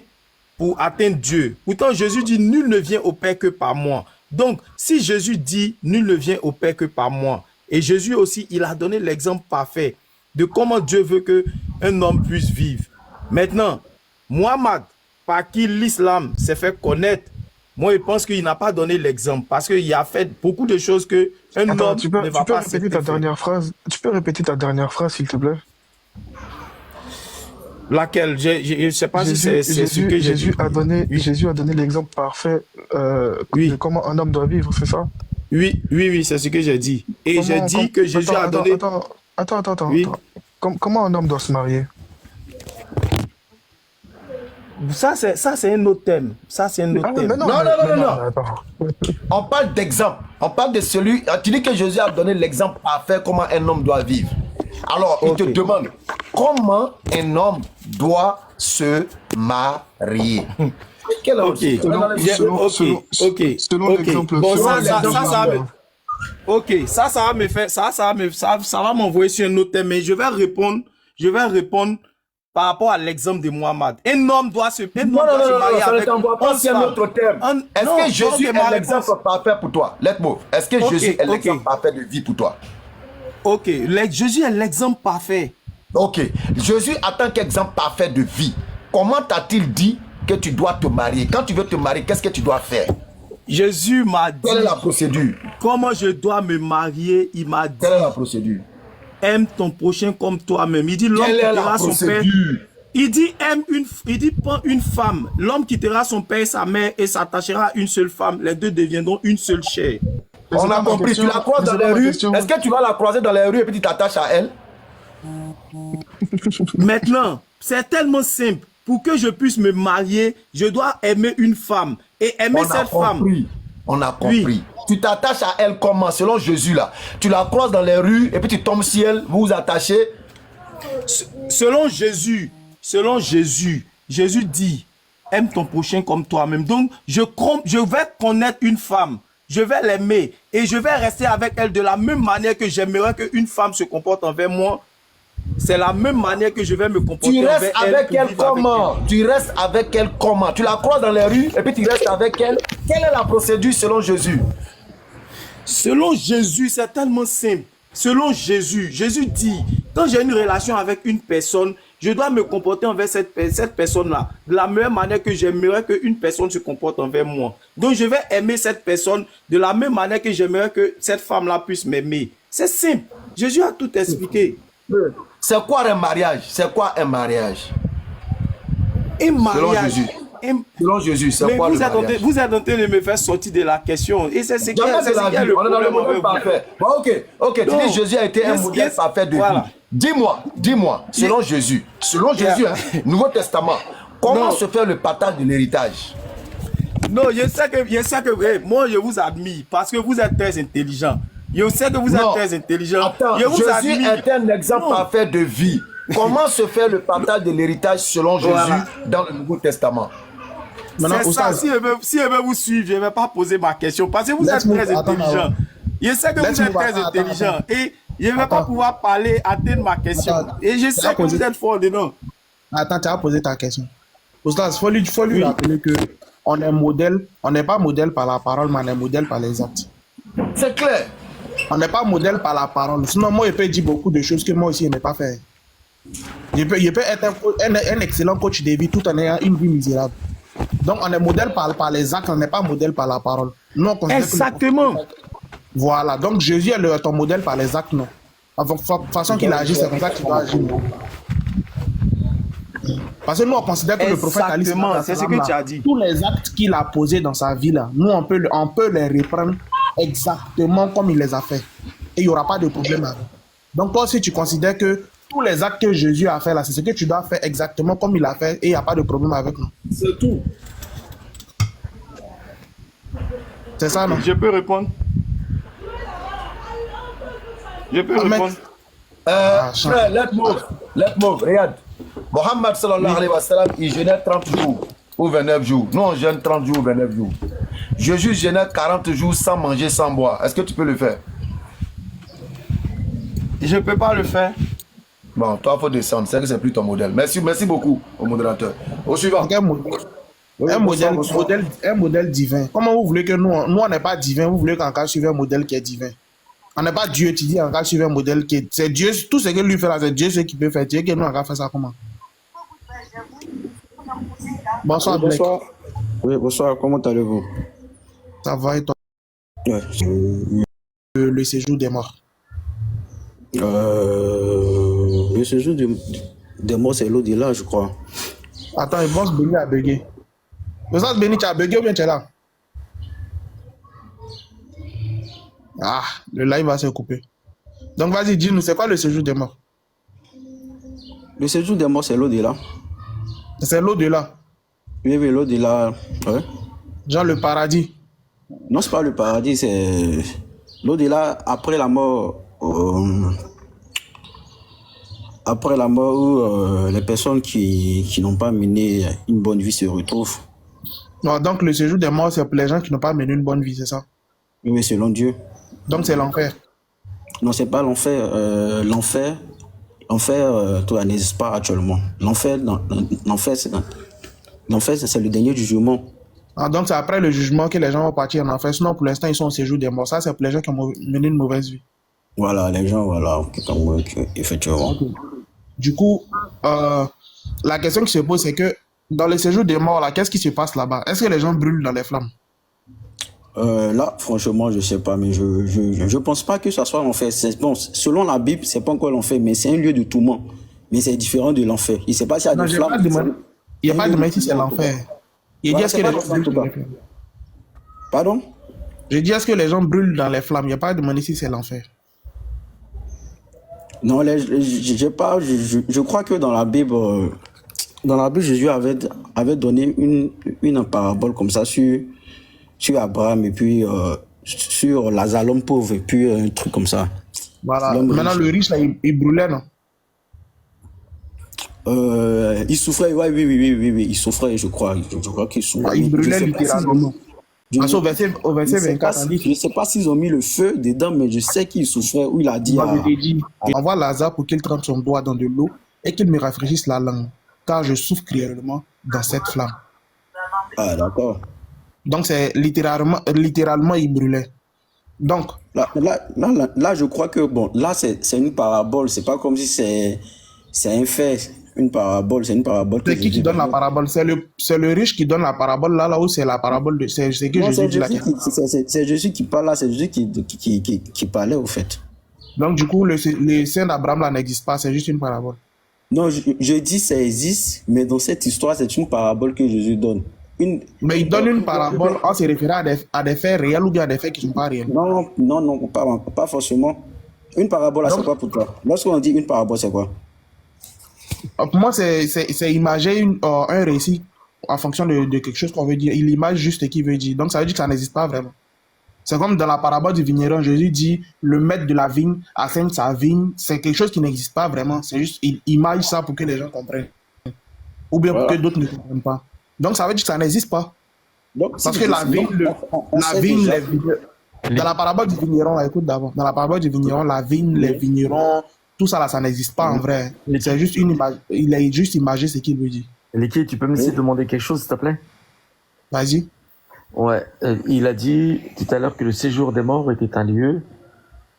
pour atteindre Dieu. Pourtant, Jésus dit, nul ne vient au Père que par moi. Donc, si Jésus dit, nul ne vient au Père que par moi, et Jésus aussi, il a donné l'exemple parfait de comment Dieu veut qu'un homme puisse vivre. Maintenant, Mohammed, par qui l'islam s'est fait connaître, moi, je pense qu'il n'a pas donné l'exemple parce qu'il a fait beaucoup de choses qu'un homme ne va pas répéter ta dernière phrase. Tu peux répéter ta dernière phrase, s'il te plaît? Laquelle? Je ne sais pas si c'est ce que Jésus a donné. Oui. Jésus a donné l'exemple parfait de comment un homme doit vivre, c'est ça? Oui, c'est ce que j'ai dit. Et j'ai dit que Jésus a donné... Attends. Oui. Comment un homme doit se marier? Ça, c'est un autre thème. Ça, c'est un autre thème. Non. On parle d'exemple. On parle de celui... Tu dis que Jésus a donné l'exemple parfait comment un homme doit vivre. Alors, il te demande comment un homme doit se marier. Quel homme? Selon l'exemple. Bon, ça va m'envoyer sur un autre thème, mais je vais répondre par rapport à l'exemple de Mohammed. Un homme doit se marier avec un autre thème. Est-ce que Jésus est l'exemple parfait pour toi? Let's move. Est-ce que Jésus est l'exemple parfait de vie pour toi? Ok, Jésus est l'exemple parfait. Ok, Jésus en tant qu'exemple parfait de vie, comment t'a-t-il dit que tu dois te marier? Quand tu veux te marier, qu'est-ce que tu dois faire? Jésus m'a dit... Quelle est la procédure? Comment je dois me marier? Il m'a dit... Quelle est la procédure? Aime ton prochain comme toi-même. Il dit l'homme quittera son père. Il dit prends une femme. L'homme quittera son père et sa mère et s'attachera à une seule femme. Les deux deviendront une seule chair. On a compris. Tu la croises dans les rues. Est-ce que tu vas la croiser dans les rues et puis tu t'attaches à elle? Maintenant, c'est tellement simple. Pour que je puisse me marier, je dois aimer une femme. Et aimer cette femme. On a compris. Oui. Tu t'attaches à elle comment? Selon Jésus là. Tu la croises dans les rues et puis tu tombes sur elle, vous vous attachez. Selon Jésus, Jésus dit, aime ton prochain comme toi-même. Donc, je vais connaître une femme. Je vais l'aimer et je vais rester avec elle de la même manière que j'aimerais qu'une femme se comporte envers moi. C'est la même manière que je vais me comporter envers elle. Tu restes avec elle comment? Tu restes avec elle comment? Tu la croises dans les rues et puis tu restes avec elle. Quelle est la procédure selon Jésus? Selon Jésus, c'est tellement simple. Selon Jésus, Jésus dit, quand j'ai une relation avec une personne, je dois me comporter envers cette personne-là de la même manière que j'aimerais qu'une personne se comporte envers moi. Donc, je vais aimer cette personne de la même manière que j'aimerais que cette femme-là puisse m'aimer. C'est simple. Jésus a tout expliqué. C'est quoi un mariage? C'est quoi un mariage? Un mariage. Selon Jésus. Selon Jésus, c'est quoi le mariage? Vous êtes en train de me faire sortir de la question. Et c'est ce qui est le problème. On est dans le modèle parfait. Bon, ok. Donc, tu dis Jésus a été un modèle parfait de vie. Dis-moi, selon Jésus, Nouveau Testament, Comment se fait le partage de l'héritage? Non, je sais que moi je vous admire parce que vous êtes très intelligent. Je sais que vous êtes très intelligent. Attends, Jésus est un exemple parfait de vie. Comment se fait le partage de l'héritage selon Jésus dans le Nouveau Testament? C'est ça, si je veux vous suivre, je ne vais pas poser ma question parce que vous êtes très intelligent. Je sais que vous êtes très intelligent et je ne vais pas pouvoir parler, atteindre ma question. Et je sais que vous êtes fort dedans. Attends, tu as posé ta question. Oustaz, il faut lui rappeler qu'on est modèle, on n'est pas modèle par la parole, mais on est modèle par les actes. C'est clair. On n'est pas modèle par la parole. Sinon, moi, je peux dire beaucoup de choses que moi aussi, je n'ai pas fait. Je peux être un excellent coach de vie tout en ayant une vie misérable. Donc, on est modèle par les actes, on n'est pas modèle par la parole. Nous, exactement. Voilà. Donc, Jésus est ton modèle par les actes, non. De la façon qu'il agit, c'est comme ça qu'il doit agir. Parce que nous, on considère que le prophète Ali, c'est ce que tu as dit. Tous les actes qu'il a posés dans sa vie, là, nous, on peut les reprendre exactement comme il les a fait. Et il n'y aura pas de problème avec. Donc, toi aussi, tu considères que tous les actes que Jésus a fait là, c'est ce que tu dois faire exactement comme il a fait et il n'y a pas de problème avec nous. C'est tout. C'est ça, non? Je peux répondre. Frère, let's move. Regarde. Mohammed sallallahu alayhi wa sallam, il jeûnait 30 jours ou 29 jours. Nous, on jeûne 30 jours ou 29 jours. Jésus jeûnait 40 jours sans manger, sans boire. Est-ce que tu peux le faire? Je ne peux pas le faire. Bon, toi, il faut descendre. C'est que c'est plus ton modèle. Merci beaucoup au modérateur. Au suivant. Un modèle divin. Comment vous voulez que nous on n'est pas divin, vous voulez qu'en cas suivre un modèle qui est divin? On n'est pas Dieu, tu dis en cas suivre un modèle qui est... C'est Dieu, tout ce que lui fait là, c'est Dieu ce qu'il peut faire. Dieu que nous on va faire ça comment? Bonsoir, Blake. Bonsoir. Oui, bonsoir, comment allez-vous? Ça va et toi? Ouais. Le séjour des morts. Le séjour des morts, c'est l'au-delà, je crois. Attends, il pense Béni a bugué. Le sens Béni, tu as bugué ou bien tu es là? Ah, le live va se couper. Donc vas-y, dis-nous, c'est quoi le séjour des morts? Le séjour des morts, c'est l'au-delà. C'est l'au-delà? Oui, l'au-delà. Ouais. Genre le paradis? Non, c'est pas le paradis, c'est l'au-delà après la mort. Après la mort où les personnes qui n'ont pas mené une bonne vie se retrouvent. Non, donc le séjour des morts, c'est pour les gens qui n'ont pas mené une bonne vie, c'est ça? Oui, selon Dieu. Donc c'est l'enfer? Non, c'est pas l'enfer. L'enfer, toi, n'existe pas actuellement. L'enfer, c'est le dernier du jugement. Ah, donc c'est après le jugement que les gens vont partir en enfer. Sinon, pour l'instant, ils sont au séjour des morts. Ça, c'est pour les gens qui ont mené une mauvaise vie. Voilà, les gens, voilà, effectivement. Du coup, la question qui se pose, c'est que dans le séjour des morts, là, qu'est-ce qui se passe là-bas? Est-ce que les gens brûlent dans les flammes? Là, franchement, je sais pas, mais je pense pas que ça soit l'enfer. Bon, selon la Bible, c'est pas encore l'enfer, mais c'est un lieu de tourment. Mais c'est différent de l'enfer. Il ne sait pas s'il y a des flammes. Il n'y a pas de demandé si c'est l'enfer. Il dit est-ce que les gens brûlent dans les flammes? Pardon? Je dis est-ce que les gens brûlent dans les flammes? Il n'y a pas de demandé si c'est l'enfer. Non, je crois que dans la Bible, Jésus avait donné une parabole comme ça sur Abraham et puis sur Lazare, l'homme pauvre, et puis un truc comme ça. Voilà. Maintenant, le riche, là, il brûlait, non? Il souffrait, ouais, oui, il souffrait, je crois qu'il souffrait. Il brûlait littéralement. Au verset 24, je ne sais pas s'ils ont mis le feu dedans, mais je sais qu'il souffrait, où il a dit... Envoie Lazare pour qu'il trempe son doigt dans de l'eau et qu'il me rafraîchisse la langue, car je souffre cruellement dans cette flamme. Ah, d'accord. Donc, c'est littéralement, il brûlait. Donc... Là, je crois que, bon, là, c'est une parabole, c'est pas comme si c'est un fait. Une parabole, c'est une parabole. C'est qui donne la parabole? C'est le riche qui donne la parabole là où c'est la parabole de... C'est que Jésus dit là. C'est Jésus qui parle là, c'est Jésus qui parlait au fait. Donc du coup, le sein d'Abraham là n'existe pas, c'est juste une parabole. Non, je dis ça existe, mais dans cette histoire, c'est une parabole que Jésus donne. Mais il donne une parabole en se référant à des faits réels ou bien à des faits qui ne sont pas réels? Non, pas forcément. Une parabole, c'est quoi pour toi? Lorsqu'on dit une parabole, c'est quoi? Pour moi, c'est imager un récit en fonction de quelque chose qu'on veut dire. Il image juste ce qu'il veut dire. Donc, ça veut dire que ça n'existe pas vraiment. C'est comme dans la parabole du vigneron. Jésus dit, le maître de la vigne assène sa vigne. C'est quelque chose qui n'existe pas vraiment. C'est juste, il image ça pour que les gens comprennent. Ou bien pour que d'autres ne comprennent pas. Donc, ça veut dire que ça n'existe pas. Donc, parce que la vigne, dans la parabole du vigneron, écoute d'abord, dans la parabole du vigneron, la vigne, les vignerons, tout ça là, ça n'existe pas en vrai. C'est juste une image. Il a juste imagé ce qu'il veut dire. Leki, tu peux me laisser demander quelque chose, s'il te plaît? Vas-y. Ouais, il a dit tout à l'heure que le séjour des morts était un lieu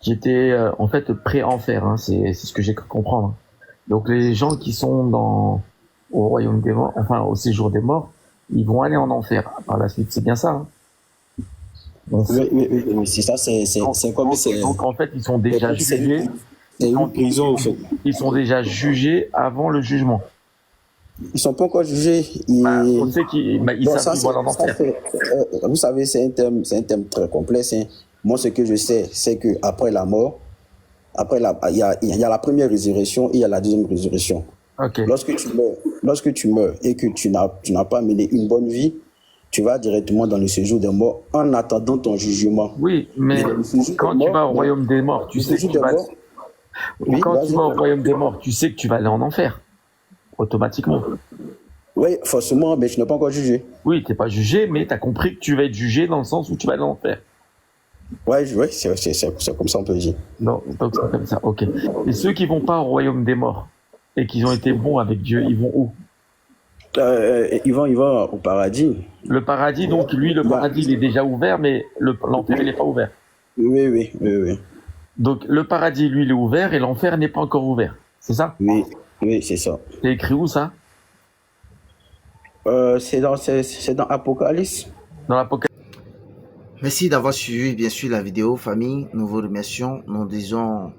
qui était en fait pré-enfer, hein, c'est ce que j'ai cru comprendre. Donc les gens qui sont au royaume des morts, enfin au séjour des morts, ils vont aller en enfer par la suite, c'est bien ça, hein? Oui, c'est ça, c'est comme c'est. Donc en fait, ils sont déjà jugés. C'est une prison, en fait. Ils sont déjà jugés avant le jugement. Ils sont pas encore jugés. On sait qu'ils savent qu'ils vont en enfer. Vous savez, c'est un thème très complexe. Hein. Moi, ce que je sais, c'est que après la mort, il y a la première résurrection et il y a la deuxième résurrection. Okay. Lorsque tu meurs et que tu n'as pas mené une bonne vie, tu vas directement dans le séjour des morts en attendant ton jugement. Oui, mais quand tu vas au royaume des morts, tu sais que tu vas... Quand tu vas au royaume des morts, tu sais que tu vas aller en enfer, automatiquement. Oui, forcément, mais tu n'es pas encore jugé. Oui, tu n'es pas jugé, mais tu as compris que tu vas être jugé dans le sens où tu vas aller en enfer. Oui, c'est comme ça on peut dire. Non, donc c'est comme ça, ok. Et ceux qui vont pas au royaume des morts et qui ont été bons avec Dieu, ils vont où? Ils vont au paradis. Le paradis, donc lui, le paradis, il est déjà ouvert, mais l'enfer, il n'est pas ouvert. Oui. Donc le paradis, lui, il est ouvert et l'enfer n'est pas encore ouvert. C'est ça? Oui, c'est ça. C'est écrit où ça? C'est dans Apocalypse. Dans l'Apocalypse. Merci d'avoir suivi bien sûr la vidéo, famille. Nous vous remercions. Nous disons,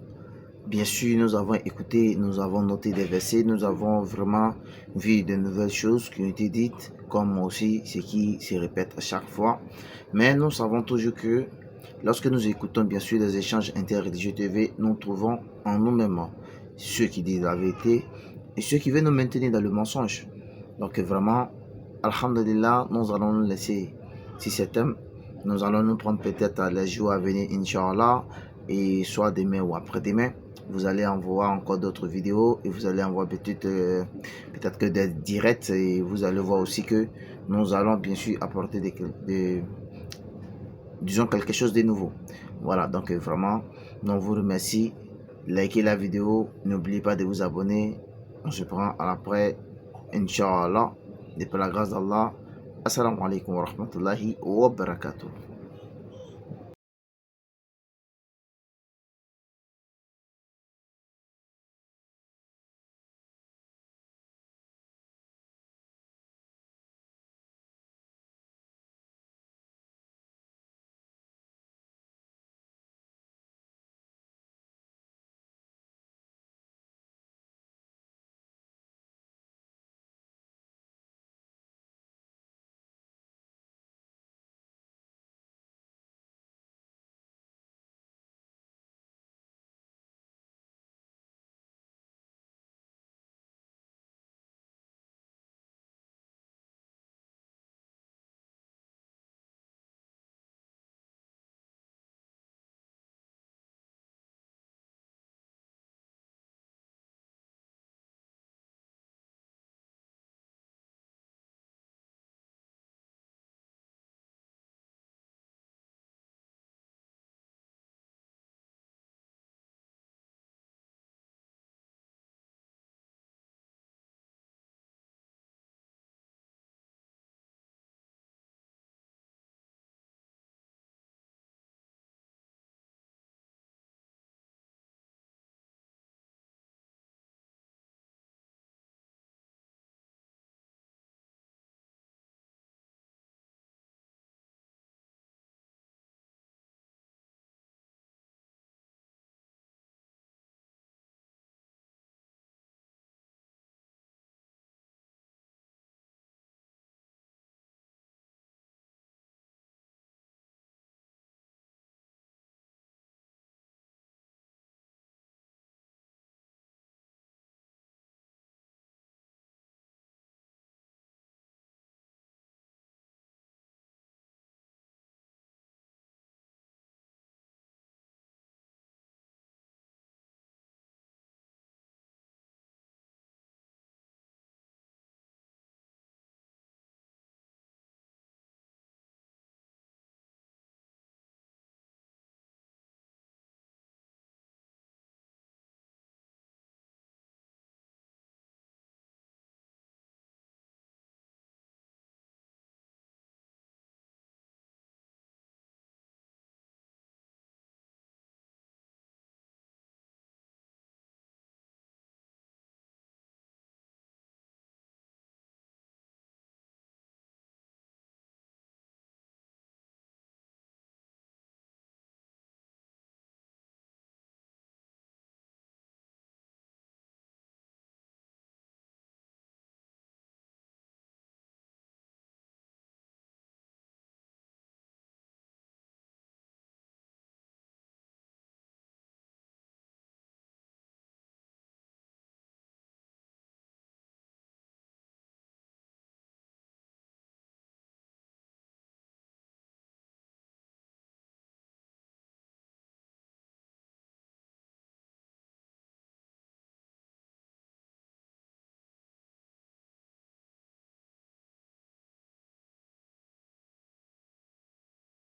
bien sûr, nous avons écouté, nous avons noté des versets, nous avons vraiment vu de nouvelles choses qui ont été dites, comme aussi ce qui se répète à chaque fois. Mais nous savons toujours que lorsque nous écoutons bien sûr des échanges interreligieux TV, nous trouvons en nous-mêmes ceux qui disent la vérité et ceux qui veulent nous maintenir dans le mensonge. Donc vraiment, alhamdulillah, nous allons nous laisser si c'est thème. Nous allons nous prendre peut-être les jours à venir, Inch'Allah, et soit demain ou après-demain. Vous allez en voir encore d'autres vidéos et vous allez en voir peut-être que des directs et vous allez voir aussi que nous allons bien sûr apporter disons quelque chose de nouveau. Voilà, donc vraiment, nous vous remercie. Likez la vidéo, n'oubliez pas de vous abonner. On se prend à l'après, Inch'Allah, et par la grâce d'Allah. Assalamu alaikum wa rahmatullahi wa barakatuh.